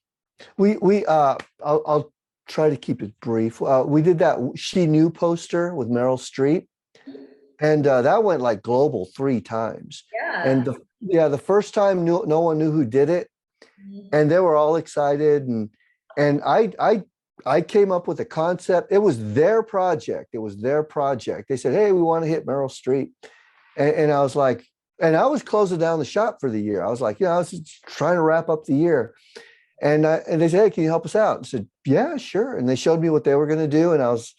try to keep it brief. We did that She Knew poster with Meryl Streep. And that went like global 3 times. Yeah. And the first time no one knew who did it, and they were all excited. And I came up with a concept. It was their project. They said, "Hey, we want to hit Meryl Streep," and I was like, and I was closing down the shop for the year. I was like, I was just trying to wrap up the year, and they said, "Hey, can you help us out?" I said, "Yeah, sure." And they showed me what they were going to do, and I was,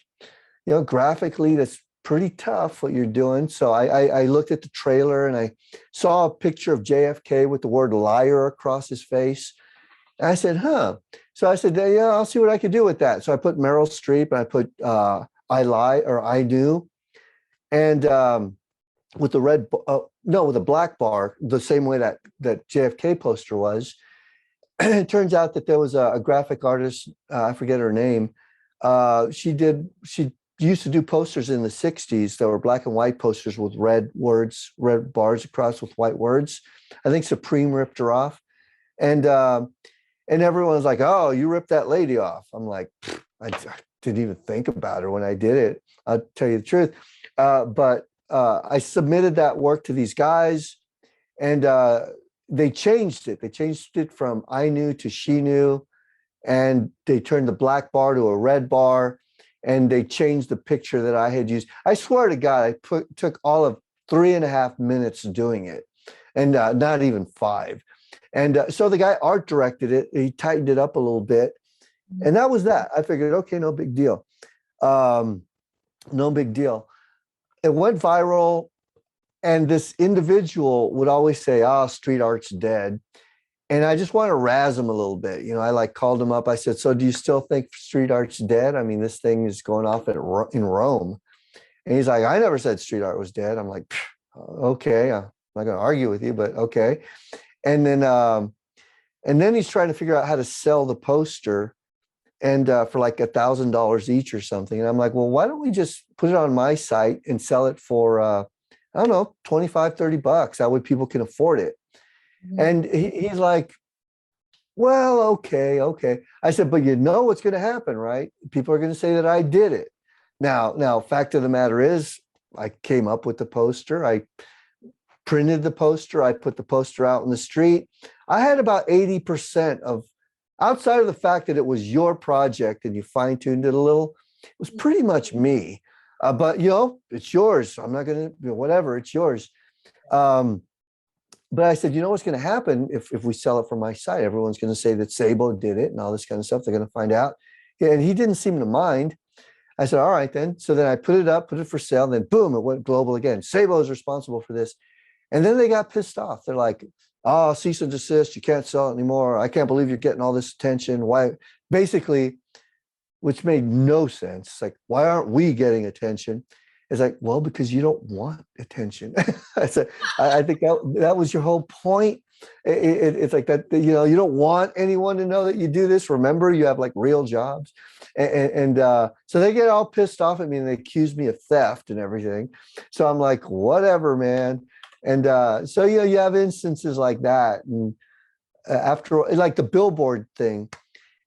graphically, that's pretty tough what you're doing. So I looked at the trailer and I saw a picture of JFK with the word liar across his face. And I said, huh. So I said, yeah, I'll see what I could do with that. So I put Meryl Streep and I put I lie or I knew. And with the with a black bar, the same way that JFK poster was. It turns out that there was a graphic artist, I forget her name. She used to do posters in the 60s that were black and white posters with red bars across with white words. I think Supreme ripped her off. And everyone's like, oh, you ripped that lady off. I'm like, I didn't even think about her when I did it. I'll tell you the truth. But I submitted that work to these guys, and they changed it. They changed it from I knew to she knew, and they turned the black bar to a red bar, and they changed the picture that I had used. I swear to God, took all of 3.5 minutes doing it, and not even 5. And so the guy art directed it. He tightened it up a little bit, and that was that. I figured, okay, no big deal. No big deal. It went viral, and this individual would always say, street art's dead. And I just want to razz him a little bit. I like called him up. I said, so do you still think street art's dead? I mean, this thing is going off in Rome. And he's like, I never said street art was dead. I'm like, okay, I'm not going to argue with you, but okay. And then he's trying to figure out how to sell the poster, and for like $1,000 each or something. And I'm like, well, why don't we just put it on my site and sell it for, I don't know, $25-$30. That way people can afford it. Mm-hmm. And he's like, well, okay. I said, but you know what's going to happen, right? People are going to say that I did it. Now, fact of the matter is, I came up with the poster. I printed the poster. I put the poster out in the street. I had about 80% of, outside of the fact that it was your project and you fine-tuned it a little, it was pretty much me. But it's yours. I'm not going to, whatever, it's yours. But I said, what's going to happen if we sell it from my site? Everyone's going to say that Sabo did it and all this kind of stuff. They're going to find out. Yeah, and he didn't seem to mind. I said, all right, then. So then I put it for sale. And then boom, it went global again. Sabo is responsible for this. And then they got pissed off. They're like, cease and desist. You can't sell it anymore. I can't believe you're getting all this attention. Why? Basically, which made no sense. It's like, why aren't we getting attention? It's like, well, because you don't want attention. I said, I think that was your whole point. It's like that, you don't want anyone to know that you do this. Remember, you have like real jobs. And so they get all pissed off at me and they accuse me of theft and everything. So I'm like, whatever, man. And so, you have instances like that. And after, like the billboard thing,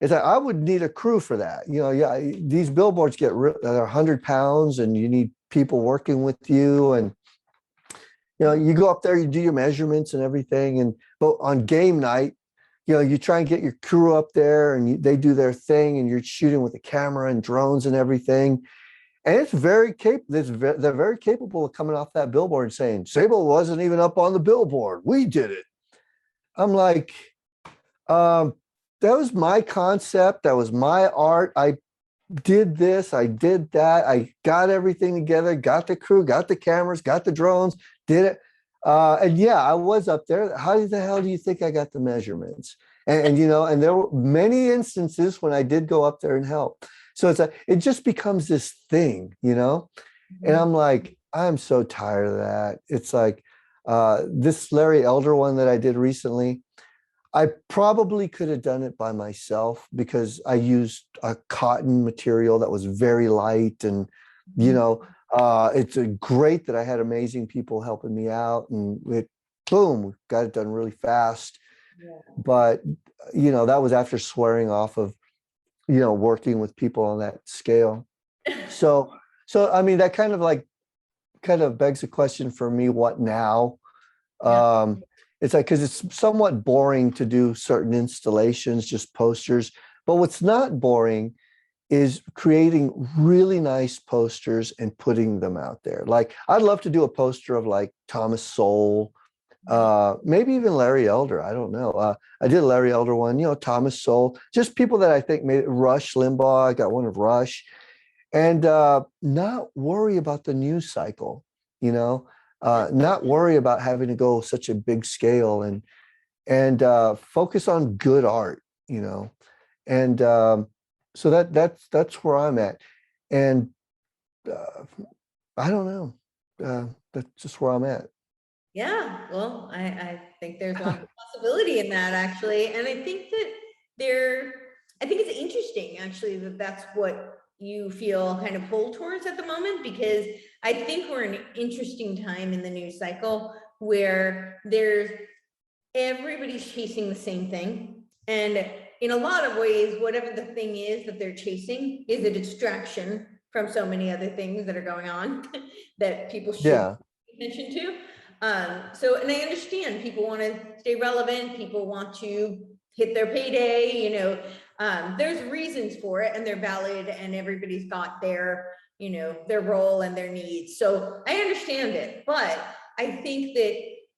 it's like, I would need a crew for that. These billboards they're 100 pounds and you need people working with you. And, you go up there, you do your measurements and everything. But on game night, you try and get your crew up there and they do their thing and you're shooting with a camera and drones and everything. And it's very capable. They're very capable of coming off that billboard and saying, Sabo wasn't even up on the billboard. We did it. I'm like, that was my concept. That was my art. I did this. I did that. I got everything together, got the crew, got the cameras, got the drones, did it. And yeah, I was up there. How the hell do you think I got the measurements? And there were many instances when I did go up there and help. So it just becomes this thing, and I'm like, I'm so tired of that. It's like this Larry Elder one that I did recently. I probably could have done it by myself because I used a cotton material that was very light, and it's great that I had amazing people helping me out, and boom, got it done really fast. Yeah. But that was after swearing off of working with people on that scale. So I mean, that kind of begs the question for me, what now? Yeah. It's like, because it's somewhat boring to do certain installations, just posters. But what's not boring is creating really nice posters and putting them out there. Like, I'd love to do a poster of like Thomas Sowell, maybe even Larry Elder. I don't know. I did a Larry Elder one, Thomas Sowell, just people that I think made it. Rush Limbaugh, I got one of Rush. And not worry about the news cycle, not worry about having to go such a big scale, and focus on good art, and so that's where I'm at. And I don't know, that's just where I'm at. Yeah, well, I think there's a lot of possibility in that, actually. And I think it's interesting, actually, that's what you feel kind of pulled towards at the moment, because I think we're in an interesting time in the news cycle where everybody's chasing the same thing. And in a lot of ways, whatever the thing is that they're chasing is a distraction from so many other things that are going on that people should pay attention to. So, and I understand people want to stay relevant, people want to hit their payday, you know, there's reasons for it and they're valid and everybody's got their, you know, their role and their needs. So I understand it, but I think that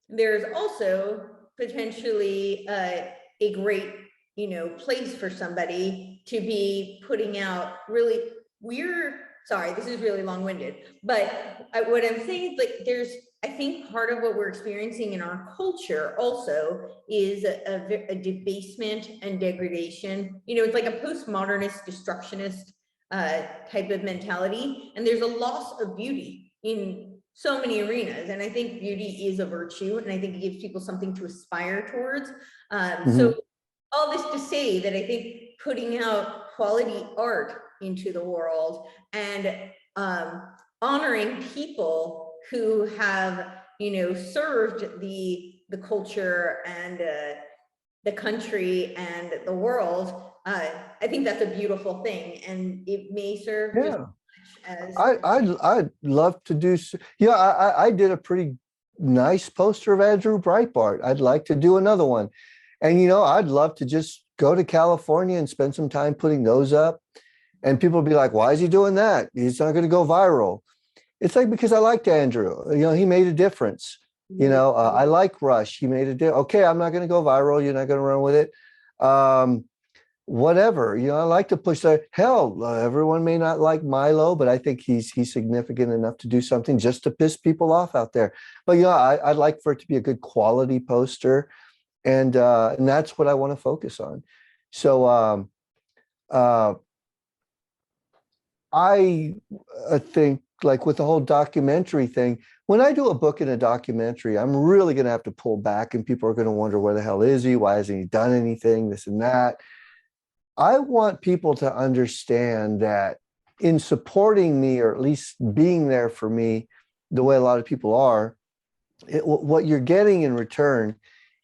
there's also potentially a great, you know, place for somebody to be putting out really sorry, this is really long-winded, but what I'm saying is like, I think part of what we're experiencing in our culture also is a debasement and degradation. You know, it's like a postmodernist, destructionist type of mentality. And there's a loss of beauty in so many arenas. And I think beauty is a virtue. And I think it gives people something to aspire towards. So all this to say that I think putting out quality art into the world and honoring people who have, you know, served the culture and the country and the world, I think that's a beautiful thing, and it may serve just as I'd love to do. Yeah, I did a pretty nice poster of Andrew Breitbart. I'd like to do another one, and you know, I'd love to just go to California and spend some time putting those up. And people will be like, "Why is he doing that? He's not going to go viral." It's like, because I liked Andrew. You know, he made a difference. You know, I like Rush. He made a difference. Okay, I'm not going to go viral. You're not going to run with it. Whatever. You know, I like to push that. Hell, everyone may not like Milo, but I think he's significant enough to do something just to piss people off out there. But yeah, I'd like for it to be a good quality poster, and that's what I want to focus on. So I think, like with the whole documentary thing, when I do a book and a documentary, I'm really going to have to pull back, and people are going to wonder, where the hell is he? Why hasn't he done anything? This and that. I want people to understand that in supporting me, or at least being there for me, the way a lot of people are, what you're getting in return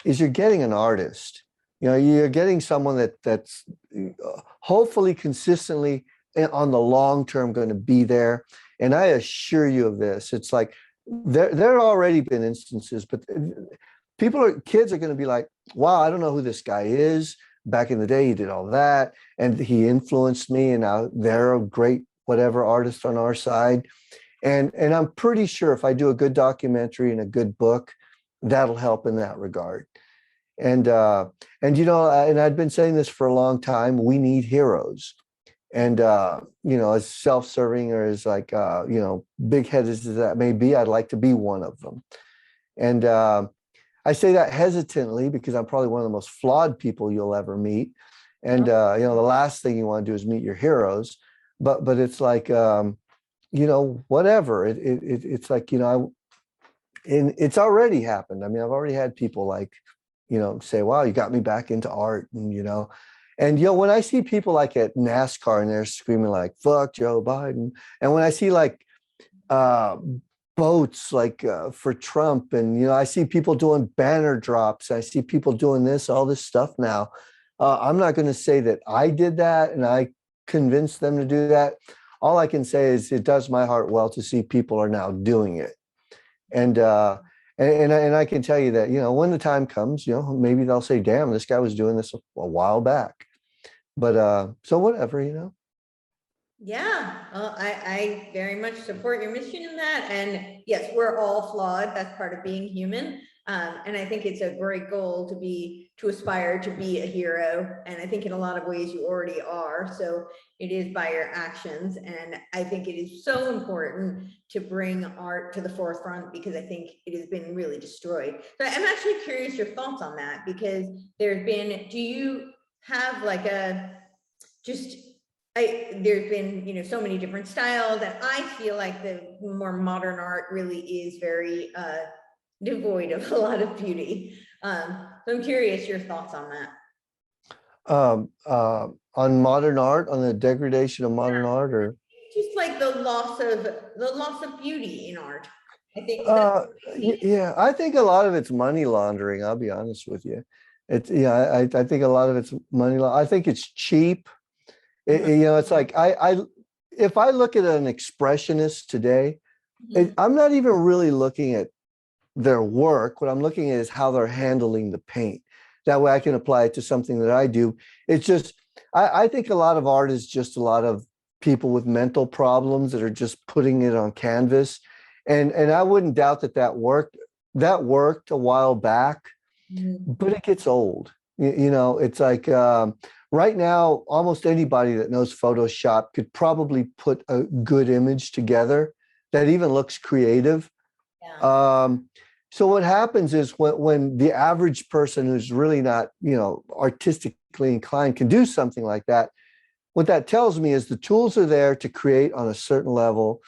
is you're getting an artist. You know, you're getting someone that's hopefully consistently on the long term going to be there. And I assure you of this. It's like there have already been instances, but kids are going to be like, wow, I don't know who this guy is. Back in the day, he did all that and he influenced me, and now they're a great whatever artist on our side. And I'm pretty sure if I do a good documentary and a good book, that'll help in that regard. And you know, and I've been saying this for a long time, we need heroes. And you know, as self-serving or as like you know, big-headed as that may be, I'd like to be one of them. And I say that hesitantly because I'm probably one of the most flawed people you'll ever meet. And you know, the last thing you want to do is meet your heroes. But it's like you know, whatever. It's like, you know, it's already happened. I mean, I've already had people like, you know, say, wow, you got me back into art. And you know, when I see people like at NASCAR and they're screaming like, fuck Joe Biden. And when I see like boats like for Trump, and, you know, I see people doing banner drops. I see people doing all this stuff now. I'm not going to say that I did that and I convinced them to do that. All I can say is it does my heart well to see people are now doing it. And I can tell you that, you know, when the time comes, you know, maybe they'll say, damn, this guy was doing this a while back. But so whatever, you know. Yeah, well, I very much support your mission in that. And yes, we're all flawed. That's part of being human. And I think it's a great goal to aspire to be a hero. And I think in a lot of ways you already are. So it is by your actions. And I think it is so important to bring art to the forefront, because I think it has been really destroyed. So I'm actually curious your thoughts on that, because do you have like there's been, you know, so many different styles, and I feel like the more modern art really is very devoid of a lot of beauty. So I'm curious your thoughts on that. On modern art, on the degradation of modern art, or just like the loss of beauty in art. I think yeah, I think a lot of it's money laundering. I'll be honest with you. I think a lot of it's money. I think it's cheap. You know, it's like if I look at an expressionist today, I'm not even really looking at their work. What I'm looking at is how they're handling the paint. That way I can apply it to something that I do. It's just, I think a lot of art is just a lot of people with mental problems that are just putting it on canvas. And I wouldn't doubt that that worked. That worked a while back, but it gets old. You know, it's like right now, almost anybody that knows Photoshop could probably put a good image together that even looks creative. Yeah. So what happens is when the average person who's really not, you know, artistically inclined can do something like that, what that tells me is the tools are there to create on a certain level.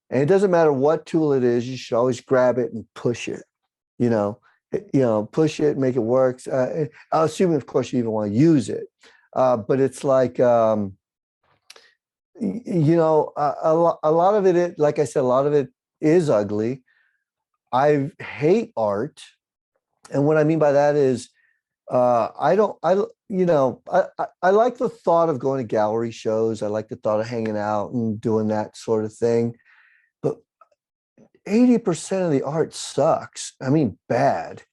And it doesn't matter what tool it is, you should always grab it and push it, you know, push it, make it work. Assuming, of course, you even want to use it. But it's like, you know, a lot of it, like I said, a lot of it is ugly. I hate art. And what I mean by that is, I don't, I, you know, I like the thought of going to gallery shows. I like the thought of hanging out and doing that sort of thing. But 80% of the art sucks. I mean, bad.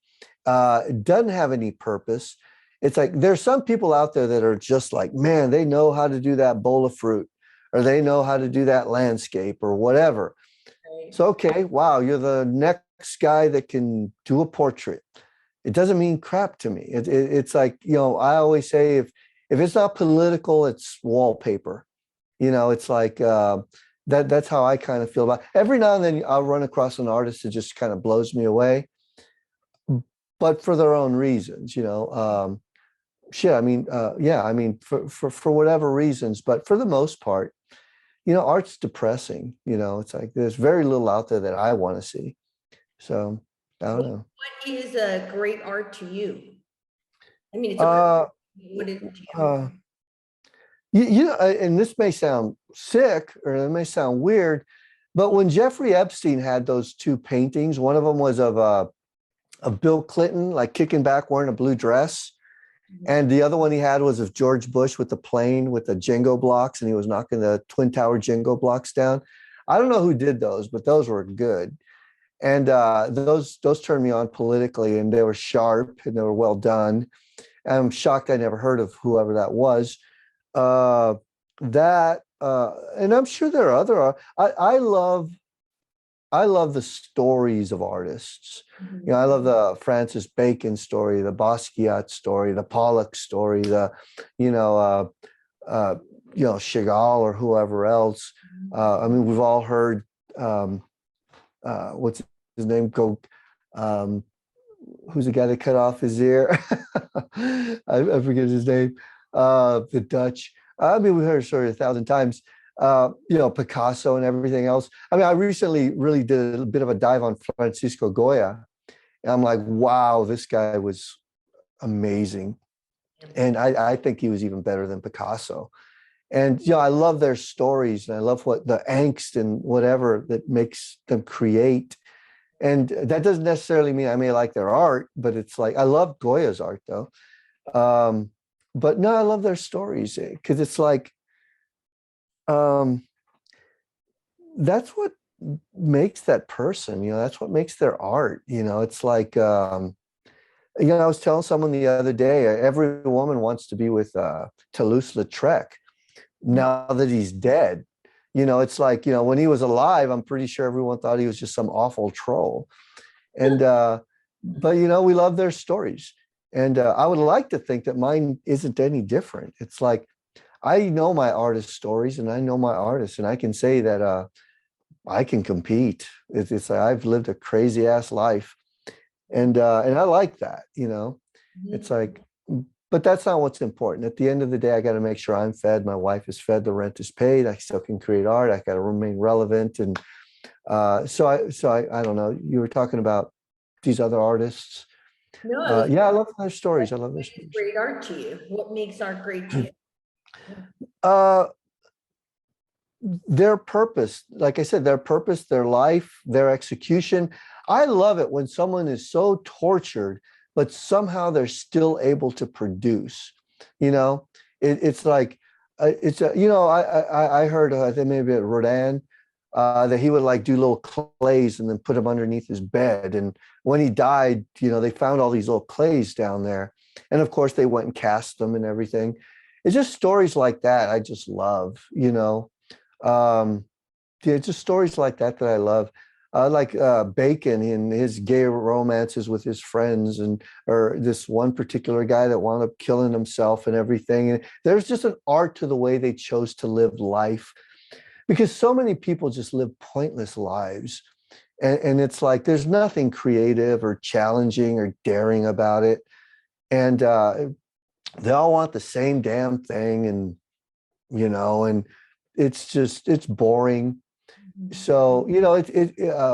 It doesn't have any purpose. It's like there's some people out there that are just like, man, they know how to do that bowl of fruit, or they know how to do that landscape or whatever. Right. So, okay, wow, you're the next guy that can do a portrait. It doesn't mean crap to me. It's like, you know, I always say if it's not political, it's wallpaper. You know, it's like that's how I kind of feel about it. Every now and then I'll run across an artist that just kind of blows me away, but for their own reasons, you know. Shit, I mean, yeah, I mean, for whatever reasons, but for the most part, you know, art's depressing. You know, it's like there's very little out there that I want to see. So I don't know. What is a great art to you? I mean, it's a Uh, what is it to you? uh, and this may sound sick or it may sound weird, but when Jeffrey Epstein had those two paintings, one of them was of Bill Clinton, like kicking back wearing a blue dress. And the other one he had was of George Bush with the plane with the Jenga blocks, and he was knocking the Twin Tower Jenga blocks down. I don't know who did those, but those were good. And those turned me on politically, and they were sharp and they were well done. And I'm shocked I never heard of whoever that was. And I'm sure there are other. I love the stories of artists. You know, I love the Francis Bacon story, the Basquiat story, the Pollock story, you know, Chagall or whoever else. I mean, we've all heard, what's his name? Who's the guy that cut off his ear? I forget his name. The Dutch. I mean, we heard the story 1,000 times. You know, Picasso and everything else. I mean, I recently really did a bit of a dive on Francisco Goya. And I'm like, wow, this guy was amazing. And I think he was even better than Picasso. And, you know, I love their stories and I love what the angst and whatever that makes them create. And that doesn't necessarily mean I may like their art, but it's like, I love Goya's art though. But no, I love their stories because it's like, that's what makes that person, you know, that's what makes their art. You know, it's like, you know, I was telling someone the other day, every woman wants to be with Toulouse-Lautrec now that he's dead. You know, it's like, you know, when he was alive, I'm pretty sure everyone thought he was just some awful troll. And, but, you know, we love their stories. And I would like to think that mine isn't any different. It's like, I know my artist stories and I know my artists, and I can say that I can compete. It's like I've lived a crazy ass life, and I like that. You know, it's like, but that's not what's important. At the end of the day, I got to make sure I'm fed, my wife is fed, the rent is paid. I still can create art. I got to remain relevant, and so I don't know. You were talking about these other artists. No, Yeah, I love their stories. I love their stories. great art to you. What makes art great to you? Uh, their purpose, like I said, their purpose, their life, their execution. I love it when someone is so tortured, but somehow they're still able to produce. You know, it's like, you know, I heard, I think maybe at Rodin, that he would like do little clays and then put them underneath his bed. And when he died, they found all these little clays down there. And of course, they went and cast them and everything. It's just stories like that I just love, Yeah, just stories like that I love. Like Bacon in his gay romances with his friends, or this one particular guy that wound up killing himself and everything. And there's just an art to the way they chose to live life, because so many people just live pointless lives. And it's like there's nothing creative or challenging or daring about it. And they all want the same damn thing. And it's boring. So,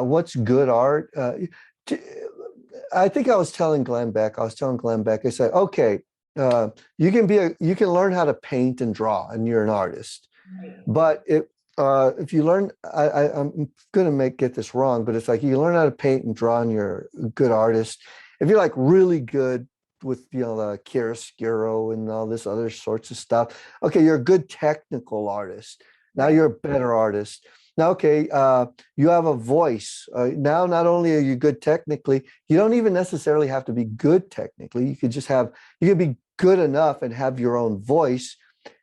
what's good art? I think I was telling Glenn Beck, I said, okay, you can learn how to paint and draw and you're an artist. Right. But if you learn, I'm going to get this wrong, but it's like you learn how to paint and draw and you're a good artist. If you're like really good with, the chiaroscuro and all this other sorts of stuff, okay, you're a good technical artist. Now you're a better artist. Now, okay, you have a voice. Now, not only are you good technically, you don't even necessarily have to be good technically. You could be good enough and have your own voice.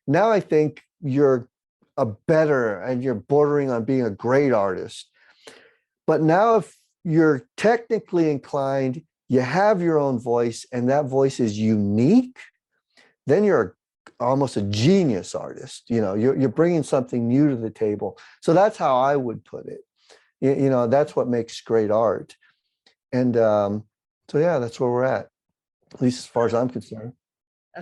Now, I think you're and you're bordering on being a great artist. But now, if you're technically inclined, you have your own voice, and that voice is unique, then you're almost a genius artist. You're bringing something new to the table. So that's how I would put it. That's what makes great art. And so yeah, that's where we're at least as far as I'm concerned.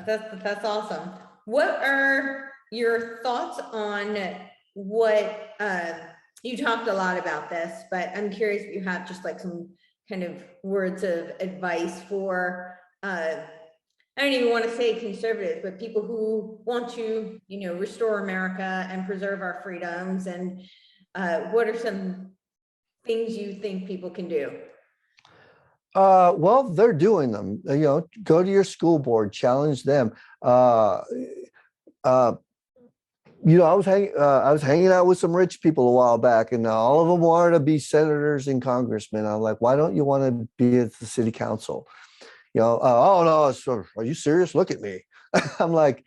That's awesome. What are your thoughts on what you talked a lot about this, but I'm curious if you have just like some kind of words of advice for I don't even want to say conservatives, but people who want to, restore America and preserve our freedoms. And what are some things you think people can do? Well, they're doing them. Go to your school board, challenge them. I was hanging out with some rich people a while back, and all of them wanted to be senators and congressmen. I'm like, why don't you want to be at the city council? Oh no, are you serious? Look at me. I'm like,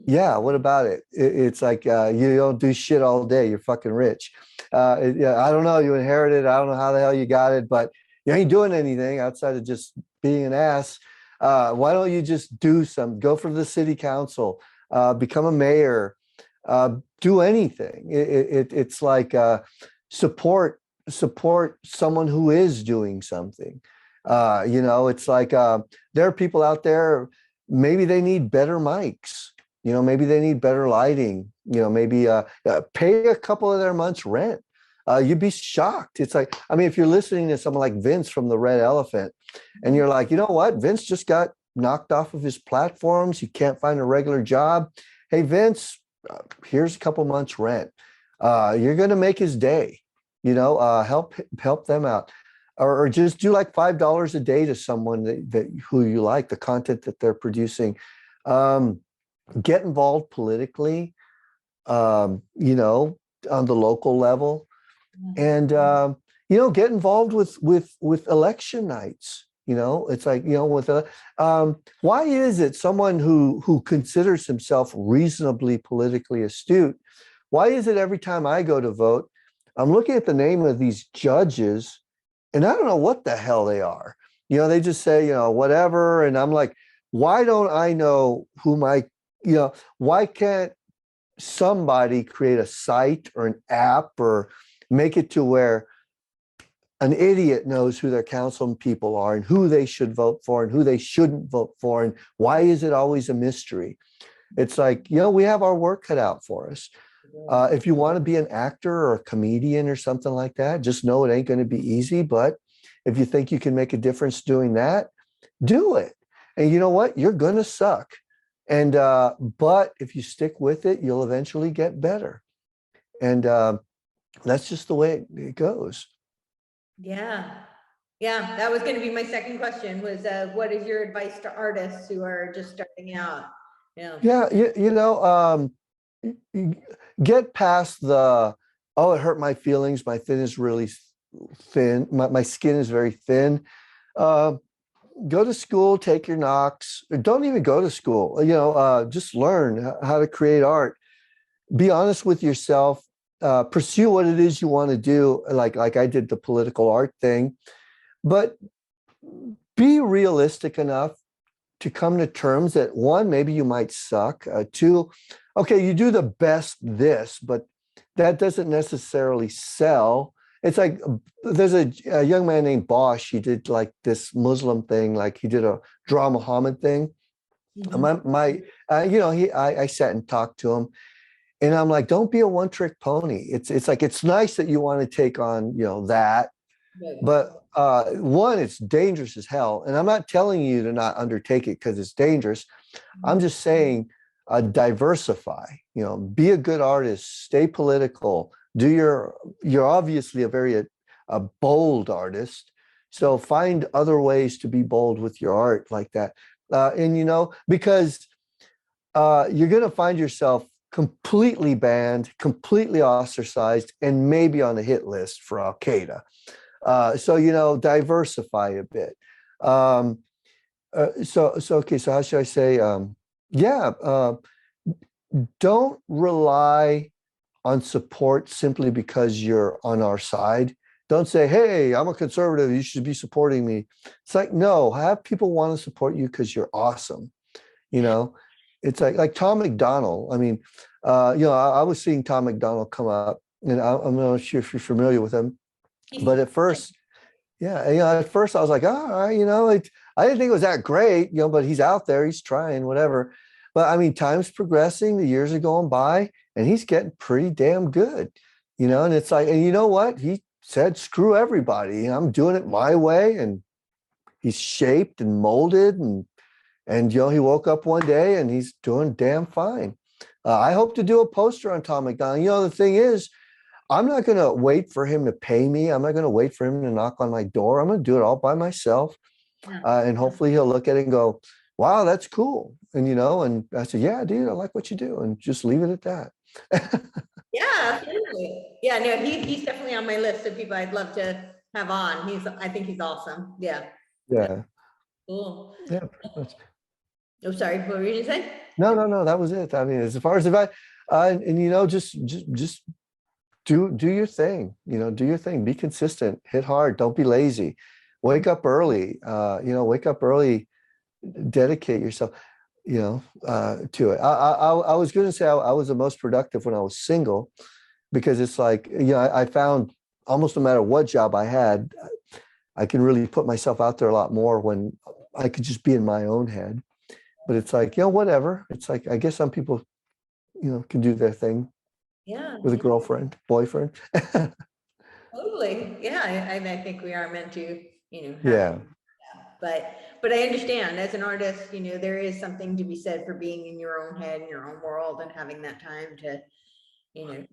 yeah, what about it? It's like, you don't do shit all day. You're fucking rich. Yeah, I don't know. You inherited. I don't know how the hell you got it, but you ain't doing anything outside of just being an ass. Why don't you just go for the city council, become a mayor, do anything. It's like, support someone who is doing something. It's like, there are people out there, maybe they need better mics, maybe they need better lighting, maybe pay a couple of their months rent. You'd be shocked. It's like, if you're listening to someone like Vince from the Red Elephant and you're like, you know what, Vince just got knocked off of his platforms, he can't find a regular job. Hey, Vince, here's a couple months rent. You're going to make his day. Help them out. Or just do like $5 a day to someone who you like, the content that they're producing. Get involved politically, on the local level, and get involved with election nights. It's like, why is it someone who considers himself reasonably politically astute, why is it every time I go to vote, I'm looking at the name of these judges and I don't know what the hell they are. They just say, whatever. And I'm like, why don't I know why can't somebody create a site or an app or make it to where an idiot knows who their council people are and who they should vote for and who they shouldn't vote for? And why is it always a mystery? It's like, we have our work cut out for us. If you want to be an actor or a comedian or something like that, just know it ain't going to be easy. But if you think you can make a difference doing that, do it. And you know what? You're going to suck. And but if you stick with it, you'll eventually get better. And that's just the way it goes. Yeah. Yeah. That was going to be my second question was, what is your advice to artists who are just starting out? Yeah. Get past the, Oh, it hurt my feelings. My thin is really thin. My skin is very thin. Uh, Go to school, take your knocks, or don't even go to school. Just learn how to create art. Be honest with yourself. Pursue what it is you want to do. Like I did the political art thing, but be realistic enough to come to terms that one, maybe you might suck. Two, okay, you do the best this, but that doesn't necessarily sell. It's like there's a young man named Bosch. He did like this Muslim thing, like he did a Draw Muhammad thing. I sat and talked to him, and I'm like, don't be a one-trick pony. It's like it's nice that you want to take on that, but one, it's dangerous as hell. And I'm not telling you to not undertake it because it's dangerous. I'm just saying diversify, be a good artist, stay political, you're obviously a bold artist. So find other ways to be bold with your art like that. Because you're going to find yourself completely banned, completely ostracized, and maybe on a hit list for Al Qaeda. So diversify a bit. Okay. So how should I say? Don't rely on support simply because you're on our side. Don't say, hey, I'm a conservative, you should be supporting me. It's like, no, have people want to support you because you're awesome. It's like Tom McDonald. I mean, I was seeing Tom McDonald come up, and I'm not sure if you're familiar with him, but at first, at first I was like, I didn't think it was that great, but he's out there, he's trying, whatever. But I mean, time's progressing, the years are going by, and he's getting pretty damn good, and it's like, and you know what? He said, screw everybody. I'm doing it my way. And he's shaped and molded. And he woke up one day and he's doing damn fine. I hope to do a poster on Tom McDonald. The thing is, I'm not going to wait for him to pay me. I'm not going to wait for him to knock on my door. I'm going to do it all by myself. And hopefully he'll look at it and go, wow, that's cool. And, and I said, yeah, dude, I like what you do. And just leave it at that. Yeah, absolutely. Yeah, no, he's definitely on my list of people I'd love to have on. I think he's awesome. Yeah. Yeah. Cool. Yeah, pretty much. Oh, sorry, what were you gonna say? No, that was it. I mean, as far as just do your thing, do your thing, be consistent, hit hard, don't be lazy, wake up early, dedicate yourself, to it. I was going to say I was the most productive when I was single, because it's like, I found almost no matter what job I had, I can really put myself out there a lot more when I could just be in my own head. But it's like, whatever. It's like, I guess some people, can do their thing. Yeah. With a girlfriend, boyfriend. Totally. Yeah. I think we are meant to, Yeah. But I understand, as an artist, there is something to be said for being in your own head, in your own world, and having that time to,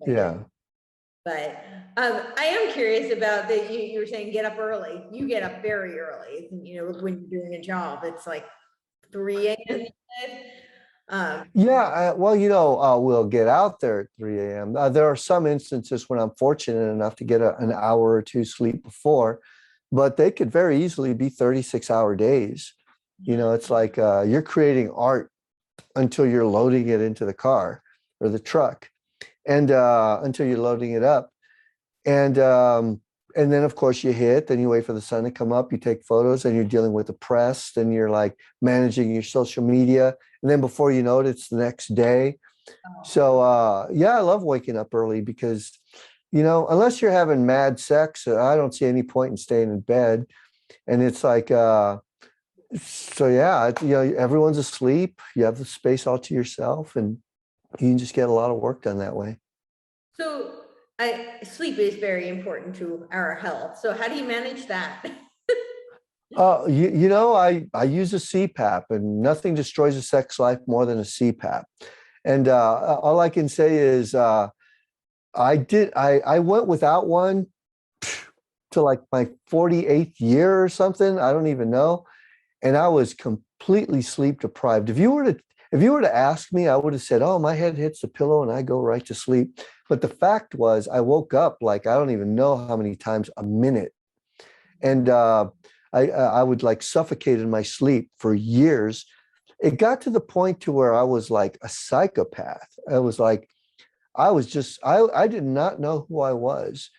Yeah. But I am curious about that. You were saying get up early. You get up very early, when you're doing a job. It's like 3 a.m. We'll get out there at 3 a.m. There are some instances when I'm fortunate enough to get an hour or two sleep before, but they could very easily be 36-hour days. It's like you're creating art until you're loading it into the car or the truck, and until you're loading it up. And then, of course, then you wait for the sun to come up, you take photos, and you're dealing with the press, and you're like managing your social media. And then before you know it, it's the next day. So, I love waking up early because, unless you're having mad sex, I don't see any point in staying in bed. And it's like, everyone's asleep. You have the space all to yourself, and you can just get a lot of work done that way. So sleep is very important to our health. So how do you manage that? I use a CPAP, and nothing destroys a sex life more than a CPAP. And all I can say is I went without one to like my 48th year or something. I don't even know. And I was completely sleep deprived. If you were to If you were to ask me, I would have said, oh, my head hits the pillow and I go right to sleep. But the fact was, I woke up like I don't even know how many times a minute. And I would like suffocate in my sleep for years. It got to the point to where I was like a psychopath. I was like, I did not know who I was.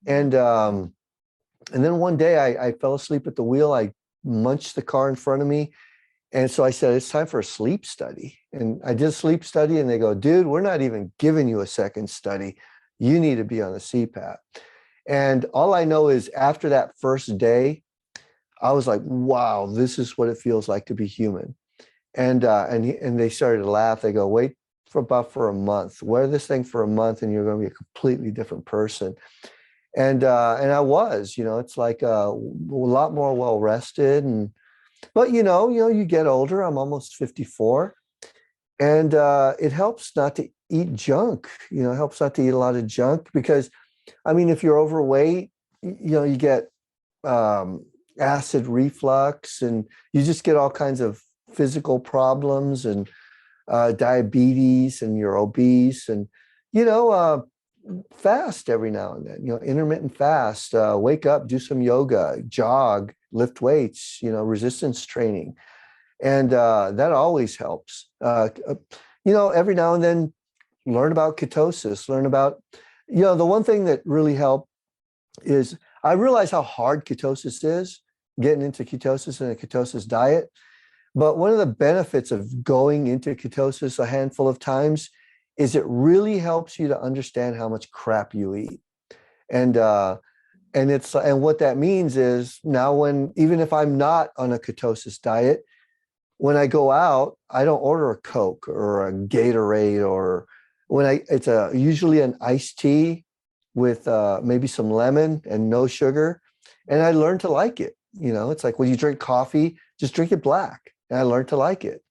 And then one day I fell asleep at the wheel. I munched the car in front of me. And so I said, it's time for a sleep study. And I did a sleep study and they go, dude, we're not even giving you a second study. You need to be on the CPAP. And all I know is after that first day, I was like, wow, this is what it feels like to be human. And they started to laugh. They go, wait for a month, wear this thing for a month and you're going to be a completely different person. And I was, it's like a lot more well-rested. But you get older. I'm almost 54. And it helps not to eat junk, it helps not to eat a lot of junk because, I mean, if you're overweight, you get acid reflux and you just get all kinds of physical problems and diabetes and you're obese and, fast every now and then, intermittent fast, wake up, do some yoga, jog, lift weights, resistance training. And that always helps. Every now and then learn about ketosis, learn about, the one thing that really helped is I realize how hard ketosis is, getting into ketosis and a ketosis diet. But one of the benefits of going into ketosis a handful of times is it really helps you to understand how much crap you eat. And what that means is now even if I'm not on a ketosis diet, when I go out, I don't order a Coke or a Gatorade or it's usually an iced tea with maybe some lemon and no sugar. And I learned to like it. It's like when you drink coffee, just drink it black. And I learned to like it.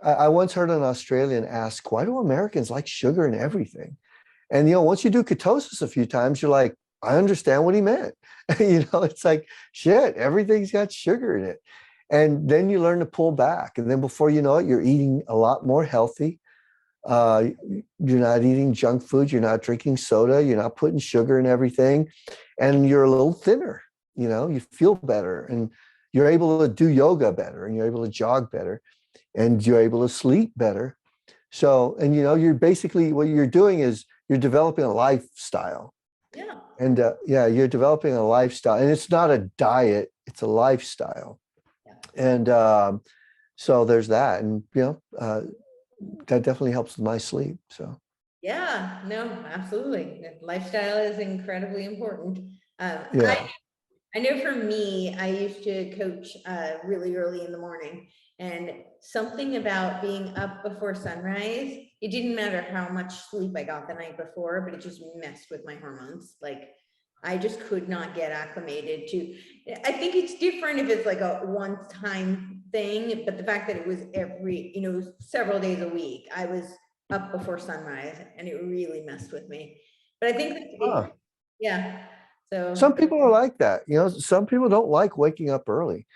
I once heard an Australian ask, why do Americans like sugar in everything? And, once you do ketosis a few times, you're like, I understand what he meant. It's like, shit, everything's got sugar in it. And then you learn to pull back. And then before you know it, you're eating a lot more healthy. You're not eating junk food. You're not drinking soda. You're not putting sugar in everything. And you're a little thinner. You feel better. And you're able to do yoga better. And you're able to jog better. And you're able to sleep better. So, and you're basically, what you're doing is you're developing a lifestyle. Yeah. And you're developing a lifestyle. And it's not a diet, it's a lifestyle. Yeah. And so there's that. And, that definitely helps with my sleep. So. Yeah, no, absolutely. Lifestyle is incredibly important. Yeah. I know for me, I used to coach really early in the morning, and something about being up before sunrise, it didn't matter how much sleep I got the night before, but it just messed with my hormones. Like I just could not get acclimated to, I think it's different if it's like a one-time thing, but the fact that it was several days a week, I was up before sunrise and it really messed with me. But I think yeah. So some people are like that. Some people don't like waking up early.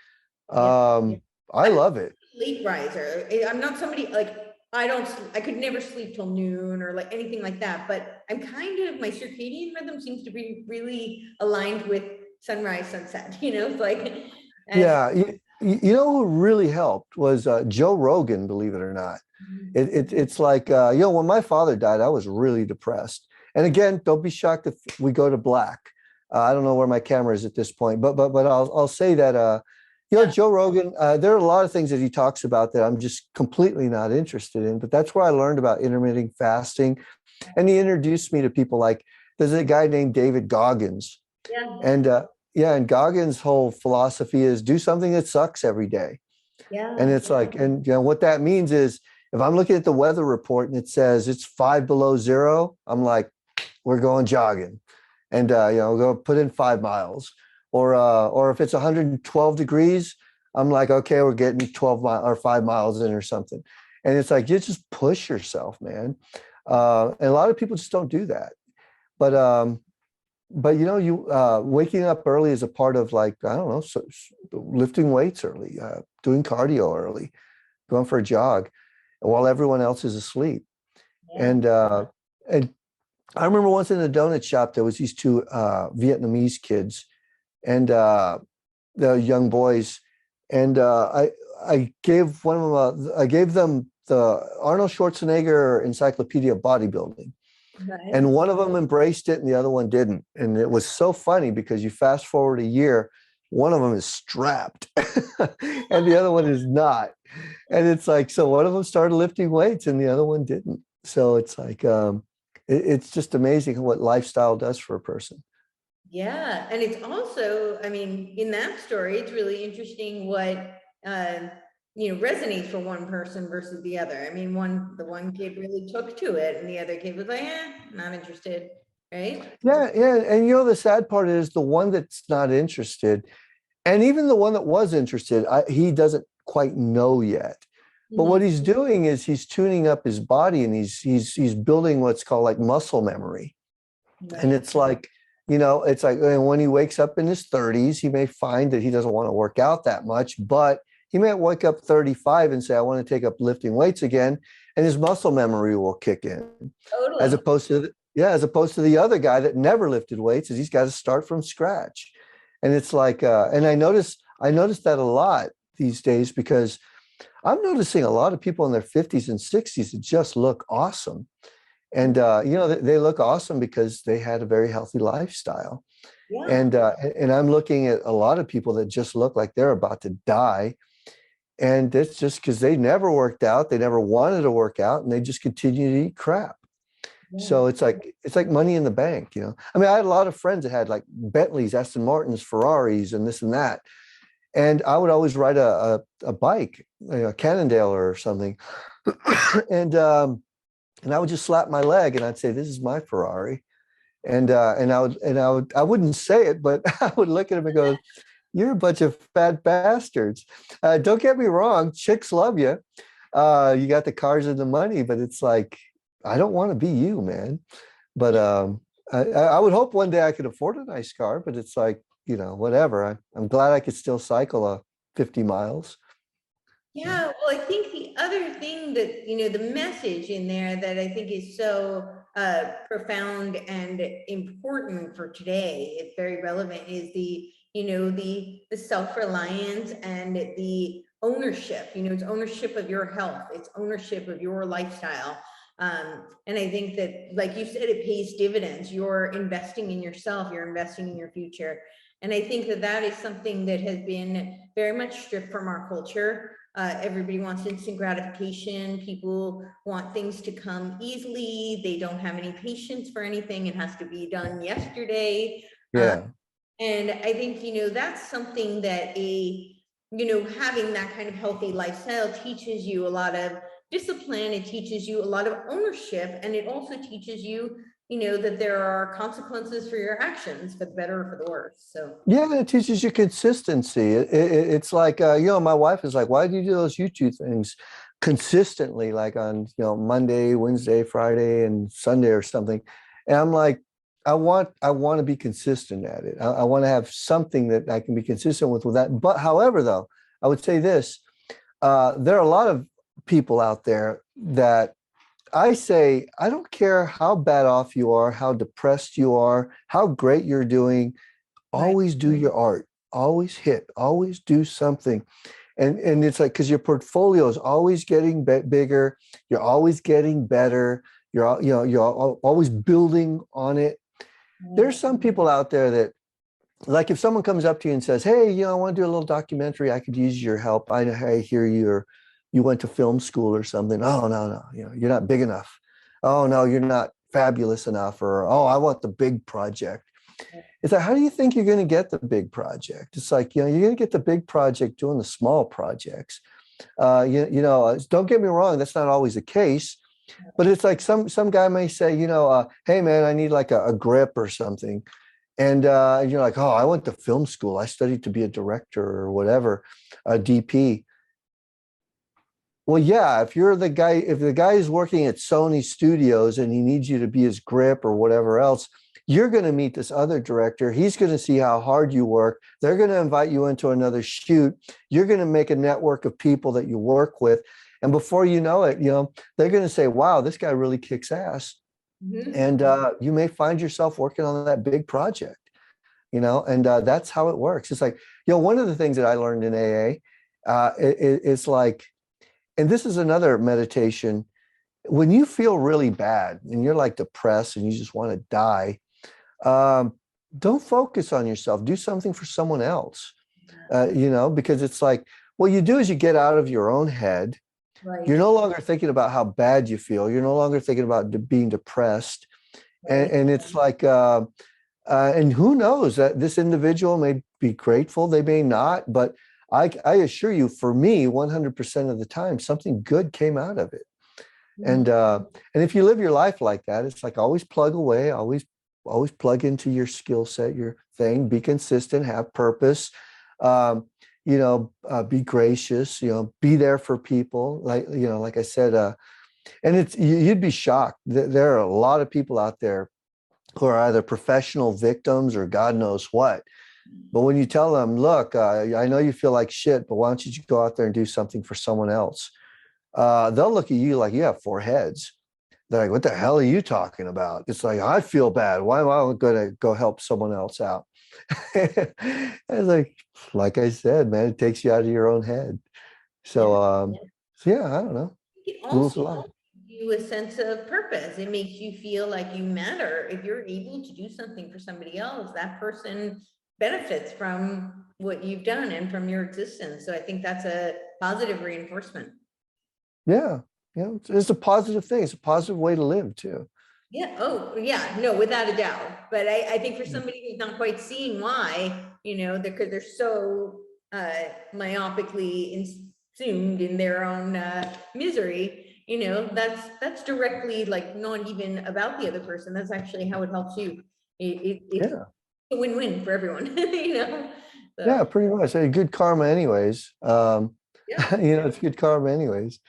I love it. Late riser. I'm not somebody like I could never sleep till noon or like anything like that, but I'm my circadian rhythm seems to be really aligned with sunrise, sunset, it's like. Yeah. Who really helped was Joe Rogan, believe it or not. It's like, when my father died, I was really depressed. And again, don't be shocked if we go to black. I don't know where my camera is at this point, but I'll say that, Joe Rogan, there are a lot of things that he talks about that I'm just completely not interested in, but that's where I learned about intermittent fasting. And he introduced me to people like, there's a guy named David Goggins. Yeah. And Goggins' whole philosophy is do something that sucks every day. Yeah. And it's like, and what that means is if I'm looking at the weather report and it says it's 5 below zero, I'm like, we're going jogging. And go put in 5 miles. Or if it's 112 degrees, I'm like, okay, we're getting 12 miles or 5 miles in or something. And it's like, you just push yourself, man. And a lot of people just don't do that. But but you know, you waking up early is a part of, like, I don't know, lifting weights early, doing cardio early, going for a jog while everyone else is asleep. Yeah. And I remember once in a donut shop, there was these two Vietnamese kids, and the young boys, and I gave one of them I gave them the Arnold Schwarzenegger Encyclopedia of Bodybuilding, Right. and one of them embraced it and the other one didn't. And it was so funny because you fast forward a year, one of them is strapped and the other one is not. And it's like, so one of them started lifting weights and the other one didn't. So it's like, it's just amazing what lifestyle does for a person. Yeah, and it's also, I mean, in that story, it's really interesting what uh, resonates for one person versus the other. I mean, the one kid really took to it, and the other kid was like, not interested, right? Yeah, yeah. And you know, the sad part is the one that's not interested, and even the one that was interested, he doesn't quite know yet. But what Mhm. he's doing is he's tuning up his body, and he's building what's called like muscle memory. And Right. it's like, you know, it's like when he wakes up in his 30s, he may find that he doesn't want to work out that much, but he might wake up 35 and say, I want to take up lifting weights again, and his muscle memory will kick in. As Totally. opposed to, yeah, as opposed to the other guy that never lifted weights, is he's got to start from scratch. And it's like, and I noticed that a lot these days, because I'm noticing a lot of people in their 50s and 60s that just look awesome. And you know, they look awesome because they had a very healthy lifestyle. Yeah. And I'm looking at a lot of people that just look like they're about to die. And it's just because they never worked out, they never wanted to work out, and they just continue to eat crap. Yeah. So it's like money in the bank, you know. I mean, I had a lot of friends that had like Bentleys, Aston Martins, Ferraris, and this and that. And I would always ride a bike, a Cannondale or something, and and I would just slap my leg and I'd say, "This is my Ferrari." I wouldn't say it, but I would look at him and go, "You're a bunch of fat bastards." Don't get me wrong, chicks love you. You got the cars and the money, but it's like, I don't want to be you, man. But I would hope one day I could afford a nice car, but it's like, you know, whatever. I'm glad I could still cycle 50 miles. Yeah, well, I think the other thing that, the message in there that I think is so profound and important for today, it's very relevant, is the self-reliance and the ownership. It's ownership of your health, it's ownership of your lifestyle. And I think that, like you said, it pays dividends. You're investing in yourself, you're investing in your future. And I think that that is something that has been very much stripped from our culture. Everybody wants instant gratification. People want things to come easily. They don't have any patience for anything. It has to be done yesterday. Uh, Yeah. and I think, that's something that having that kind of healthy lifestyle teaches you a lot of discipline. It teaches you a lot of ownership. And it also teaches you, that there are consequences for your actions, for the better or for the worse. So, Yeah, it teaches you consistency. It's like, you know, my wife is like, why do you do those YouTube things consistently, like on, you know, Monday, Wednesday, Friday, and Sunday or something? And I'm like, I want to be consistent at it. I want to have something that I can be consistent with that. But however, though, I would say this, there are a lot of people out there that I say, I don't care how bad off you are, how depressed you are, how great you're doing, right. always do your art, always hit, always do something. And it's like, because your portfolio is always getting bigger, you're always getting better, you're always building on it. There's some people out there that, like, if someone comes up to you and says, hey, you know, I want to do a little documentary, I could use your help, I hear you, or you went to film school or something. Oh, no, you know, you're not big enough. Oh, no, you're not fabulous enough. Or, oh, I want the big project. It's like, how do you think you're going to get the big project? It's like, you know, you're going to get the big project doing the small projects. Don't get me wrong, that's not always the case. But it's like some guy may say, hey man, I need like a grip or something. And you're like, oh, I went to film school. I studied to be a director or whatever, a DP. Well, yeah, if the guy is working at Sony Studios and he needs you to be his grip or whatever else, you're going to meet this other director. He's going to see how hard you work. They're going to invite you into another shoot. You're going to make a network of people that you work with. And before you know it, they're going to say, wow, this guy really kicks ass. And you may find yourself working on that big project, and that's how it works. It's like, one of the things that I learned in AA, it's like, and this is another meditation, when you feel really bad and you're like depressed and you just want to die, don't focus on yourself. Do something for someone else, because it's like, what you do is you get out of your own head. Right. You're no longer thinking about how bad you feel. You're no longer thinking about being depressed. Right. And it's like, and who knows, that this individual may be grateful, they may not, but I assure you, for me, 100% of the time, something good came out of it. And if you live your life like that, it's like, always plug away, always plug into your skill set, your thing, be consistent, have purpose, be gracious, be there for people. Like I said, and you'd be shocked. There are a lot of people out there who are either professional victims or God knows what. But when you tell them, look, I know you feel like shit, but why don't you go out there and do something for someone else? They'll look at you like you have four heads. They're like, what the hell are you talking about? It's like, I feel bad. Why am I going to go help someone else out? It's like I said, man, it takes you out of your own head. So, yeah, I don't know. It Rules of also life. gives you a sense of purpose. It makes you feel like you matter. If you're able to do something for somebody else, that person benefits from what you've done and from your existence. So I think that's a positive reinforcement. Yeah. It's a positive thing. It's a positive way to live too. Yeah. Oh, yeah. No, without a doubt. But I think for somebody who's not quite seeing why, because they're so myopically consumed in their own misery, that's directly like not even about the other person. That's actually how it helps you. It's a win-win for everyone, So. Yeah, pretty much. Hey, good karma anyways. It's good karma anyways.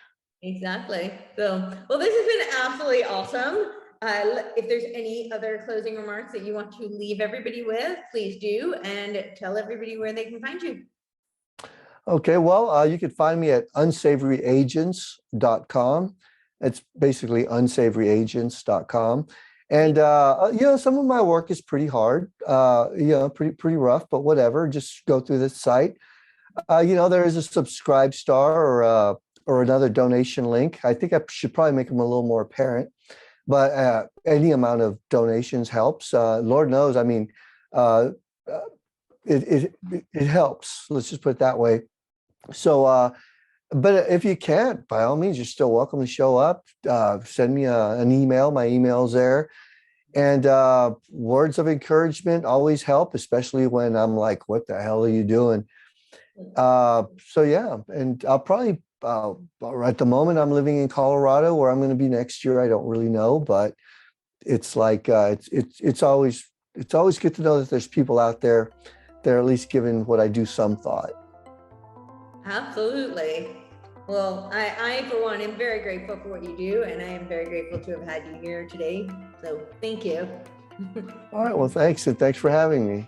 Exactly. So, well, this has been absolutely awesome. If there's any other closing remarks that you want to leave everybody with, please do, and tell everybody where they can find you. Okay, well, you can find me at unsavoryagents.com. It's basically unsavoryagents.com. And, some of my work is pretty hard, pretty rough, but whatever, just go through this site. There is a subscribe star or another donation link. I think I should probably make them a little more apparent, but any amount of donations helps. Lord knows, I mean, it helps. Let's just put it that way. So, but if you can't, by all means, you're still welcome to show up. Send me an email. My email's there. And words of encouragement always help, especially when I'm like, what the hell are you doing? So yeah, and I'll probably at the moment I'm living in Colorado. Where I'm going to be next year, I don't really know, but it's like it's always good to know that there's people out there that are at least giving what I do some thought. Absolutely. Well, I for one am very grateful for what you do, and I am very grateful to have had you here today. So thank you. All right, well, thanks, and thanks for having me.